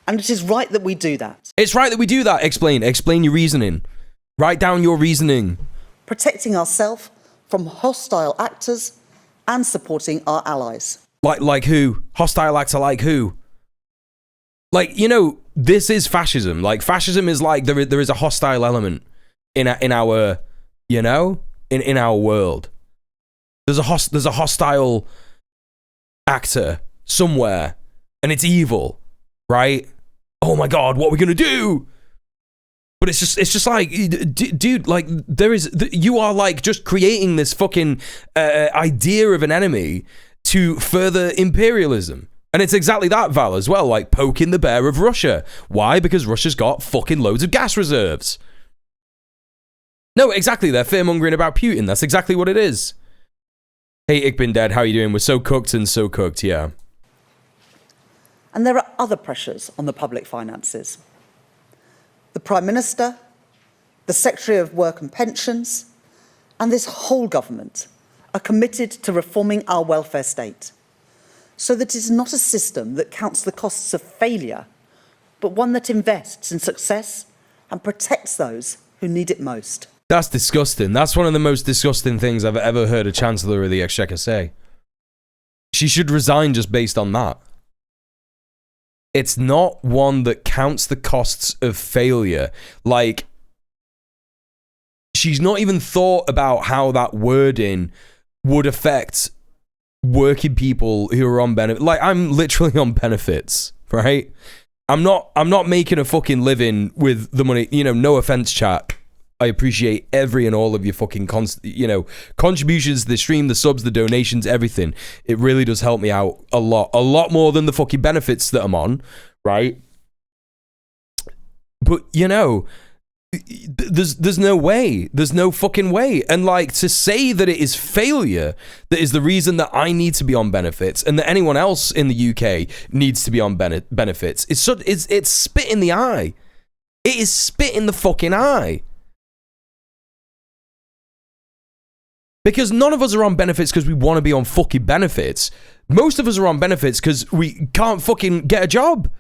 And it is right that we do that. It's right that we do that. Explain your reasoning. Write down your reasoning. Protecting ourselves from hostile actors and supporting our allies. Like who? Hostile actor like who? Like, you know, this is fascism. Like, fascism is like there is a hostile element in our, you know, in our world. There's a hostile actor somewhere, and it's evil, right? Oh my god, what are we gonna do? But it's just like, dude, like you are like just creating this fucking idea of an enemy to further imperialism. And it's exactly that, Val, as well, like poking the bear of Russia. Why? Because Russia's got fucking loads of gas reserves. No, exactly, they're fear-mongering about Putin. That's exactly what it is. Hey, Ich bin dead, how are you doing? We're so cooked and so cooked, yeah. And there are other pressures on the public finances. The Prime Minister, the Secretary of Work and Pensions, and this whole government are committed to reforming our welfare state so that it is not a system that counts the costs of failure, but one that invests in success and protects those who need it most. That's disgusting. That's one of the most disgusting things I've ever heard a Chancellor of the Exchequer say. She should resign just based on that. It's not one that counts the costs of failure. Like, she's not even thought about how that wording would affect working people who are on benefits. Like, I'm literally on benefits, right? I'm not making a fucking living with the money. You know, no offense, chat. I appreciate every and all of your fucking contributions to the stream, the subs, the donations, everything. It really does help me out a lot more than the fucking benefits that I'm on, right? But you know, there's no way, there's no fucking way. And like, to say that it is failure that is the reason that I need to be on benefits and that anyone else in the UK needs to be on benefits, it's spit in the eye. It is spit in the fucking eye. Because none of us are on benefits because we want to be on fucking benefits. Most of us are on benefits because we can't fucking get a job.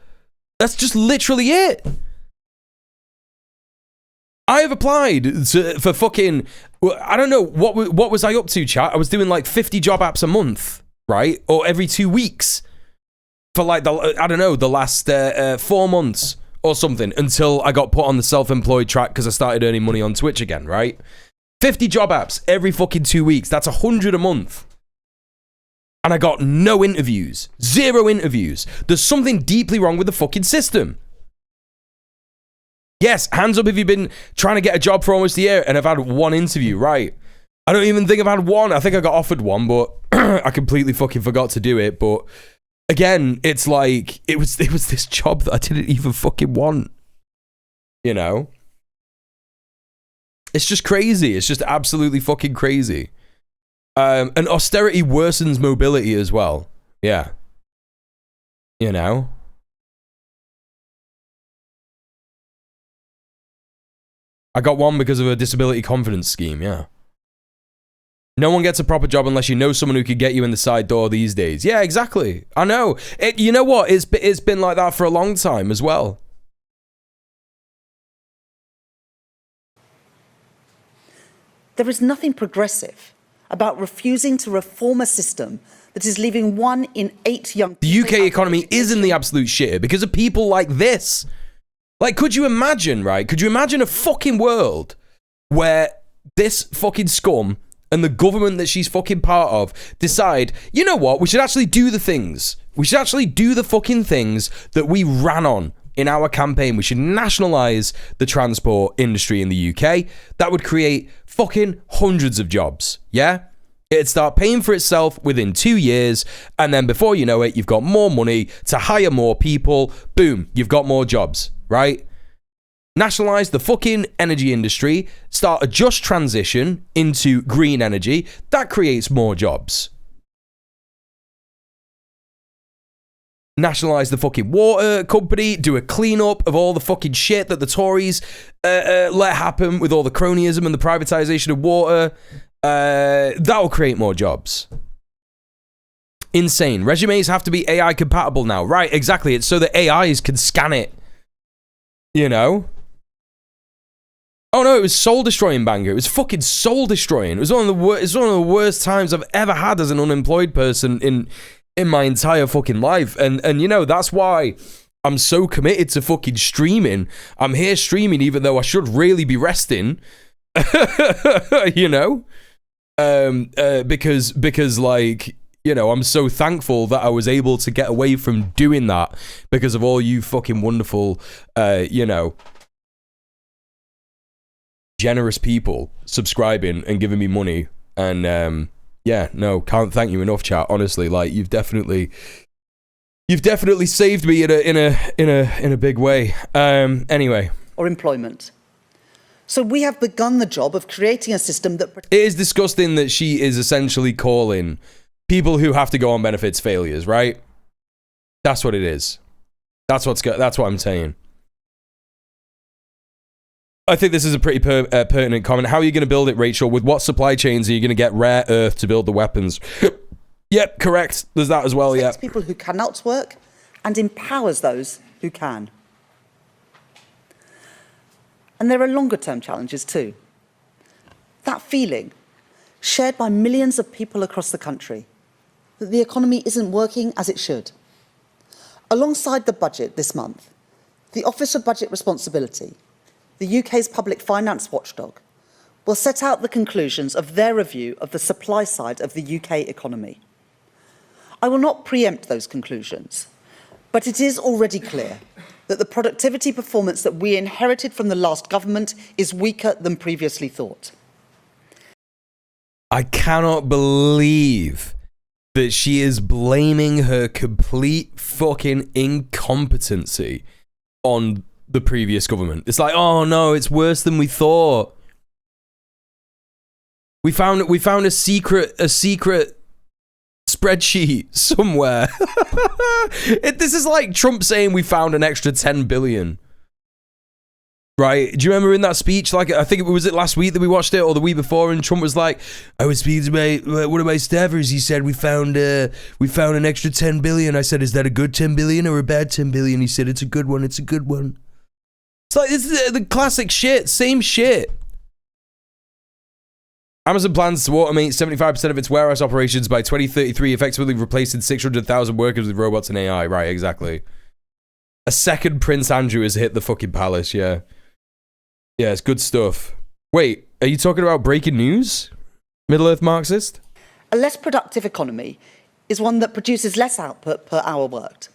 That's just literally it. I have applied for fucking, I don't know, what was I up to, chat? I was doing like 50 job apps a month, right? Or every 2 weeks. For like, the last 4 months or something. Until I got put on the self-employed track because I started earning money on Twitch again, right? 50 job apps every fucking 2 weeks. That's 100 a month. And I got no interviews. 0 interviews. There's something deeply wrong with the fucking system. Yes, hands up if you've been trying to get a job for almost a year and have had 1 interview, right? I don't even think I've had 1. I think I got offered 1, but I completely fucking forgot to do it. But again, it's like, it was this job that I didn't even fucking want. You know? It's just crazy. It's just absolutely fucking crazy. And austerity worsens mobility as well. Yeah. You know? I got one because of a disability confidence scheme, yeah. No one gets a proper job unless you know someone who could get you in the side door these days. Yeah, exactly. I know. You know what? It's been like that for a long time as well. There is nothing progressive about refusing to reform a system that is leaving 1 in 8 young people. The UK economy is in the absolute shit because of people like this. Like, could you imagine, right? Could you imagine a fucking world where this fucking scum and the government that she's fucking part of decide, you know what, we should actually do the things. We should actually do the fucking things that we ran on in our campaign. We should nationalise the transport industry in the UK. That would create fucking hundreds of jobs, yeah? It'd start paying for itself within 2 years, and then before you know it, you've got more money to hire more people. Boom, you've got more jobs, right? Nationalise the fucking energy industry, start a just transition into green energy. That creates more jobs. Nationalise the fucking water company, do a clean-up of all the fucking shit that the Tories let happen with all the cronyism and the privatisation of water. That'll create more jobs. Insane. Resumes have to be AI compatible now. Right, exactly. It's so that AIs can scan it. You know? Oh no, it was soul-destroying, Banger. It was fucking soul-destroying. It was one of the worst times I've ever had as an unemployed person in my entire fucking life. And you know, that's why I'm so committed to fucking streaming. I'm here streaming even though I should really be resting. You know? Because like, you know, I'm so thankful that I was able to get away from doing that because of all you fucking wonderful, you know, generous people subscribing and giving me money. And yeah, no, can't thank you enough, chat. Honestly, like you've definitely saved me in a big way. Anyway, or employment. So we have begun the job of creating a system that... It is disgusting that she is essentially calling people who have to go on benefits failures, right? That's what it is. That's what I'm saying. I think this is a pretty pertinent comment. How are you going to build it, Rachel? With what supply chains are you going to get rare earth to build the weapons? Yep, correct. There's that as well, yeah. People who cannot work and empowers those who can. And there are longer-term challenges too. That feeling, shared by millions of people across the country, that the economy isn't working as it should. Alongside the budget this month, the Office of Budget Responsibility, the UK's public finance watchdog, will set out the conclusions of their review of the supply side of the UK economy. I will not preempt those conclusions, but it is already clear that the productivity performance that we inherited from the last government is weaker than previously thought. I cannot believe that she is blaming her complete fucking incompetency on the previous government. It's like, oh no, it's worse than we thought. We found a secret spreadsheet somewhere. This is like Trump saying we found an extra 10 billion. Right? Do you remember in that speech, like, I think it last week that we watched it, or the week before, and Trump was like, I was speaking to one of my staffers, he said, we found an extra 10 billion. I said, is that a good 10 billion or a bad 10 billion? He said, it's a good one, it's a good one. It's like, this is the classic shit, same shit. Amazon plans to automate 75% of its warehouse operations by 2033, effectively replacing 600,000 workers with robots and AI. Right, exactly. A second Prince Andrew has hit the fucking palace, yeah. Yeah, it's good stuff. Wait, are you talking about breaking news? Middle-earth Marxist? A less productive economy is one that produces less output per hour worked.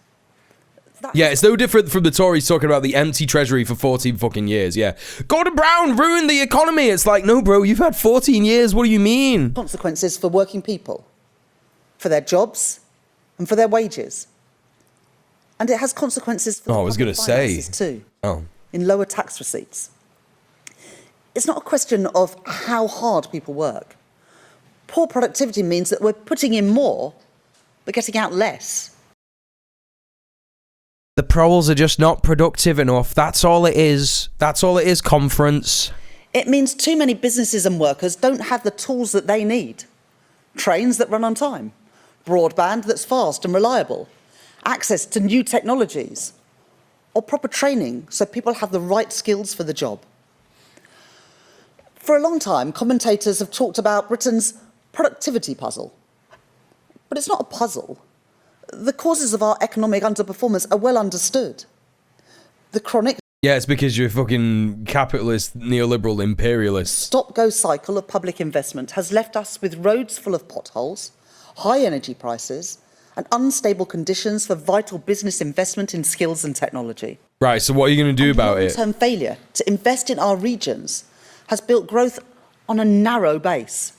Yeah, it's no different from the Tories talking about the empty treasury for 14 fucking years, yeah. Gordon Brown ruined the economy. It's like, no, bro, you've had 14 years. What do you mean? Consequences for working people, for their jobs, and for their wages. And it has consequences for I was going to say too, in lower tax receipts. It's not a question of how hard people work. Poor productivity means that we're putting in more, but getting out less. The proles are just not productive enough. That's all it is. That's all it is, conference. It means too many businesses and workers don't have the tools that they need. Trains that run on time, broadband that's fast and reliable, access to new technologies, or proper training so people have the right skills for the job. For a long time, commentators have talked about Britain's productivity puzzle. But it's not a puzzle. The causes of our economic underperformance are well understood. The chronic... Yeah, it's because you're a fucking capitalist, neoliberal imperialist. stop-go cycle of public investment has left us with roads full of potholes, high energy prices, and unstable conditions for vital business investment in skills and technology. Right, so what are you going to do about it? Long-term failure to invest in our regions has built growth on a narrow base,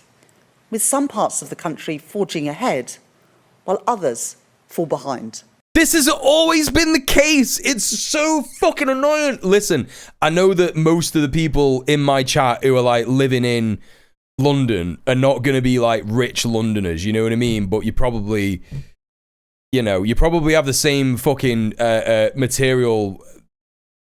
with some parts of the country forging ahead, while others fall behind. This has always been the case. It's so fucking annoying. Listen, I know that most of the people in my chat who are like living in London are not going to be like rich Londoners, you know what I mean? But you probably, you know, you probably have the same fucking material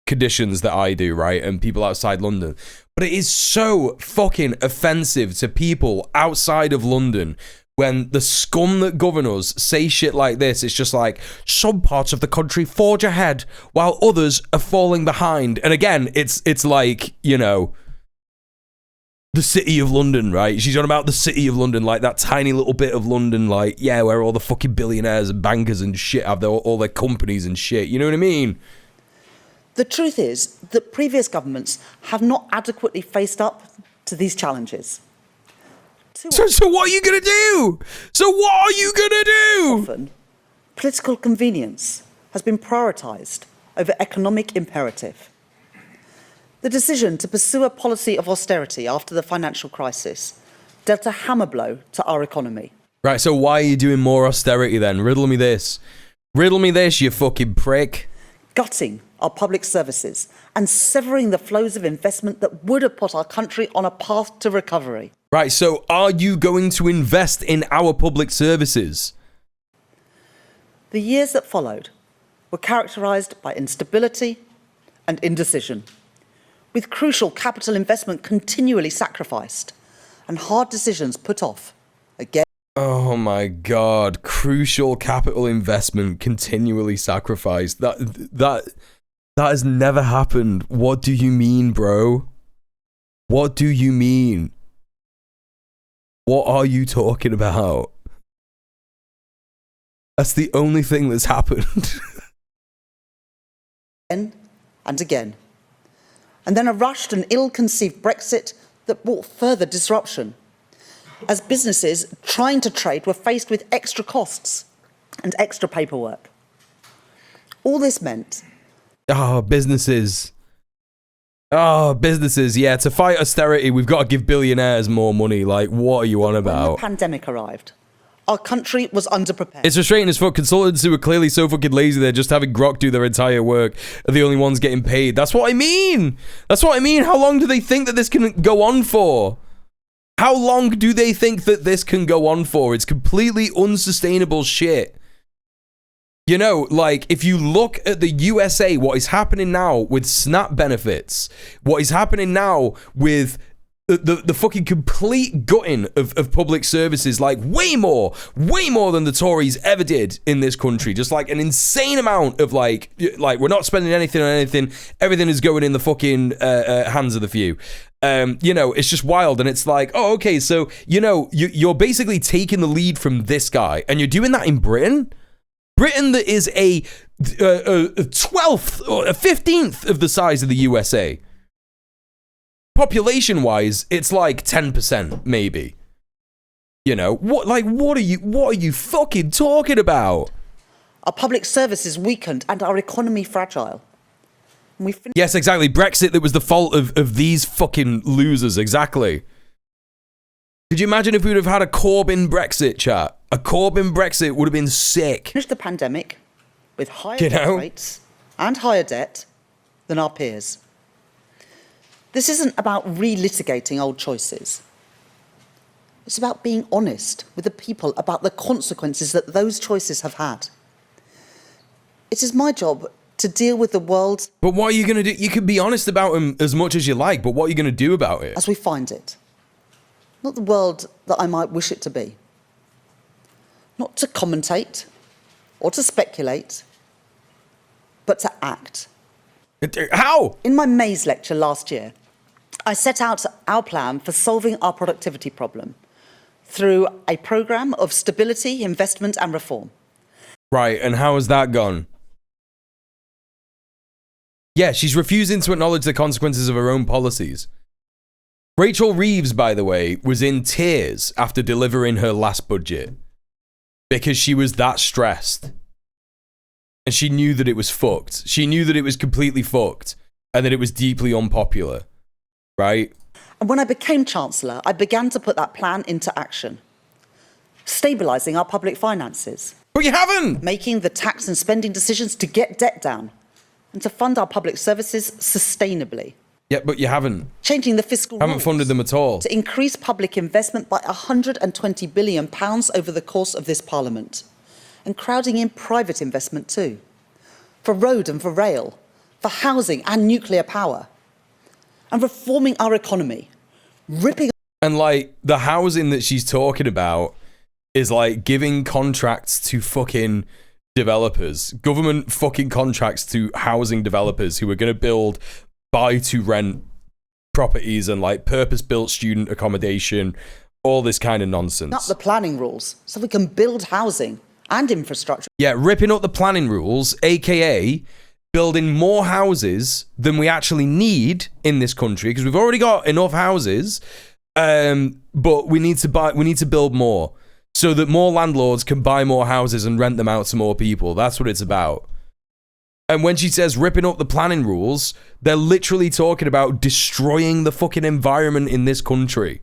conditions that I do, right? And people outside London. But it is so fucking offensive to people outside of London when the scum that govern us say shit like this. It's just like, some parts of the country forge ahead while others are falling behind. And again, it's like, you know, the city of London, right? She's on about the city of London, like that tiny little bit of London, like, yeah, where all the fucking billionaires and bankers and shit have all their companies and shit. You know what I mean? The truth is that previous governments have not adequately faced up to these challenges. So what are you going to do? So what are you going to do? Often, political convenience has been prioritised over economic imperative. The decision to pursue a policy of austerity after the financial crisis dealt a hammer blow to our economy. Right, so why are you doing more austerity then? Riddle me this. Riddle me this, you fucking prick. Gutting our public services and severing the flows of investment that would have put our country on a path to recovery. Right, so are you going to invest in our public services? The years that followed were characterised by instability and indecision, with crucial capital investment continually sacrificed and hard decisions put off again. Oh my god, crucial capital investment continually sacrificed. That has never happened. What do you mean, bro? What do you mean? What are you talking about? That's the only thing that's happened. Again and again. And then a rushed and ill-conceived Brexit that brought further disruption, as businesses trying to trade were faced with extra costs and extra paperwork. All this meant... Oh, businesses. Oh, businesses. Yeah, to fight austerity, we've got to give billionaires more money. Like, what are you on about? When the pandemic arrived, our country was underprepared. It's frustrating as fuck. Consultants who are clearly so fucking lazy, they're just having Grok do their entire work, are the only ones getting paid. That's what I mean. That's what I mean. How long do they think that this can go on for? How long do they think that this can go on for? It's completely unsustainable shit. You know, like, if you look at the USA, what is happening now with SNAP benefits, what is happening now with the fucking complete gutting of public services, like, way more than the Tories ever did in this country. Just, like, an insane amount of, like, we're not spending anything on anything. Everything is going in the fucking hands of the few. You know, it's just wild. And it's like, oh, okay, so, you know, you're basically taking the lead from this guy, and you're doing that in Britain? Britain that is a 12th or a 15th of the size of the USA. Population-wise, it's like 10%, maybe. You know, what are you fucking talking about? Our public services weakened and our economy fragile. Yes, exactly. Brexit, that was the fault of these fucking losers, exactly. Could you imagine if we would have had a Corbyn Brexit, chat? A Corbyn Brexit would have been sick. Finished the pandemic with higher death rates and higher debt than our peers. This isn't about relitigating old choices. It's about being honest with the people about the consequences that those choices have had. It is my job to deal with the world. But what are you going to do? You can be honest about them as much as you like, but what are you going to do about it? As we find it. Not the world that I might wish it to be. Not to commentate or to speculate, but to act. How? In my Maze lecture last year, I set out our plan for solving our productivity problem through a programme of stability, investment and reform. Right, and how has that gone? Yeah, she's refusing to acknowledge the consequences of her own policies. Rachel Reeves, by the way, was in tears after delivering her last budget because she was that stressed. And she knew that it was fucked. She knew that it was completely fucked and that it was deeply unpopular, right? And when I became Chancellor, I began to put that plan into action. Stabilising our public finances. But you haven't! Making the tax and spending decisions to get debt down and to fund our public services sustainably. Yeah, but you haven't. Changing the fiscal Haven't funded them at all. to increase public investment by £120 billion over the course of this Parliament. And crowding in private investment too. For road and for rail, for housing and nuclear power. And reforming our economy. Ripping... And like, the housing that she's talking about is like giving contracts to fucking developers. Government fucking contracts to housing developers who are going to build buy-to-rent properties and like purpose-built student accommodation, all this kind of nonsense. Up the planning rules so we can build housing and infrastructure. Yeah, ripping up the planning rules, aka building more houses than we actually need in this country because we've already got enough houses, but we need to build more so that more landlords can buy more houses and rent them out to more people. That's what it's about. And when she says ripping up the planning rules, they're literally talking about destroying the fucking environment in this country.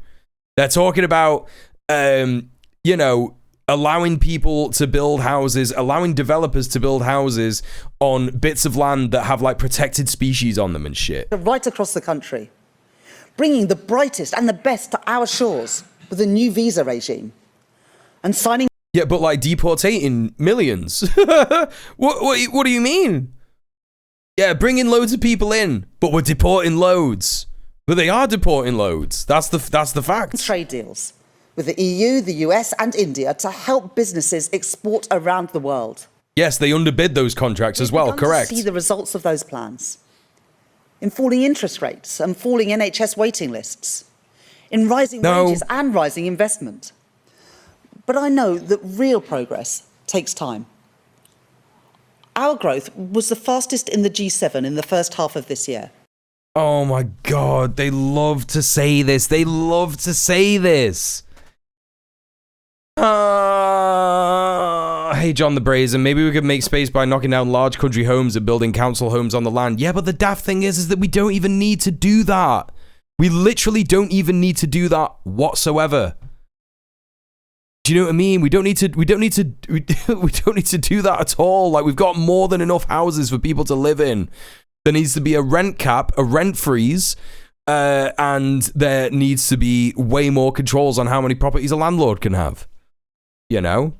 They're talking about, you know, allowing people to build houses, allowing developers to build houses on bits of land that have like protected species on them and shit. Right across the country. Bringing the brightest and the best to our shores with a new visa regime. And signing... Yeah, but like deportating millions. What do you mean? Yeah, bringing loads of people in, but we're deporting loads. But they are deporting loads. That's the fact. Trade deals with the EU, the US and India to help businesses export around the world. Yes, they underbid those contracts as well, correct. See the results of those plans. In falling interest rates and falling NHS waiting lists. In rising wages and rising investment. But I know that real progress takes time. Our growth was the fastest in the G7 in the first half of this year. Oh my God, they love to say this. They love to say this. Hey, John the Brazen, maybe we could make space by knocking down large country homes and building council homes on the land. Yeah, but the daft thing is that we don't even need to do that. We literally don't even need to do that whatsoever. Do you know what I mean? We don't need to do that at all. Like, we've got more than enough houses for people to live in. There needs to be a rent cap, a rent freeze, and there needs to be way more controls on how many properties a landlord can have. You know?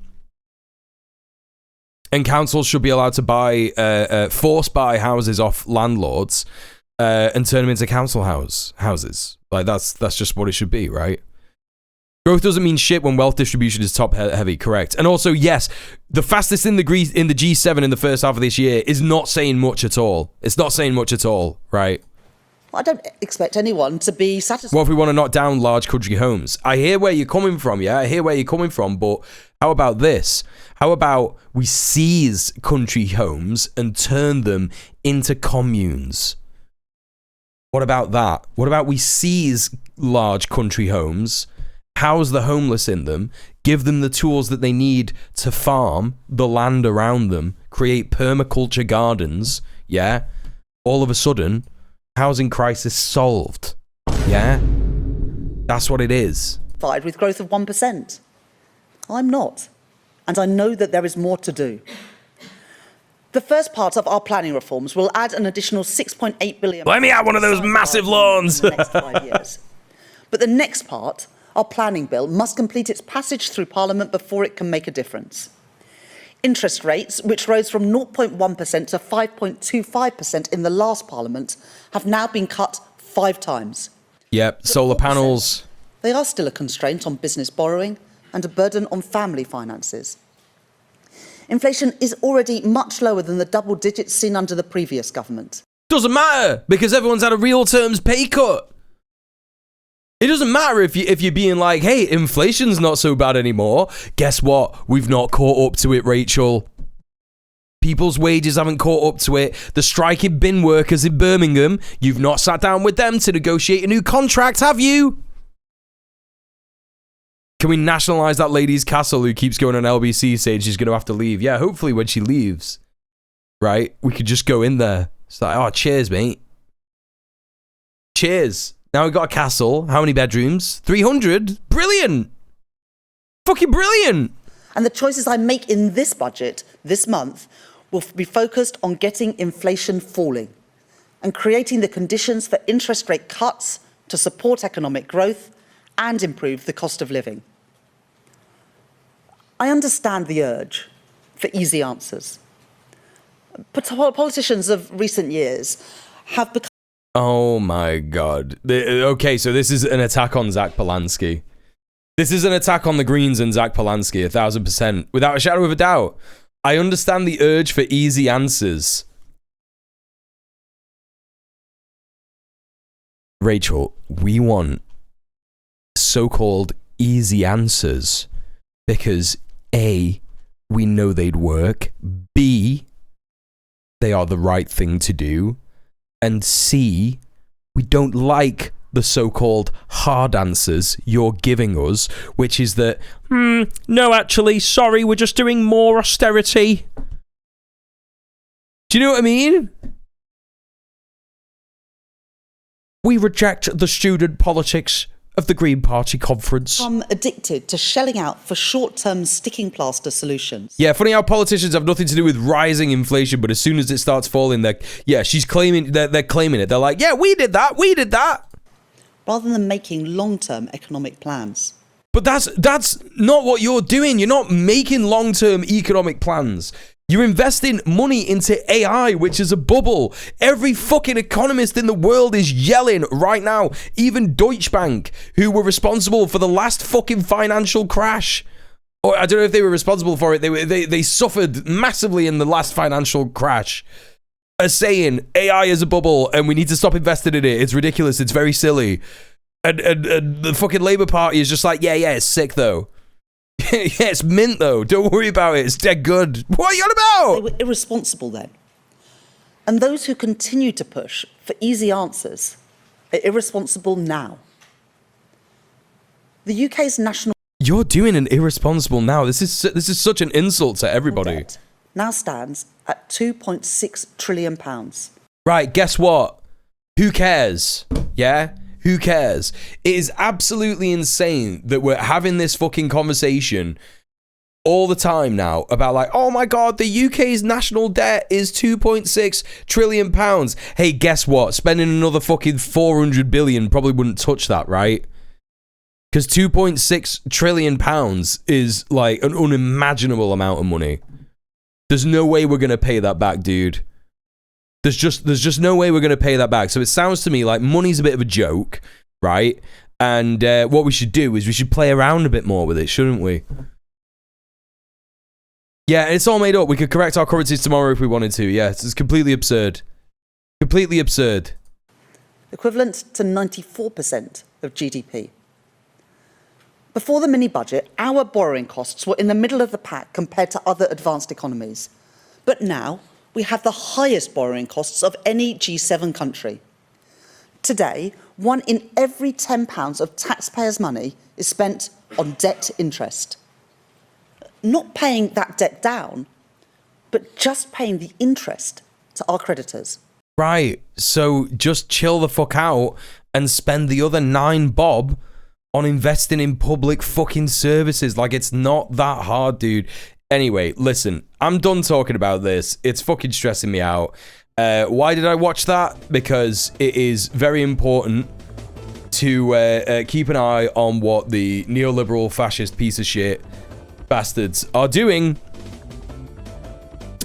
And councils should be allowed to buy, force buy houses off landlords, and turn them into council houses. Like, that's just what it should be, right? Growth doesn't mean shit when wealth distribution is top heavy, correct? And also, yes, the fastest in the G7 in the first half of this year is not saying much at all. It's not saying much at all, right? I don't expect anyone to be satisfied. What if we want to knock down large country homes? I hear where you're coming from, yeah? I hear where you're coming from, but how about this? How about we seize country homes and turn them into communes? What about that? What about we seize large country homes, house the homeless in them, give them the tools that they need to farm the land around them, create permaculture gardens, yeah? All of a sudden, housing crisis solved, yeah? That's what it is. With growth of 1%. I'm not. And I know that there is more to do. The first part of our planning reforms will add an additional £6.8 billion. Let me have one of those massive lawns. In the next 5 years. But the next part, our planning bill, must complete its passage through Parliament before it can make a difference. Interest rates, which rose from 0.1% to 5.25% in the last Parliament, have now been cut 5 times. Yep, solar panels. They are still a constraint on business borrowing and a burden on family finances. Inflation is already much lower than the double digits seen under the previous government. Doesn't matter, because everyone's had a real terms pay cut. It doesn't matter if you're being like, hey, inflation's not so bad anymore. Guess what? We've not caught up to it, Rachel. People's wages haven't caught up to it. The striking bin workers in Birmingham, you've not sat down with them to negotiate a new contract, have you? Can we nationalise that lady's castle who keeps going on LBC saying she's going to have to leave? Yeah, hopefully when she leaves, right, we could just go in there. It's like, oh, cheers, mate. Cheers. Now we've got a castle. How many bedrooms? 300? Brilliant. Fucking brilliant. And the choices I make in this budget this month will be focused on getting inflation falling and creating the conditions for interest rate cuts to support economic growth and improve the cost of living. I understand the urge for easy answers. Politicians of recent years have become... Oh my God. Okay, so this is an attack on Zach Polanski. This is an attack on the Greens and Zach Polanski, 1000%. Without a shadow of a doubt. I understand the urge for easy answers. Rachel, we want so-called easy answers because A, we know they'd work, B, they are the right thing to do, and C, we don't like the so-called hard answers you're giving us, which is that, no, actually, sorry, we're just doing more austerity. Do you know what I mean? We reject the student politics of the Green Party conference. I'm addicted to shelling out for short-term sticking plaster solutions. Yeah, funny how politicians have nothing to do with rising inflation, but as soon as it starts falling, they're claiming it. They're like, yeah, we did that. Rather than making long-term economic plans. But that's not what you're doing. You're not making long-term economic plans. You're investing money into AI, which is a bubble. Every fucking economist in the world is yelling right now. Even Deutsche Bank, who were responsible for the last fucking financial crash. Or I don't know if they were responsible for it. They suffered massively in the last financial crash. Are saying AI is a bubble and we need to stop investing in it. It's ridiculous. It's very silly. And the fucking Labour Party is just like, yeah, it's sick though. Yeah, it's mint though. Don't worry about it. It's dead good. What are you on about? They were irresponsible then. And those who continue to push for easy answers are irresponsible now. The UK's national... You're doing an irresponsible now. This is such an insult to everybody. Debt now stands at £2.6 trillion. Right, guess what? Who cares? Yeah? Who cares? It is absolutely insane that we're having this fucking conversation all the time now about like, oh my God, the UK's national debt is 2.6 trillion pounds. Hey, guess what? Spending another fucking 400 billion probably wouldn't touch that, right? Because 2.6 trillion pounds is like an unimaginable amount of money. There's no way we're going to pay that back, dude. There's just no way we're going to pay that back. So it sounds to me like money's a bit of a joke, right? And what we should do is we should play around a bit more with it, shouldn't we? Yeah, it's all made up. We could correct our currencies tomorrow if we wanted to. Yeah, it's completely absurd. Completely absurd. Equivalent to 94% of GDP. Before the mini-budget, our borrowing costs were in the middle of the pack compared to other advanced economies. But now, we have the highest borrowing costs of any G7 country. Today, 1 in every £10 of taxpayers' money is spent on debt interest. Not paying that debt down, but just paying the interest to our creditors. Right, so just chill the fuck out and spend the other 9 bob on investing in public fucking services. Like, it's not that hard, dude. Anyway, listen, I'm done talking about this. It's fucking stressing me out. Why did I watch that? Because it is very important to keep an eye on what the neoliberal fascist piece of shit bastards are doing.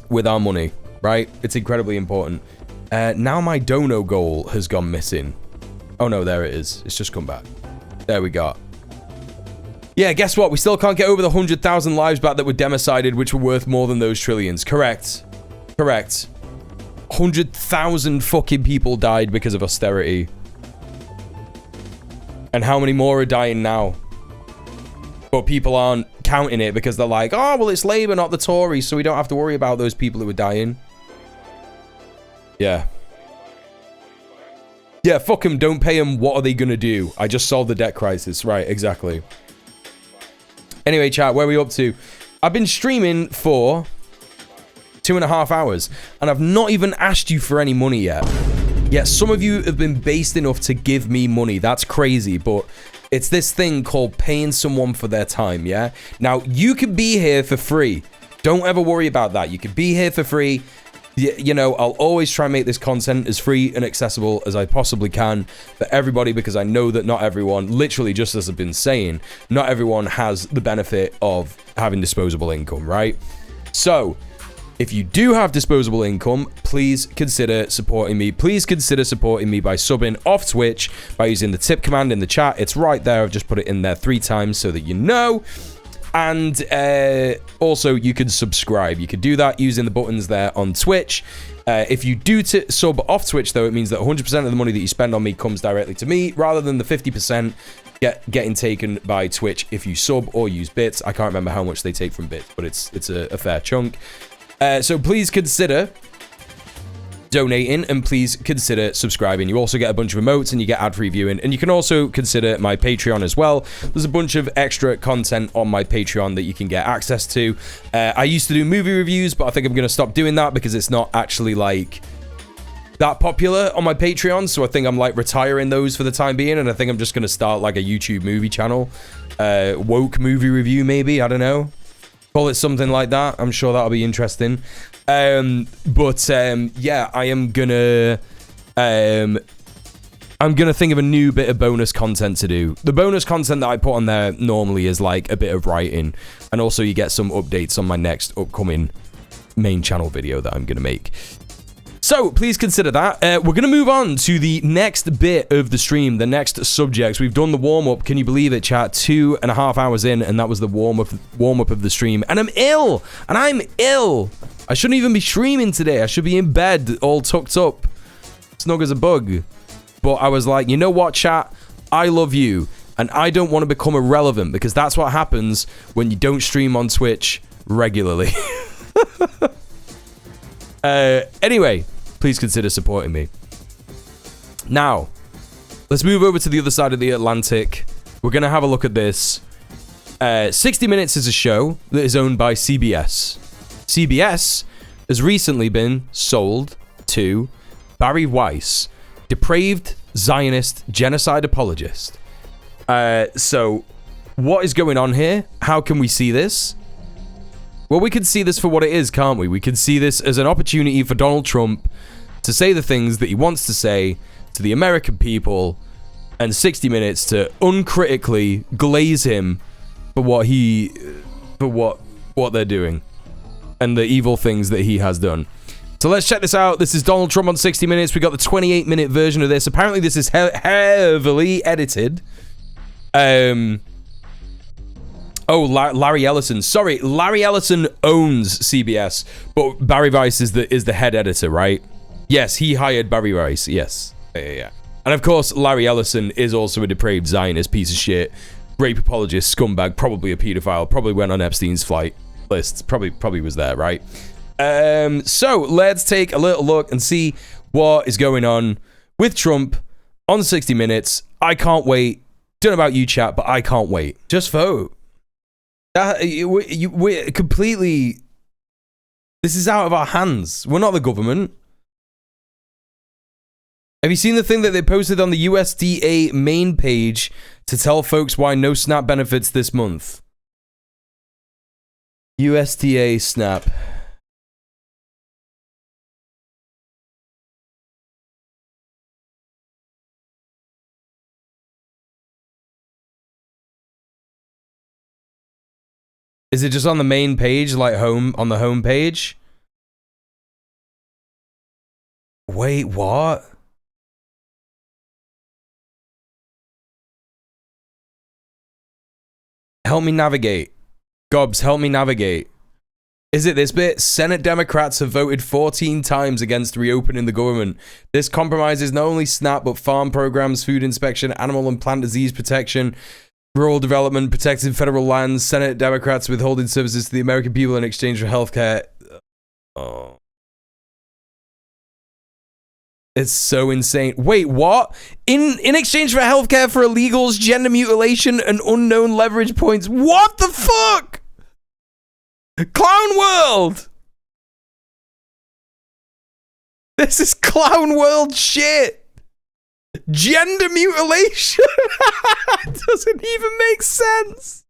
with our money, right? It's incredibly important. Now my dono goal has gone missing. Oh no, there it is. It's just come back. There we go. Yeah, guess what? We still can't get over the 100,000 lives back that were democided, which were worth more than those trillions. Correct. Correct. 100,000 fucking people died because of austerity. And how many more are dying now? But people aren't counting it because they're like, oh, well, it's Labour, not the Tories, so we don't have to worry about those people who are dying. Yeah. Yeah, fuck them, don't pay them, what are they gonna do? I just solved the debt crisis. Right, exactly. Anyway, chat, where are we up to? I've been streaming for 2.5 hours, and I've not even asked you for any money yet. Yet some of you have been based enough to give me money. That's crazy, but it's this thing called paying someone for their time, yeah? Now, you could be here for free. Don't ever worry about that. You could be here for free. You know, I'll always try and make this content as free and accessible as I possibly can for everybody, because I know that not everyone, literally just as I've been saying, not everyone has the benefit of having disposable income, right? So, if you do have disposable income, please consider supporting me. Please consider supporting me by subbing off Twitch, by using the tip command in the chat. It's right there. I've just put it in there 3 times so that you know. And also, you can subscribe. You can do that using the buttons there on Twitch. If you do sub off Twitch, though, it means that 100% of the money that you spend on me comes directly to me, rather than the 50% getting taken by Twitch if you sub or use bits. I can't remember how much they take from bits, but it's a fair chunk. So please consider donating, and please consider subscribing. You also get a bunch of emotes, and you get ad-free viewing, and you can also consider my Patreon as well. There's a bunch of extra content on my Patreon that you can get access to. I used to do movie reviews, but I think I'm going to stop doing that because it's not actually like that popular on my Patreon, so I think I'm like retiring those for the time being, and I think I'm just going to start like a YouTube movie channel. Woke movie review, maybe, I don't know. Call it something like that. I'm sure that'll be interesting. Yeah, I am gonna think of a new bit of bonus content to do. The bonus content that I put on there normally is like a bit of writing, and also you get some updates on my next upcoming main channel video that I'm gonna make. So please consider that. We're going to move on to the next bit of the stream, the next subjects. We've done the warm-up. Can you believe it, chat? 2.5 hours in, and that was the warm-up of the stream. And I'm ill! And I'm ill! I shouldn't even be streaming today. I should be in bed, all tucked up, snug as a bug. But I was like, you know what, chat? I love you, and I don't want to become irrelevant, because that's what happens when you don't stream on Twitch regularly. Anyway, please consider supporting me. Now, let's move over to the other side of the Atlantic. We're going to have a look at this. 60 Minutes is a show that is owned by CBS. CBS has recently been sold to Barry Weiss, depraved Zionist genocide apologist. So, what is going on here? How can we see this? Well, we can see this for what it is, can't we? We can see this as an opportunity for Donald Trump to say the things that he wants to say to the American people, and 60 Minutes to uncritically glaze him for what they're doing and the evil things that he has done. So let's check this out. This is Donald Trump on 60 Minutes. We got the 28-minute version of this. Apparently, this is heavily edited. Oh, Larry Ellison. Sorry, Larry Ellison owns CBS, but Barry Weiss is the head editor, right? Yes, he hired Barry Weiss. Yes. Yeah. And of course, Larry Ellison is also a depraved Zionist piece of shit, rape apologist, scumbag, probably a pedophile, probably went on Epstein's flight lists, probably was there, right? So let's take a little look and see what is going on with Trump on 60 Minutes. I can't wait. Don't know about you, chat, but I can't wait. Just vote. We're completely... This is out of our hands. We're not the government. Have you seen the thing that they posted on the USDA main page to tell folks why no SNAP benefits this month? USDA SNAP. Is it just on the main page, like on the home page? Wait, what? Help me navigate. Gobs, help me navigate. Is it this bit? Senate Democrats have voted 14 times against reopening the government. This compromises not only SNAP, but farm programs, food inspection, animal and plant disease protection, rural development, protecting federal lands, Senate Democrats withholding services to the American people in exchange for healthcare. Oh. It's so insane. Wait, what? In exchange for healthcare for illegals, gender mutilation, and unknown leverage points. What the fuck? Clown World! This is Clown World shit! Gender mutilation! Doesn't even make sense!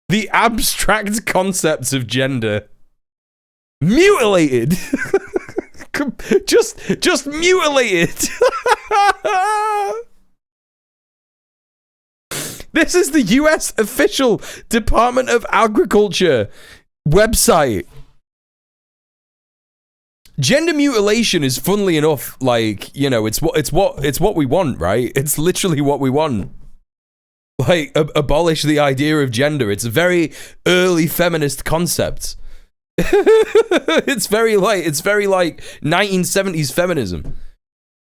The abstract concepts of gender. Mutilated! just mutilated! This is the US official Department of Agriculture website. Gender mutilation is, funnily enough, like, you know, it's what we want, right? It's literally what we want. Like, abolish the idea of gender. It's a very early feminist concept. It's very like 1970s feminism.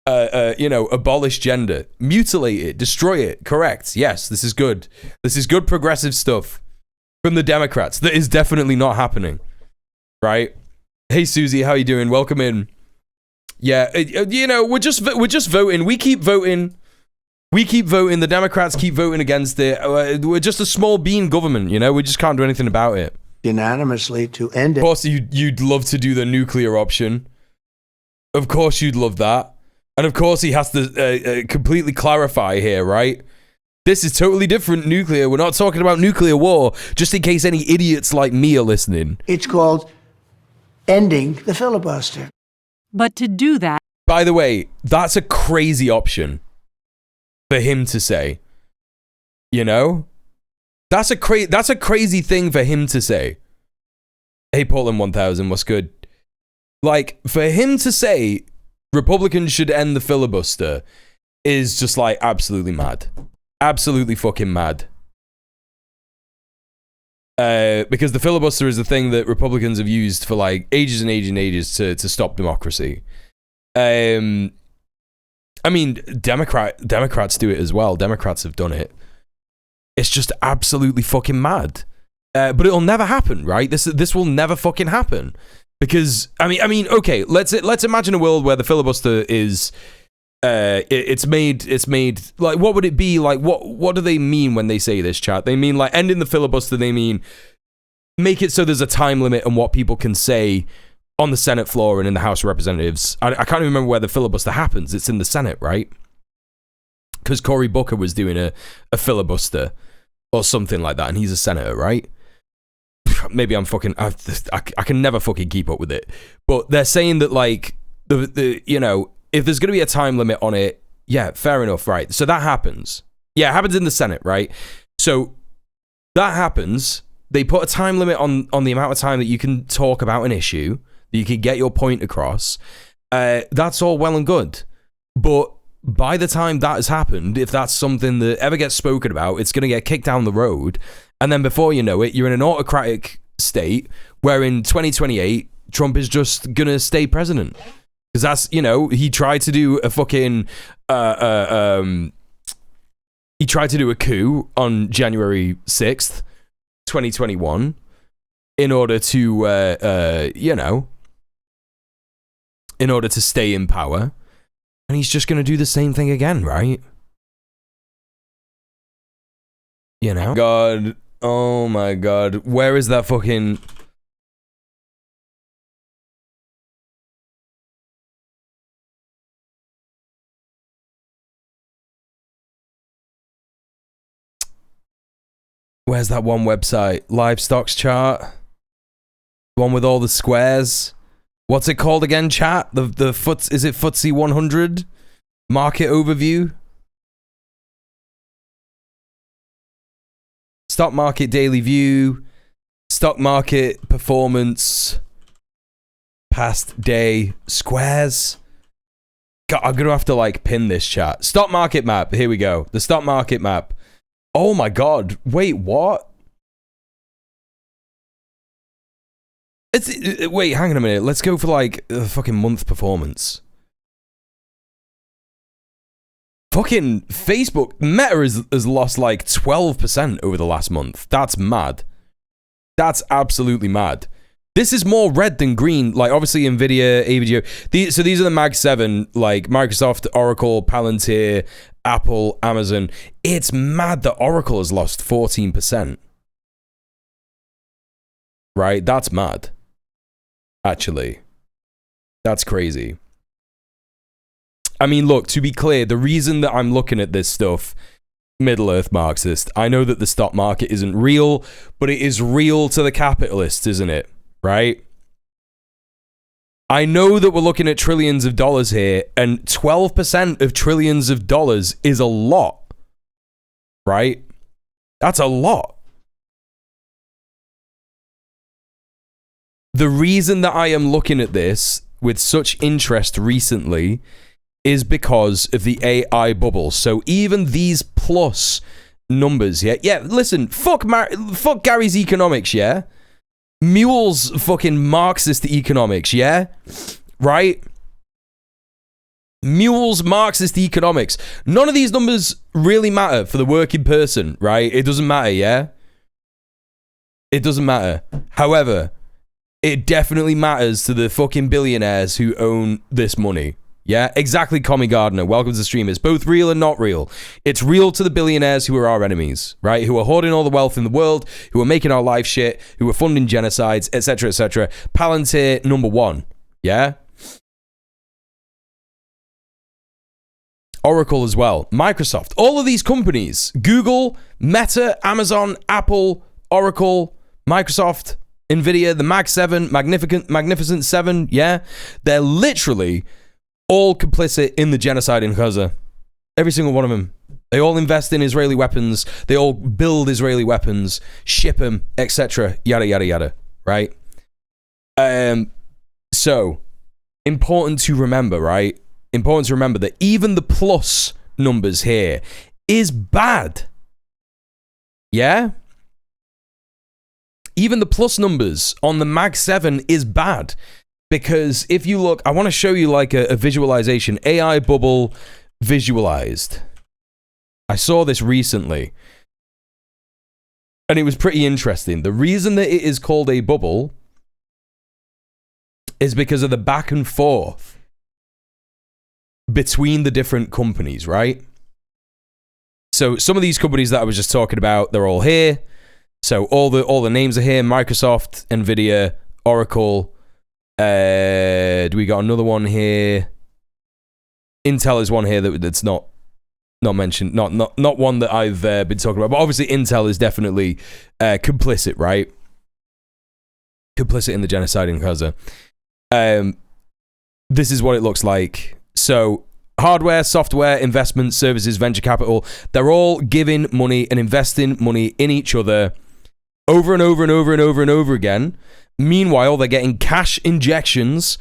You know, abolish gender, mutilate it, destroy it. Correct. Yes, this is good. This is good progressive stuff from the Democrats. That is definitely not happening. Right? Hey Susie, how you doing? Welcome in. Yeah, you know, we're just voting. We keep voting. The Democrats keep voting against it. We're just a small bean government, you know? We just can't do anything about it. Unanimously to end it. Of course, you'd love to do the nuclear option. Of course, you'd love that. And of course, he has to completely clarify here, right? This is totally different nuclear. We're not talking about nuclear war, just in case any idiots like me are listening. It's called ending the filibuster. But to do that... By the way, that's a crazy option for him to say. You know? That's a crazy thing for him to say. Hey, Portland 1000, what's good? Like, for him to say Republicans should end the filibuster is just like absolutely mad. Absolutely fucking mad. Because the filibuster is the thing that Republicans have used for like ages and ages and ages to stop democracy. I mean, Democrats do it as well. Democrats have done it. It's just absolutely fucking mad. But it'll never happen, right? This will never fucking happen. Because I mean, okay, let's imagine a world where the filibuster is, it's made like, what would it be like? What do they mean when they say this, chat? They mean like ending the filibuster. They mean make it so there's a time limit on what people can say on the Senate floor and in the House of Representatives. I can't even remember where the filibuster happens. It's in the Senate, right? Because Cory Booker was doing a filibuster or something like that, and he's a senator, right? Maybe I'm fucking... I can never fucking keep up with it. But they're saying that, like, the you know, if there's going to be a time limit on it, yeah, fair enough, right? So that happens. Yeah, it happens in the Senate, right? So that happens. They put a time limit on the amount of time that you can talk about an issue, that you can get your point across. That's all well and good. But by the time that has happened, if that's something that ever gets spoken about, it's going to get kicked down the road. And then before you know it, you're in an autocratic state where in 2028, Trump is just going to stay president. Because that's, you know, he tried to do a fucking... he tried to do a coup on January 6th, 2021, in order to, you know, in order to stay in power. And he's just going to do the same thing again, right? You know? God... Oh my god, where is that fucking... Where's that one website? Livestocks chart? The one with all the squares? What's it called again, chat? Is it FTSE 100? Market overview? Stock market daily view, stock market performance past day. Squares. God, I'm gonna have to like pin this chat. Stock market map. Here we go. The stock market map. Oh my god. Wait, what? Wait, hang on a minute. Let's go for like the fucking month performance. Fucking Facebook Meta has lost like 12% over the last month. That's mad. That's absolutely mad. This is more red than green. Like obviously Nvidia, AVGO. So these are the Mag 7, like Microsoft, Oracle, Palantir, Apple, Amazon. It's mad that Oracle has lost 14%. Right? That's mad. Actually. That's crazy. I mean, look, to be clear, the reason that I'm looking at this stuff, Middle-earth Marxist, I know that the stock market isn't real, but it is real to the capitalists, isn't it? Right? I know that we're looking at trillions of dollars here, and 12% of trillions of dollars is a lot. Right? That's a lot. The reason that I am looking at this with such interest recently is because of the AI bubble. So even these plus numbers, yeah, listen, fuck Gary's economics, yeah? Muel's fucking Marxist economics, yeah? Right? Muel's Marxist economics. None of these numbers really matter for the working person, right? It doesn't matter, yeah? It doesn't matter. However, it definitely matters to the fucking billionaires who own this money. Yeah, exactly, Commie Gardener. Welcome to the stream. It's both real and not real. It's real to the billionaires who are our enemies, right? Who are hoarding all the wealth in the world, who are making our life shit, who are funding genocides, etc., etc. Palantir, number one. Yeah? Oracle as well. Microsoft. All of these companies. Google, Meta, Amazon, Apple, Oracle, Microsoft, Nvidia, the Mag 7, Magnificent 7. Yeah? They're literally all complicit in the genocide in Gaza. Every single one of them. They all invest in Israeli weapons. They all build Israeli weapons, ship them, etc. Yada, yada, yada. Right? So, important to remember, right? Important to remember that even the plus numbers here is bad. Yeah? Even the plus numbers on the Mag 7 is bad. Because if you look, I want to show you like a visualization. AI bubble visualized. I saw this recently. And it was pretty interesting. The reason that it is called a bubble is because of the back and forth between the different companies, right? So some of these companies that I was just talking about, they're all here. So all the names are here. Microsoft, Nvidia, Oracle. Do we got another one here? Intel is one here that's not mentioned, not one that I've been talking about. But obviously, Intel is definitely complicit, right? Complicit in the genocide in Gaza. This is what it looks like. So, hardware, software, investment, services, venture capital, they're all giving money and investing money in each other over and over and over and over and over again. Meanwhile, they're getting cash injections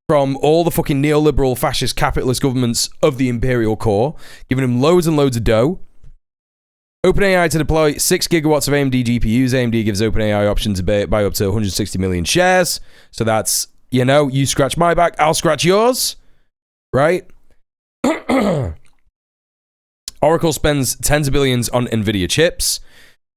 from all the fucking neoliberal fascist capitalist governments of the imperial core, giving them loads and loads of dough. OpenAI to deploy 6 gigawatts of AMD GPUs. AMD gives OpenAI option to buy up to 160 million shares. So that's, you know, you scratch my back, I'll scratch yours. Right? Oracle spends tens of billions on NVIDIA chips.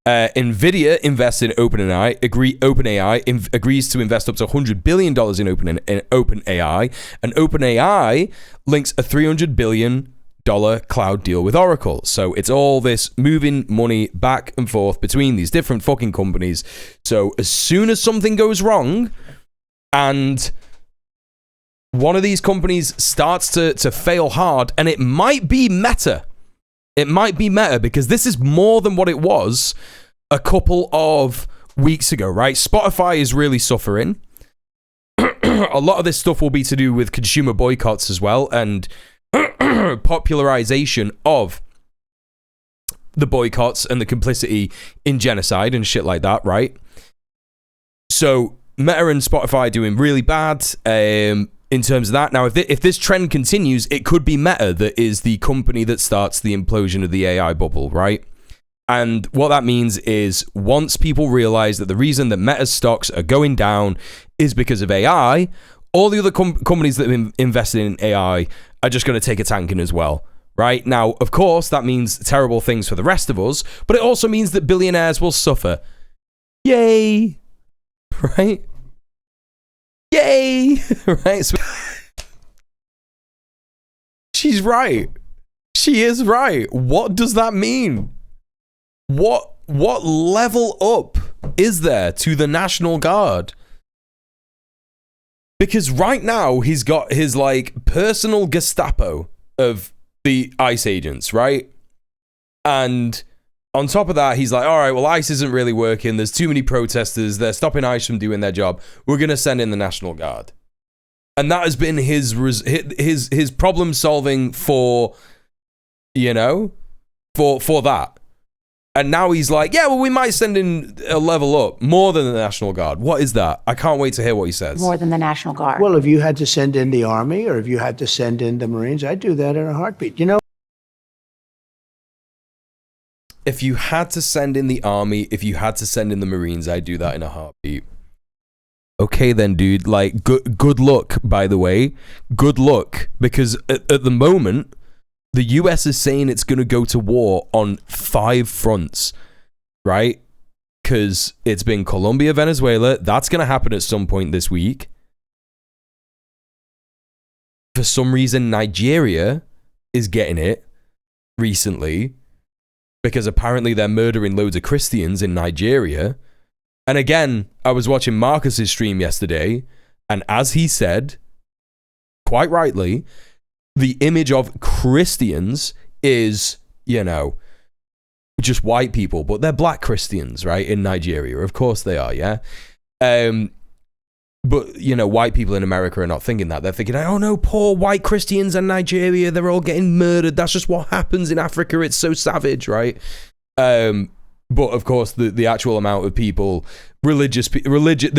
Nvidia invests in OpenAI. OpenAI agrees to invest up to $100 billion in OpenAI. And OpenAI links a $300 billion cloud deal with Oracle. So it's all this moving money back and forth between these different fucking companies. So as soon as something goes wrong and one of these companies starts to fail hard, and it might be Meta. It might be Meta, because this is more than what it was a couple of weeks ago, right? Spotify is really suffering. A lot of this stuff will be to do with consumer boycotts as well, and popularization of the boycotts and the complicity in genocide and shit like that, right? So Meta and Spotify doing really bad in terms of that. Now, if this trend continues, it could be Meta that is the company that starts the implosion of the AI bubble, right? And what that means is once people realize that the reason that Meta's stocks are going down is because of AI, all the other companies that have invested in AI are just going to take a tanking as well, right? Now, of course, that means terrible things for the rest of us, but it also means that billionaires will suffer. Yay! Right? Yay! Right? So she's right. She is right. What does that mean? What level up is there to the National Guard? Because right now he's got his like personal Gestapo of the ICE agents, right? And on top of that, he's like, all right, well, ICE isn't really working. There's too many protesters. They're stopping ICE from doing their job. We're going to send in the National Guard. And that has been his problem solving for, you know, for that. And now he's like, yeah, well, we might send in a level up more than the National Guard. What is that? I can't wait to hear what he says. More than the National Guard. Well, if you had to send in the Army or if you had to send in the Marines, I'd do that in a heartbeat. You know? If you had to send in the Army, if you had to send in the Marines, I'd do that in a heartbeat. Okay then, dude. Like, good luck, by the way. Good luck. Because at the moment, the US is saying it's going to go to war on 5 fronts, right? Because it's been Colombia, Venezuela. That's going to happen at some point this week. For some reason, Nigeria is getting it recently because apparently they're murdering loads of Christians in Nigeria. And again, I was watching Marcus's stream yesterday, and as he said, quite rightly, the image of Christians is, you know, just white people, but they're black Christians, right? In Nigeria, of course they are, yeah. But you know, white people in America are not thinking that. They're thinking, oh no, poor white Christians in Nigeria, they're all getting murdered. That's just what happens in Africa. It's so savage, right? But of course, the actual amount of people, the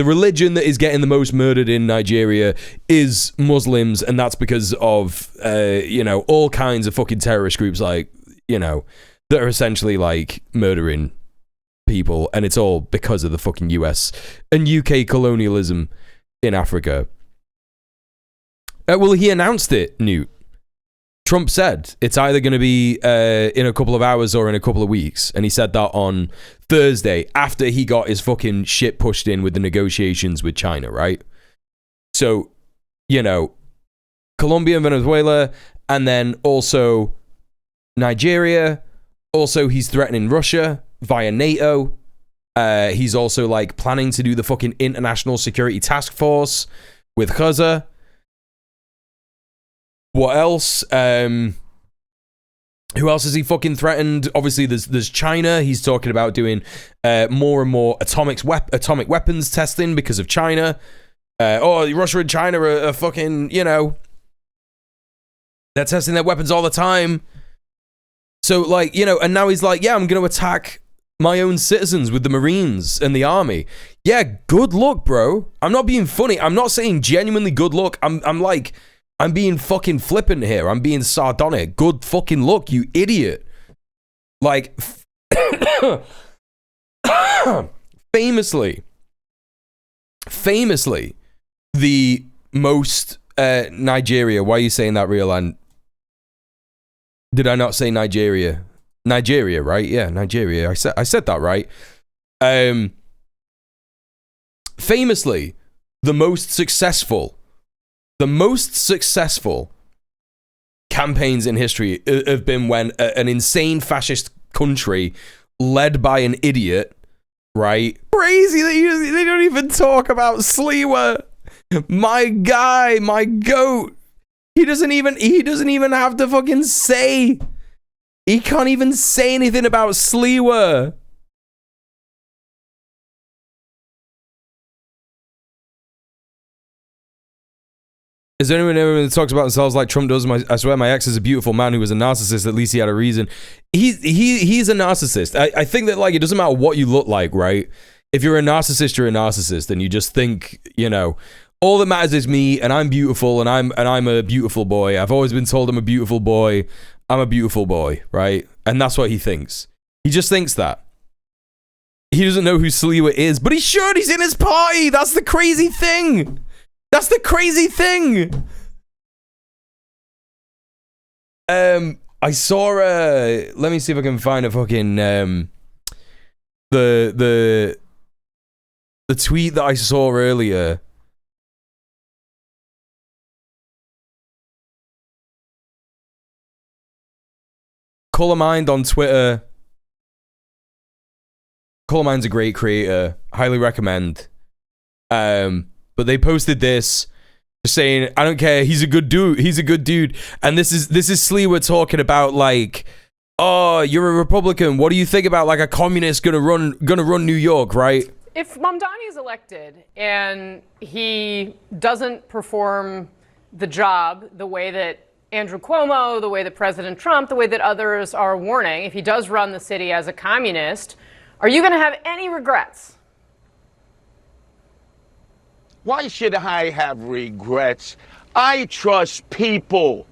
religion that is getting the most murdered in Nigeria is Muslims, and that's because of you know, all kinds of fucking terrorist groups, like, you know, that are essentially like murdering people, and it's all because of the fucking US and UK colonialism in Africa. Well, he announced it, Newt. Trump said it's either going to be in a couple of hours or in a couple of weeks. And he said that on Thursday after he got his fucking shit pushed in with the negotiations with China, right? So, you know, Colombia and Venezuela, and then also Nigeria. Also, he's threatening Russia via NATO. He's also like planning to do the fucking International Security Task Force with Gaza. What else? Who else has he fucking threatened? Obviously, there's China. He's talking about doing more and more atomic weapons testing because of China. Russia and China are fucking, you know, they're testing their weapons all the time. So, like, you know, and now he's like, yeah, I'm going to attack my own citizens with the Marines and the Army. Yeah, good luck, bro. I'm not being funny. I'm not saying genuinely good luck. I'm being fucking flippant here. I'm being sardonic. Good fucking luck, you idiot. Like, famously, the most, Nigeria. Why are you saying that, Real? Did I not say Nigeria? Nigeria, right? Yeah, Nigeria. I said that right. Famously, the most successful campaigns in history have been when an insane fascist country led by an idiot, right? Crazy that they don't even talk about Sliwa, my guy, my goat. He doesn't even have to fucking say. He can't even say anything about Sliwa. Is there anyone ever that talks about themselves like Trump does? I swear my ex is a beautiful man who was a narcissist. At least he had a reason. He's a narcissist. I think that, like, it doesn't matter what you look like, right? If you're a narcissist, you're a narcissist, and you just think, you know, all that matters is me, and I'm beautiful, and I'm a beautiful boy. I've always been told I'm a beautiful boy. I'm a beautiful boy, right? And that's what he thinks. He just thinks that. He doesn't know who Sliwa is, but he should. He's in his party. That's the crazy thing. That's the crazy thing. I saw let me see if I can find a fucking the tweet that I saw earlier. Colormind on Twitter. Colormind's a great creator. Highly recommend. But they posted this saying, I don't care, he's a good dude. He's a good dude. And this is Sliwa talking about, like, oh, you're a Republican. What do you think about, like, a communist gonna run New York, right? If Mamdani is elected and he doesn't perform the job the way that Andrew Cuomo, the way that President Trump, the way that others are warning, if he does run the city as a communist, are you going to have any regrets? Why should I have regrets? I trust people.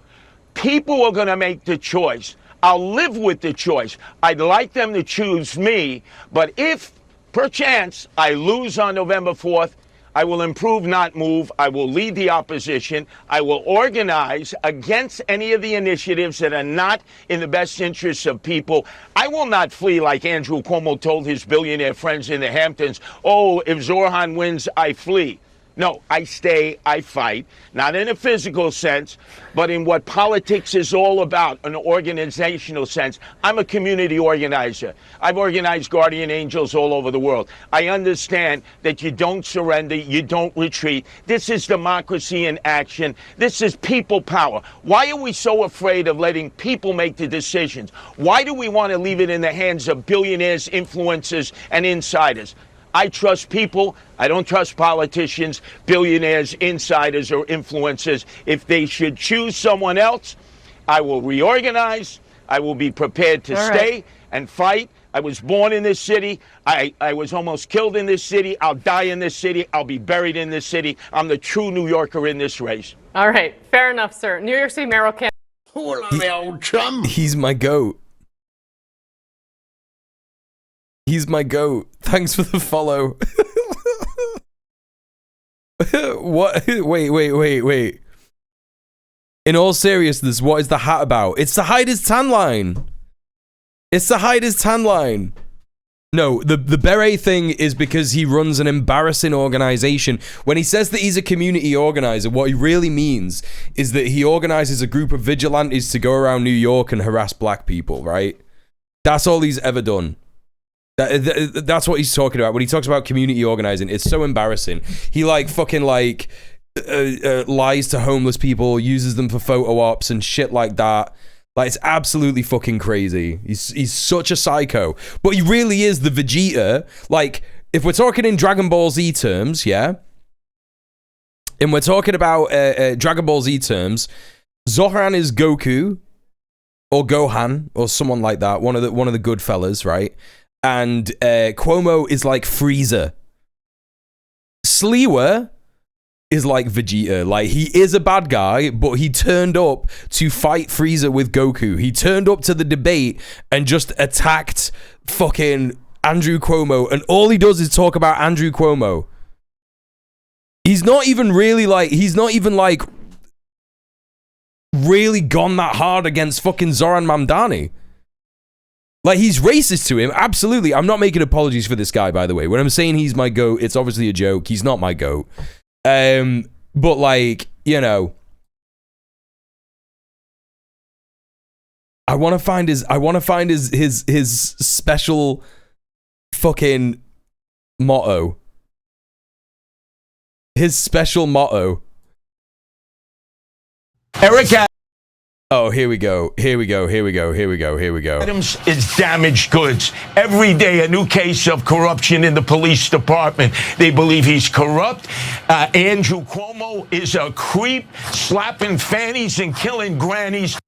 People are going to make the choice. I'll live with the choice. I'd like them to choose me, but if, perchance, I lose on November 4th, I will improve, not move. I will lead the opposition. I will organize against any of the initiatives that are not in the best interests of people. I will not flee like Andrew Cuomo told his billionaire friends in the Hamptons. Oh, if Zorhan wins, I flee. No, I stay, I fight, not in a physical sense, but in what politics is all about, an organizational sense. I'm a community organizer. I've organized guardian angels all over the world. I understand that you don't surrender, you don't retreat. This is democracy in action. This is people power. Why are we so afraid of letting people make the decisions? Why do we want to leave it in the hands of billionaires, influencers, and insiders? I trust people. I don't trust politicians, billionaires, insiders, or influencers. If they should choose someone else, I will reorganize. I will be prepared to stay and fight. I was born in this city. I was almost killed in this city. I'll die in this city. I'll be buried in this city. I'm the true New Yorker in this race. All right, fair enough, sir. New York City mayoral candidate. He's my goat. He's my goat. Thanks for the follow. What? Wait. In all seriousness, what is the hat about? It's to hide his tan line. It's to hide his tan line. No, the beret thing is because he runs an embarrassing organization. When he says that he's a community organizer, what he really means is that he organizes a group of vigilantes to go around New York and harass black people, right? That's all he's ever done. That's what he's talking about when he talks about community organizing. It's so embarrassing. He like fucking like lies to homeless people, uses them for photo ops and shit like that. Like, it's absolutely fucking crazy. He's such a psycho, but he really is the Vegeta. Like, if we're talking in Dragon Ball Z terms, yeah, and we're talking about Dragon Ball Z terms, Zohan is Goku or Gohan or someone like that. One of the good fellas, right? And Cuomo is like Frieza. Sliwa is like Vegeta. Like, he is a bad guy, but he turned up to fight Frieza with Goku. He turned up to the debate and just attacked fucking Andrew Cuomo, and all he does is talk about Andrew Cuomo. He's not even really like, really gone that hard against fucking Zoran Mamdani. Like, he's racist to him, absolutely. I'm not making apologies for this guy, by the way. When I'm saying he's my goat, it's obviously a joke. He's not my goat. But like, you know, I want to find his special fucking motto. His special motto. Eric. Oh, here we go. Items is damaged goods. Every day, a new case of corruption in the police department. They believe he's corrupt. Andrew Cuomo is a creep, slapping fannies and killing grannies.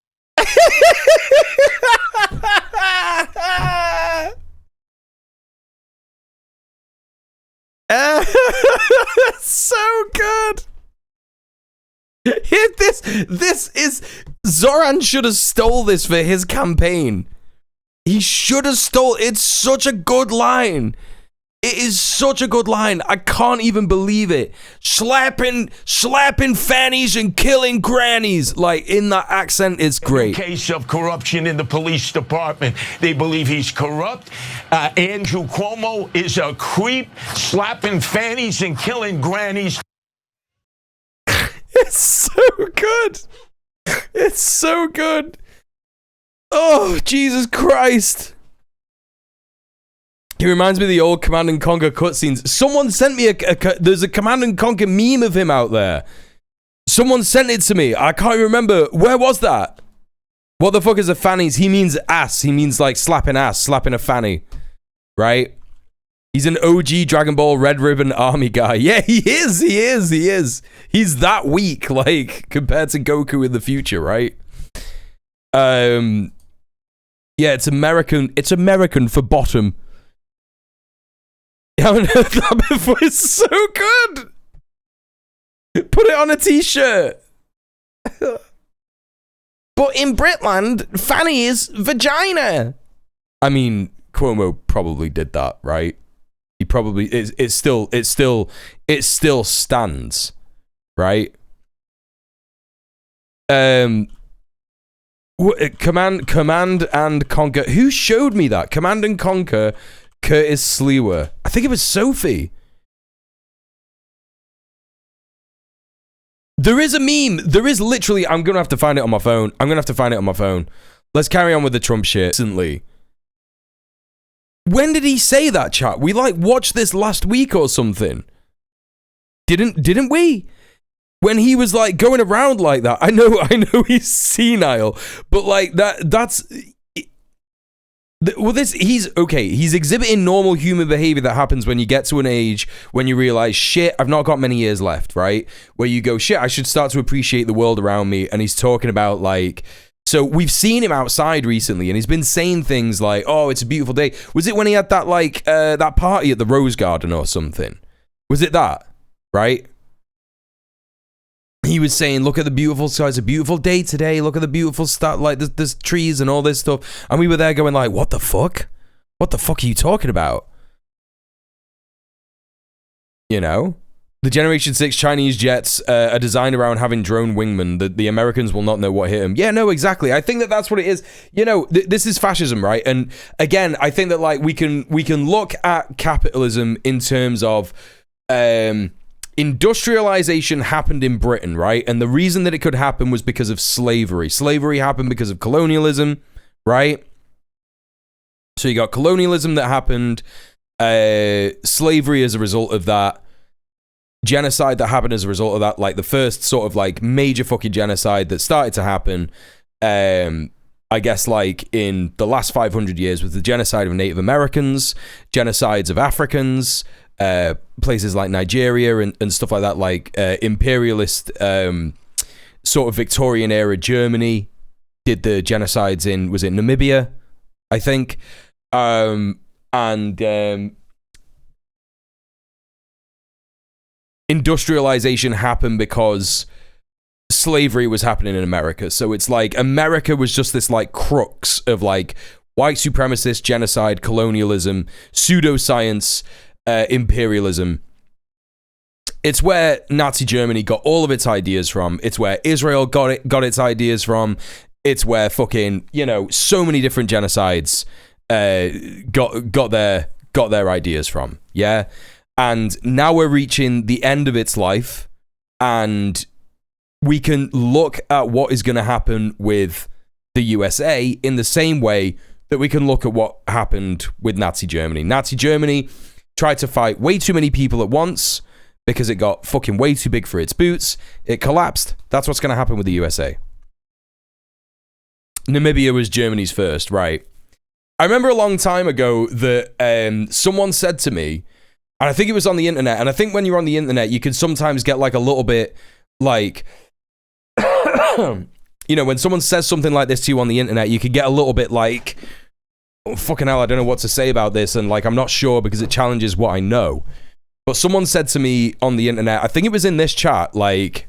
So good. This is Zoran should have stole this for his campaign. He should have stole. It's such a good line. It is such a good line. I can't even believe it. Slapping fannies and killing grannies. Like, in that accent, it's great. Case of corruption in the police department. They believe he's corrupt. Andrew Cuomo is a creep, slapping fannies and killing grannies. It's so good. It's so good. Oh, Jesus Christ. He reminds me of the old Command and Conquer cutscenes. Someone sent me there's a Command and Conquer meme of him out there. Someone sent it to me. I can't remember. Where was that? What the fuck is a fannies? He means ass. He means like slapping ass, slapping a fanny. Right? He's an OG Dragon Ball Red Ribbon Army guy. Yeah, he is. He's that weak, like, compared to Goku in the future, right? Yeah, it's American. It's American for bottom. You haven't heard that before? It's so good. Put it on a t-shirt. But in Britland, fanny is vagina. I mean, Cuomo probably did that, right? He probably it still stands, right? Command and Conquer. Who showed me that? Command and Conquer. Curtis Slewer. I think it was Sophie. There is a meme. There is literally. I'm gonna have to find it on my phone. Let's carry on with the Trump shit. Recently. When did he say that, chat? We like watched this last week or something. Didn't we? When he was like going around like that. I know he's senile, but like that's well, he's okay. He's exhibiting normal human behavior that happens when you get to an age when you realize, shit, I've not got many years left, right? Where you go, shit, I should start to appreciate the world around me. And he's talking about like, so we've seen him outside recently, and he's been saying things like, oh, it's a beautiful day. Was it when he had that like that party at the Rose Garden or something? Was it that? Right? He was saying, look at the beautiful sky. It's a beautiful day today. Look at the beautiful stuff. Like, there's trees and all this stuff. And we were there going like, what the fuck? What the fuck are you talking about? You know? The Generation 6 Chinese jets are designed around having drone wingmen. The Americans will not know what hit them. Yeah, no, exactly. I think that's what it is. You know, this is fascism, right? And again, I think that like we can look at capitalism in terms of... industrialization happened in Britain, right? And the reason that it could happen was because of slavery. Slavery happened because of colonialism, right? So you got colonialism that happened, slavery as a result of that, genocide that happened as a result of that, like the first sort of like major fucking genocide that started to happen, I guess like in the last 500 years was the genocide of Native Americans, genocides of Africans, places like Nigeria and stuff like that, like imperialist sort of Victorian era Germany did the genocides in, was it Namibia, I think, industrialization happened because slavery was happening in America. So it's like America was just this like crux of like white supremacist genocide, colonialism, pseudoscience, imperialism. It's where Nazi Germany got all of its ideas from. It's where Israel got its ideas from. It's where fucking, you know, so many different genocides got their ideas from. Yeah. And now we're reaching the end of its life, and we can look at what is going to happen with the USA in the same way that we can look at what happened with Nazi Germany. Nazi Germany tried to fight way too many people at once because it got fucking way too big for its boots. It collapsed. That's what's going to happen with the USA. Namibia was Germany's first, right? I remember a long time ago that someone said to me, and I think it was on the internet, and I think when you're on the internet, you can sometimes get like a little bit like, you know, when someone says something like this to you on the internet, you can get a little bit like, oh, fucking hell, I don't know what to say about this, and like, I'm not sure because it challenges what I know. But someone said to me on the internet, I think it was in this chat, like,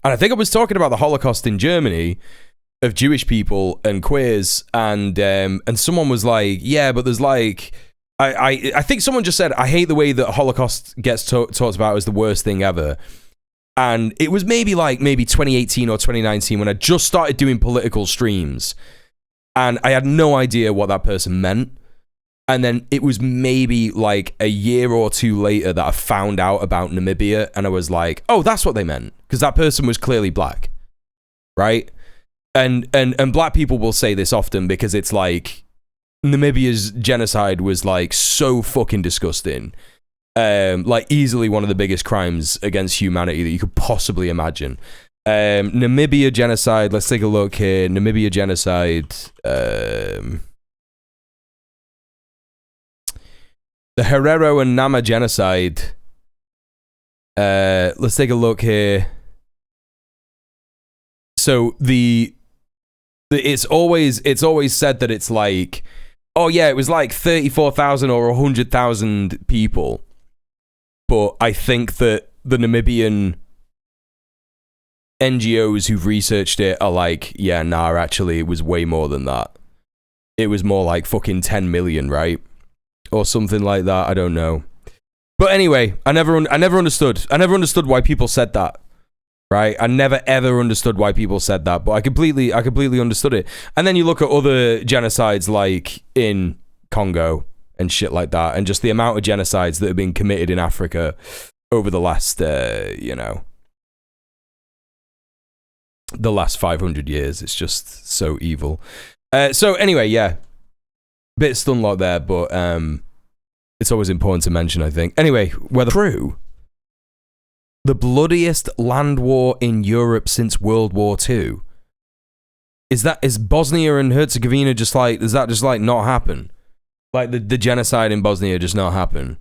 and I think I was talking about the Holocaust in Germany of Jewish people and queers, and someone was like, yeah, but there's like, I think someone just said, I hate the way that Holocaust gets talked about as the worst thing ever. And it was maybe 2018 or 2019 when I just started doing political streams, and I had no idea what that person meant. And then it was maybe like a year or two later that I found out about Namibia, and I was like, oh, that's what they meant, because that person was clearly black, right? And black people will say this often because it's like Namibia's genocide was like so fucking disgusting. Like easily one of the biggest crimes against humanity that you could possibly imagine. Namibia genocide, let's take a look here. Namibia genocide. The Herero and Nama genocide. Let's take a look here. So it's always said that it's like, oh yeah, it was like 34,000 or 100,000 people. But I think that the Namibian NGOs who've researched it are like, yeah, nah, actually, it was way more than that. It was more like fucking 10 million, right? Or something like that. I don't know. But anyway, I never understood. I never understood why people said that, right? I never ever understood why people said that, but I completely understood it. And then you look at other genocides like in Congo and shit like that, and just the amount of genocides that have been committed in Africa over the last, the last 500 years. It's just so evil. So anyway, yeah, bit stunlock there, but it's always important to mention, I think. Anyway, whether true, the bloodiest land war in Europe since World War II. Is Bosnia and Herzegovina just like, does that just like not happen? Like the genocide in Bosnia just not happen?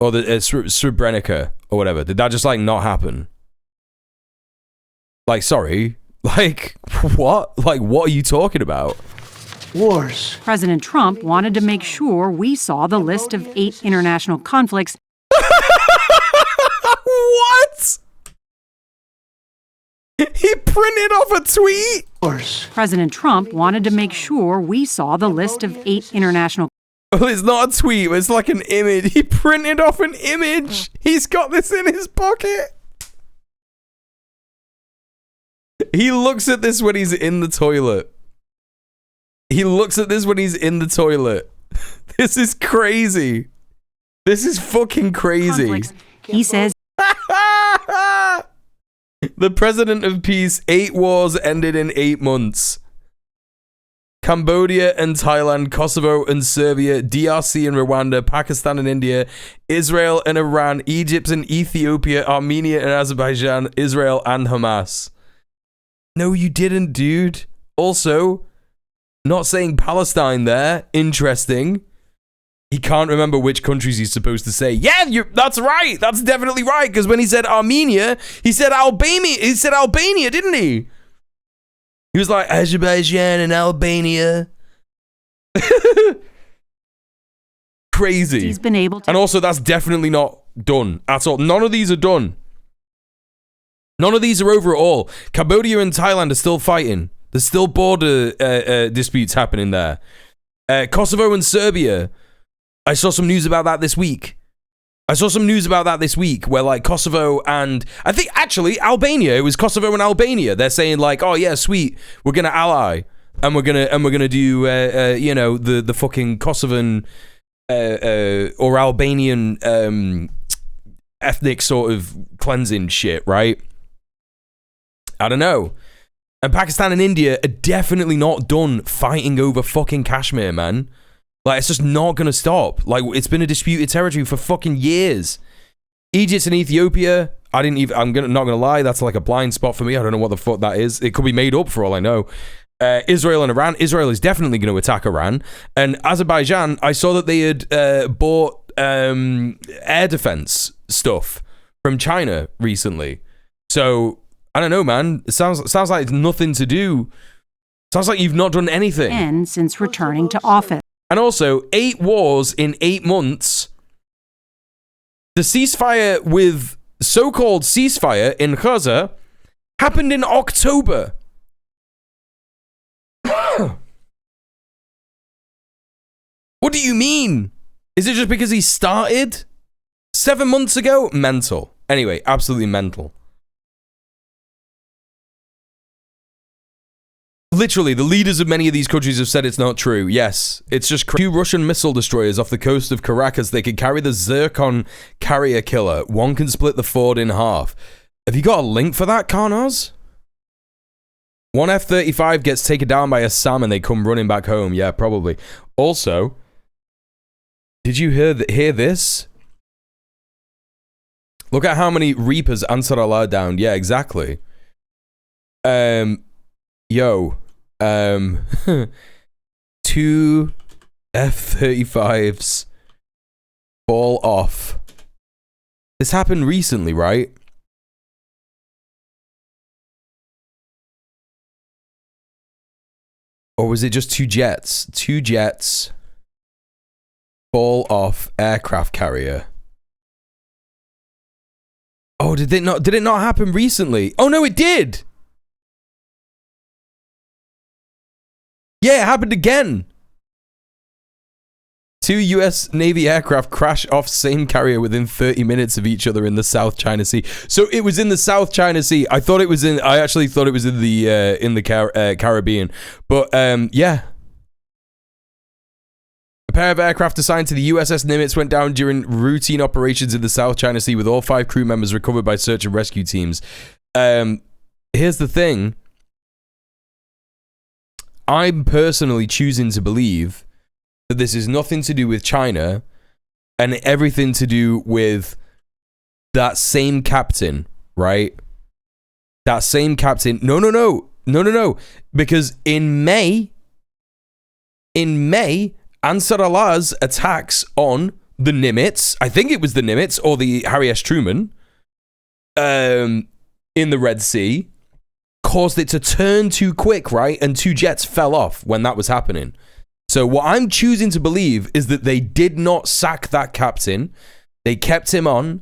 Or the Srebrenica or whatever, did that just like not happen? Like, sorry, like what? Like, what are you talking about? Wars. President Trump wanted to make sure we saw the list of 8 international conflicts. What? He printed off a tweet? President Trump wanted to make sure we saw the list of 8 international. Well, it's not a tweet, it's like an image. He printed off an image. He's got this in his pocket. He looks at this when he's in the toilet. He looks at this when he's in the toilet. This is crazy. This is fucking crazy. Conflicts. He says, the president of peace, 8 wars ended in 8 months. Cambodia and Thailand, Kosovo and Serbia, DRC and Rwanda, Pakistan and India, Israel and Iran, Egypt and Ethiopia, Armenia and Azerbaijan, Israel and Hamas. No, you didn't, dude. Also, not saying Palestine there. Interesting. He can't remember which countries he's supposed to say. Yeah, that's right. That's definitely right. Because when he said Armenia, he said Albania. He said Albania, didn't he? He was like Azerbaijan and Albania. Crazy. He's been able to. And also, that's definitely not done at all. None of these are done. None of these are over at all. Cambodia and Thailand are still fighting. There's still border disputes happening there. Kosovo and Serbia. I saw some news about that this week. Where like Kosovo and I think actually Albania. It was Kosovo and Albania. They're saying like, oh yeah, sweet, we're gonna ally and we're gonna do the fucking Kosovan or Albanian ethnic sort of cleansing shit, right? I don't know. And Pakistan and India are definitely not done fighting over fucking Kashmir, man. Like, it's just not going to stop. Like, it's been a disputed territory for fucking years. Egypt and Ethiopia, I'm not going to lie, that's like a blind spot for me. I don't know what the fuck that is. It could be made up for all I know. Israel and Iran. Israel is definitely going to attack Iran. And Azerbaijan, I saw that they had bought air defense stuff from China recently. So, I don't know, man. It sounds like it's nothing to do. Sounds like you've not done anything. And since returning to office. And also, 8 wars in 8 months. The ceasefire with so-called ceasefire in Gaza happened in October. What do you mean? Is it just because he started 7 months ago? Mental. Anyway, absolutely mental. Literally, the leaders of many of these countries have said it's not true. Yes, it's just 2 Russian missile destroyers off the coast of Caracas. They could carry the Zircon carrier killer. One can split the Ford in half. Have you got a link for that, Karnaz? One F-35 gets taken down by a SAM and they come running back home. Yeah, probably. Also, did you hear this? Look at how many Reapers Ansar Allah downed. Yeah, exactly. Yo. 2 F-35s fall off. This happened recently, right? Or was it just 2 jets? 2 jets fall off aircraft carrier. Oh, did it not happen recently? Oh no, it did. Yeah, it happened again. 2 US Navy aircraft crash off same carrier within 30 minutes of each other in the South China Sea. So it was in the South China Sea. I actually thought it was in the Caribbean. But yeah. A pair of aircraft assigned to the USS Nimitz went down during routine operations in the South China Sea, with all 5 crew members recovered by search and rescue teams. Here's the thing. I'm personally choosing to believe that this is nothing to do with China and everything to do with that same captain, right? That same captain. No. Because in May, Ansar Allah's attacks on the Nimitz, I think it was the Nimitz or the Harry S. Truman, in the Red Sea, caused it to turn too quick, right? And 2 jets fell off when that was happening. So what I'm choosing to believe is that they did not sack that captain. They kept him on,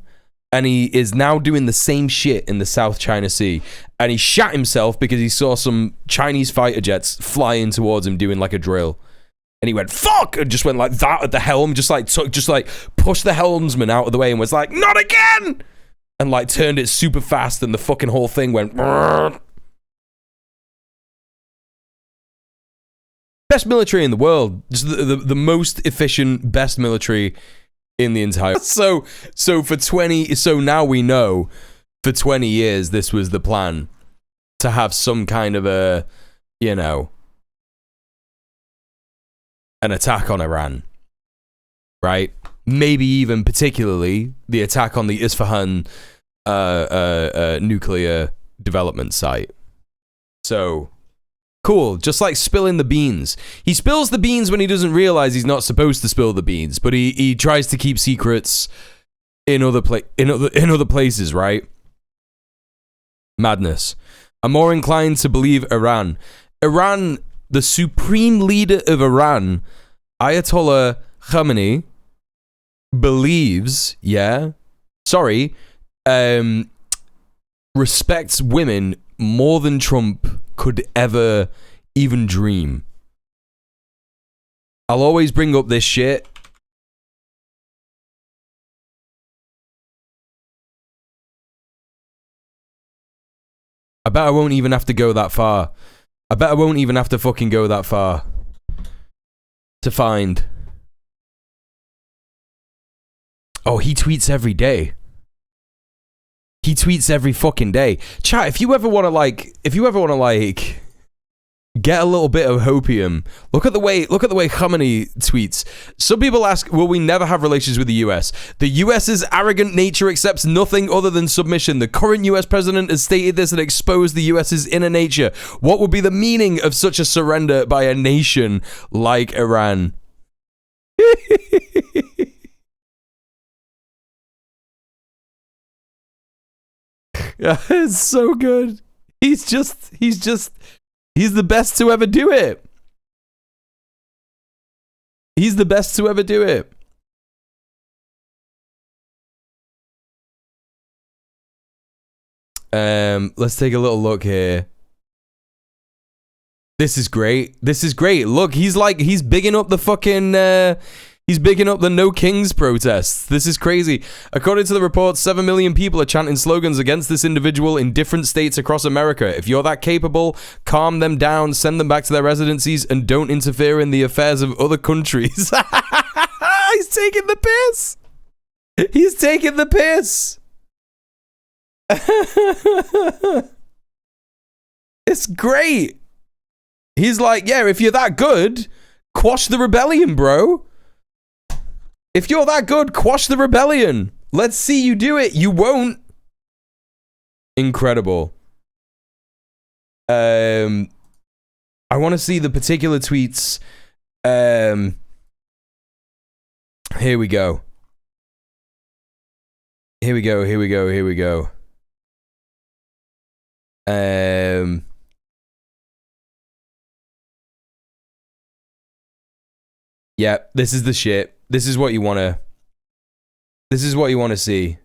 and he is now doing the same shit in the South China Sea. And he shat himself because he saw some Chinese fighter jets flying towards him doing like a drill. And he went, fuck! And just went like that at the helm, just pushed the helmsman out of the way and was like, not again! And like turned it super fast, and the fucking whole thing went... Brrr. Best military in the world. Just the most efficient, best military in the entire... So now we know for 20 years this was the plan. To have some kind of a, you know, an attack on Iran. Right? Maybe even particularly the attack on the Isfahan nuclear development site. So... cool, just like spilling the beans. He spills the beans when he doesn't realize he's not supposed to spill the beans, but he tries to keep secrets in other places, right? Madness. I'm more inclined to believe Iran. Iran, the supreme leader of Iran, Ayatollah Khamenei, believes, respects women more than Trump could ever even dream. I'll always bring up this shit. I bet I won't even have to go that far. I bet I won't even have to fucking go that far to find. Oh, he tweets every day. He tweets every fucking day. Chat, if you ever want to get a little bit of hopium, look at the way Hughmiliation tweets. Some people ask, will we never have relations with the US? The US's arrogant nature accepts nothing other than submission. The current US president has stated this and exposed the US's inner nature. What would be the meaning of such a surrender by a nation like Iran? Yeah, it's so good. He's the best to ever do it. He's the best to ever do it. Let's take a little look here. This is great. This is great. Look, he's bigging up the fucking, he's bigging up the No Kings protests. This is crazy. According to the report, 7 million people are chanting slogans against this individual in different states across America. If you're that capable, calm them down, send them back to their residencies, and don't interfere in the affairs of other countries. He's taking the piss. He's taking the piss. It's great. He's like, yeah, if you're that good, quash the rebellion, bro. If you're that good, quash the rebellion. Let's see you do it. You won't. Incredible. I want to see the particular tweets. Here we go. Here we go. Here we go. Here we go. Yeah, this is the shit. This is what you want to... This is what you want to see.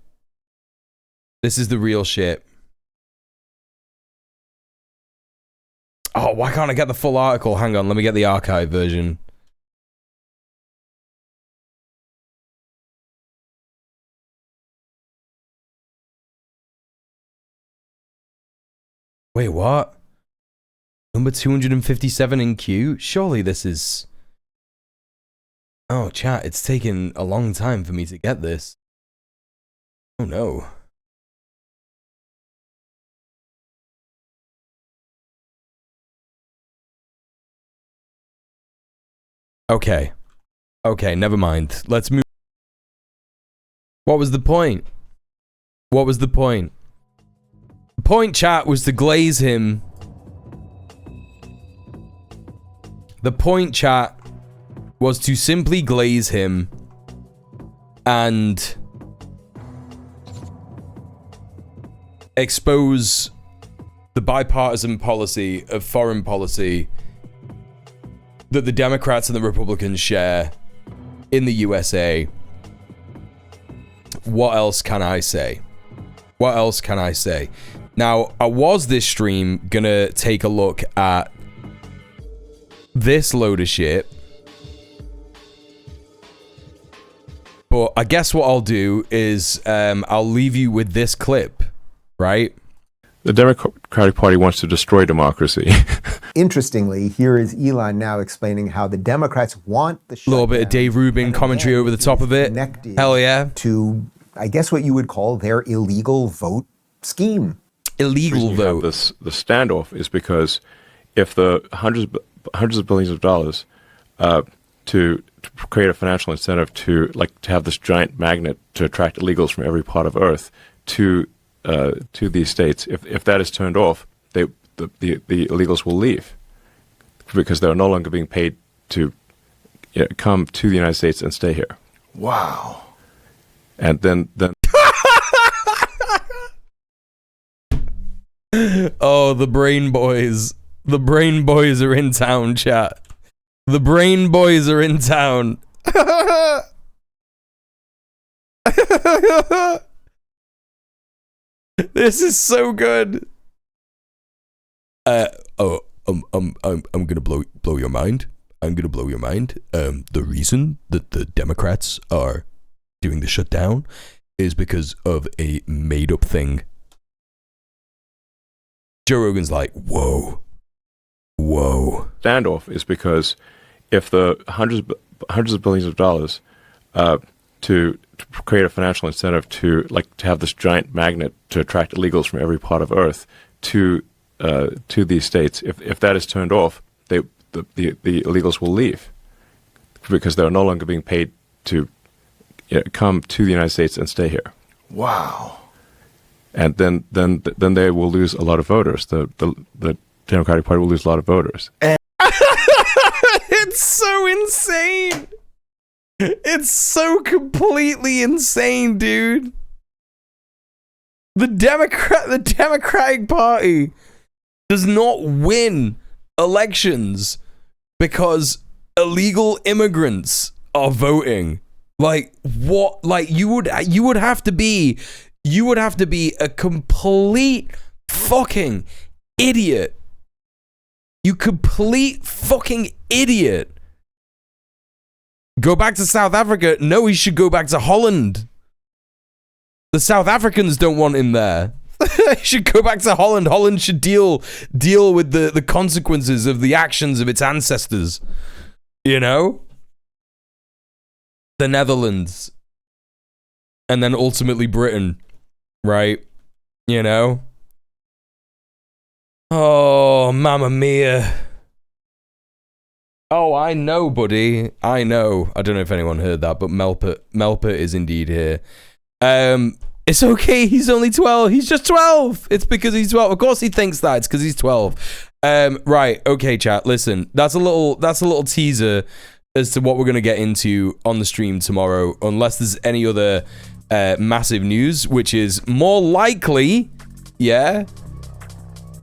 This is the real shit. Oh, why can't I get the full article? Hang on, let me get the archive version. Wait, what? Number 257 in queue? Surely this is... Oh, chat, it's taken a long time for me to get this. Oh, no. Okay. Okay, never mind. Let's move. What was the point? What was the point? The point, chat, was to glaze him. The point, chat, was to simply glaze him and expose the bipartisan policy of foreign policy that the Democrats and the Republicans share in the USA. What else can I say? What else can I say? Now, I was this stream gonna take a look at this load of shit, but I guess what I'll do is I'll leave you with this clip, right? The Democratic Party wants to destroy democracy. Interestingly, here is Elon now explaining how the Democrats want the little bit of Dave Rubin commentary over the top of it. Hell yeah. To, I guess, what you would call their illegal vote scheme. Illegal vote. The standoff is because if the hundreds of billions of dollars to create a financial incentive to have this giant magnet to attract illegals from every part of Earth to these states, if that is turned off, the illegals will leave because they're no longer being paid to come to the United States and stay here. Wow. And then oh, the Brain Boys. The Brain Boys are in town, chat. The Brain Boys are in town. This is so good. I'm gonna blow your mind. I'm gonna blow your mind. The reason that the Democrats are doing the shutdown is because of a made-up thing. Joe Rogan's like, whoa. Whoa. Standoff is because if the hundreds of billions of dollars to create a financial incentive to have this giant magnet to attract illegals from every part of Earth to these states, if that is turned off, the illegals will leave because they're no longer being paid to come to the United States and stay here. Wow. And then they will lose a lot of voters. The Democratic Party will lose a lot of voters. It's so insane. It's so completely insane, dude. The Democratic Party does not win elections because illegal immigrants are voting. Like, what? Like, you would have to be a complete fucking idiot. You complete fucking idiot. Go back to South Africa? No, he should go back to Holland. The South Africans don't want him there. He should go back to Holland. Holland should deal with the consequences of the actions of its ancestors. You know? The Netherlands. And then ultimately Britain. Right? You know? Oh, mamma mia. Oh, I know, buddy. I know. I don't know if anyone heard that, but Melpert is indeed here. It's okay. He's only 12. He's just 12. It's because he's 12. Of course he thinks that. It's because he's 12. Right. Okay, chat. Listen, that's a little teaser as to what we're going to get into on the stream tomorrow, unless there's any other massive news, which is more likely,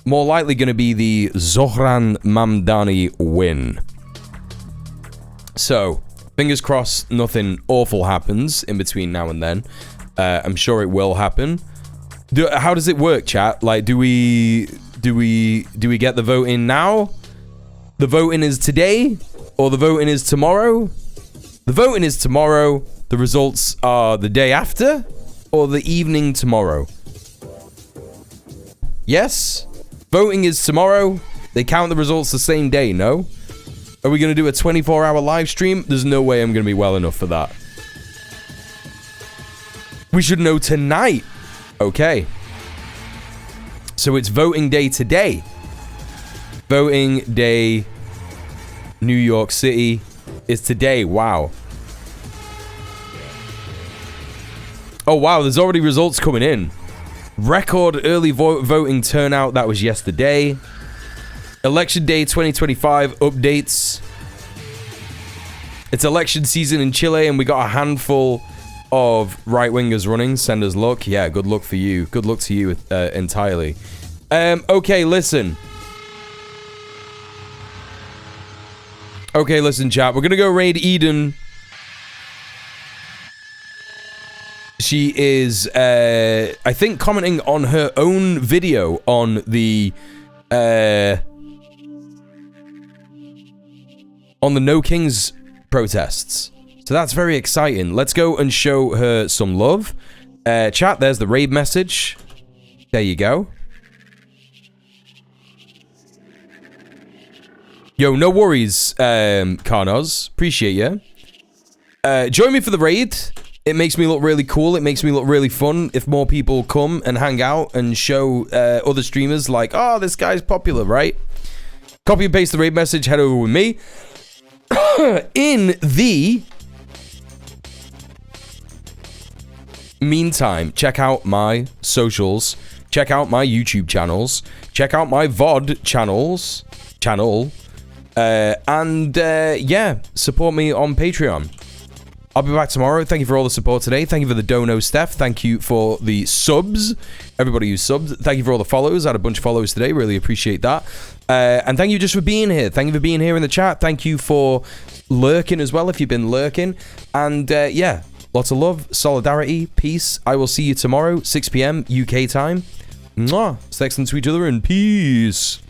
more likely going to be the Zohran Mamdani win. So, fingers crossed nothing awful happens in between now and then. I'm sure it will happen. How does it work, chat? Like, do we get the vote in now? The voting is today? Or the voting is tomorrow? The voting is tomorrow. The results are the day after? Or the evening tomorrow? Yes? Voting is tomorrow. They count the results the same day, no? Are we going to do a 24-hour live stream? There's no way I'm going to be well enough for that. We should know tonight. Okay. So it's voting day today. Voting day, New York City, is today. Wow. Oh, wow. There's already results coming in. Record early voting turnout. That was yesterday. Election Day 2025 updates. It's election season in Chile, and we got a handful of right-wingers running. Send us luck. Yeah, good luck for you. Good luck to you entirely. Okay, listen. Okay, listen, chat. We're going to go raid Eden. She is, I think, commenting on her own video on the... on the No Kings protests. So that's very exciting. Let's go and show her some love. Chat, there's the raid message. There you go. Yo, no worries, Karnos. Appreciate you. Join me for the raid. It makes me look really cool. It makes me look really fun if more people come and hang out and show other streamers like, oh, this guy's popular, right? Copy and paste the raid message. Head over with me. In the meantime, check out my socials, check out my YouTube channels, check out my VOD channel, and yeah, support me on Patreon. I'll be back tomorrow. Thank you for all the support today. Thank you for the dono, Steph. Thank you for the subs. Everybody who subbed. Thank you for all the follows. I had a bunch of follows today. Really appreciate that. And thank you just for being here. Thank you for being here in the chat. Thank you for lurking as well if you've been lurking. And yeah, lots of love, solidarity, peace. I will see you tomorrow, 6 p.m. UK time. Mwah. Stay excellent to each other and peace.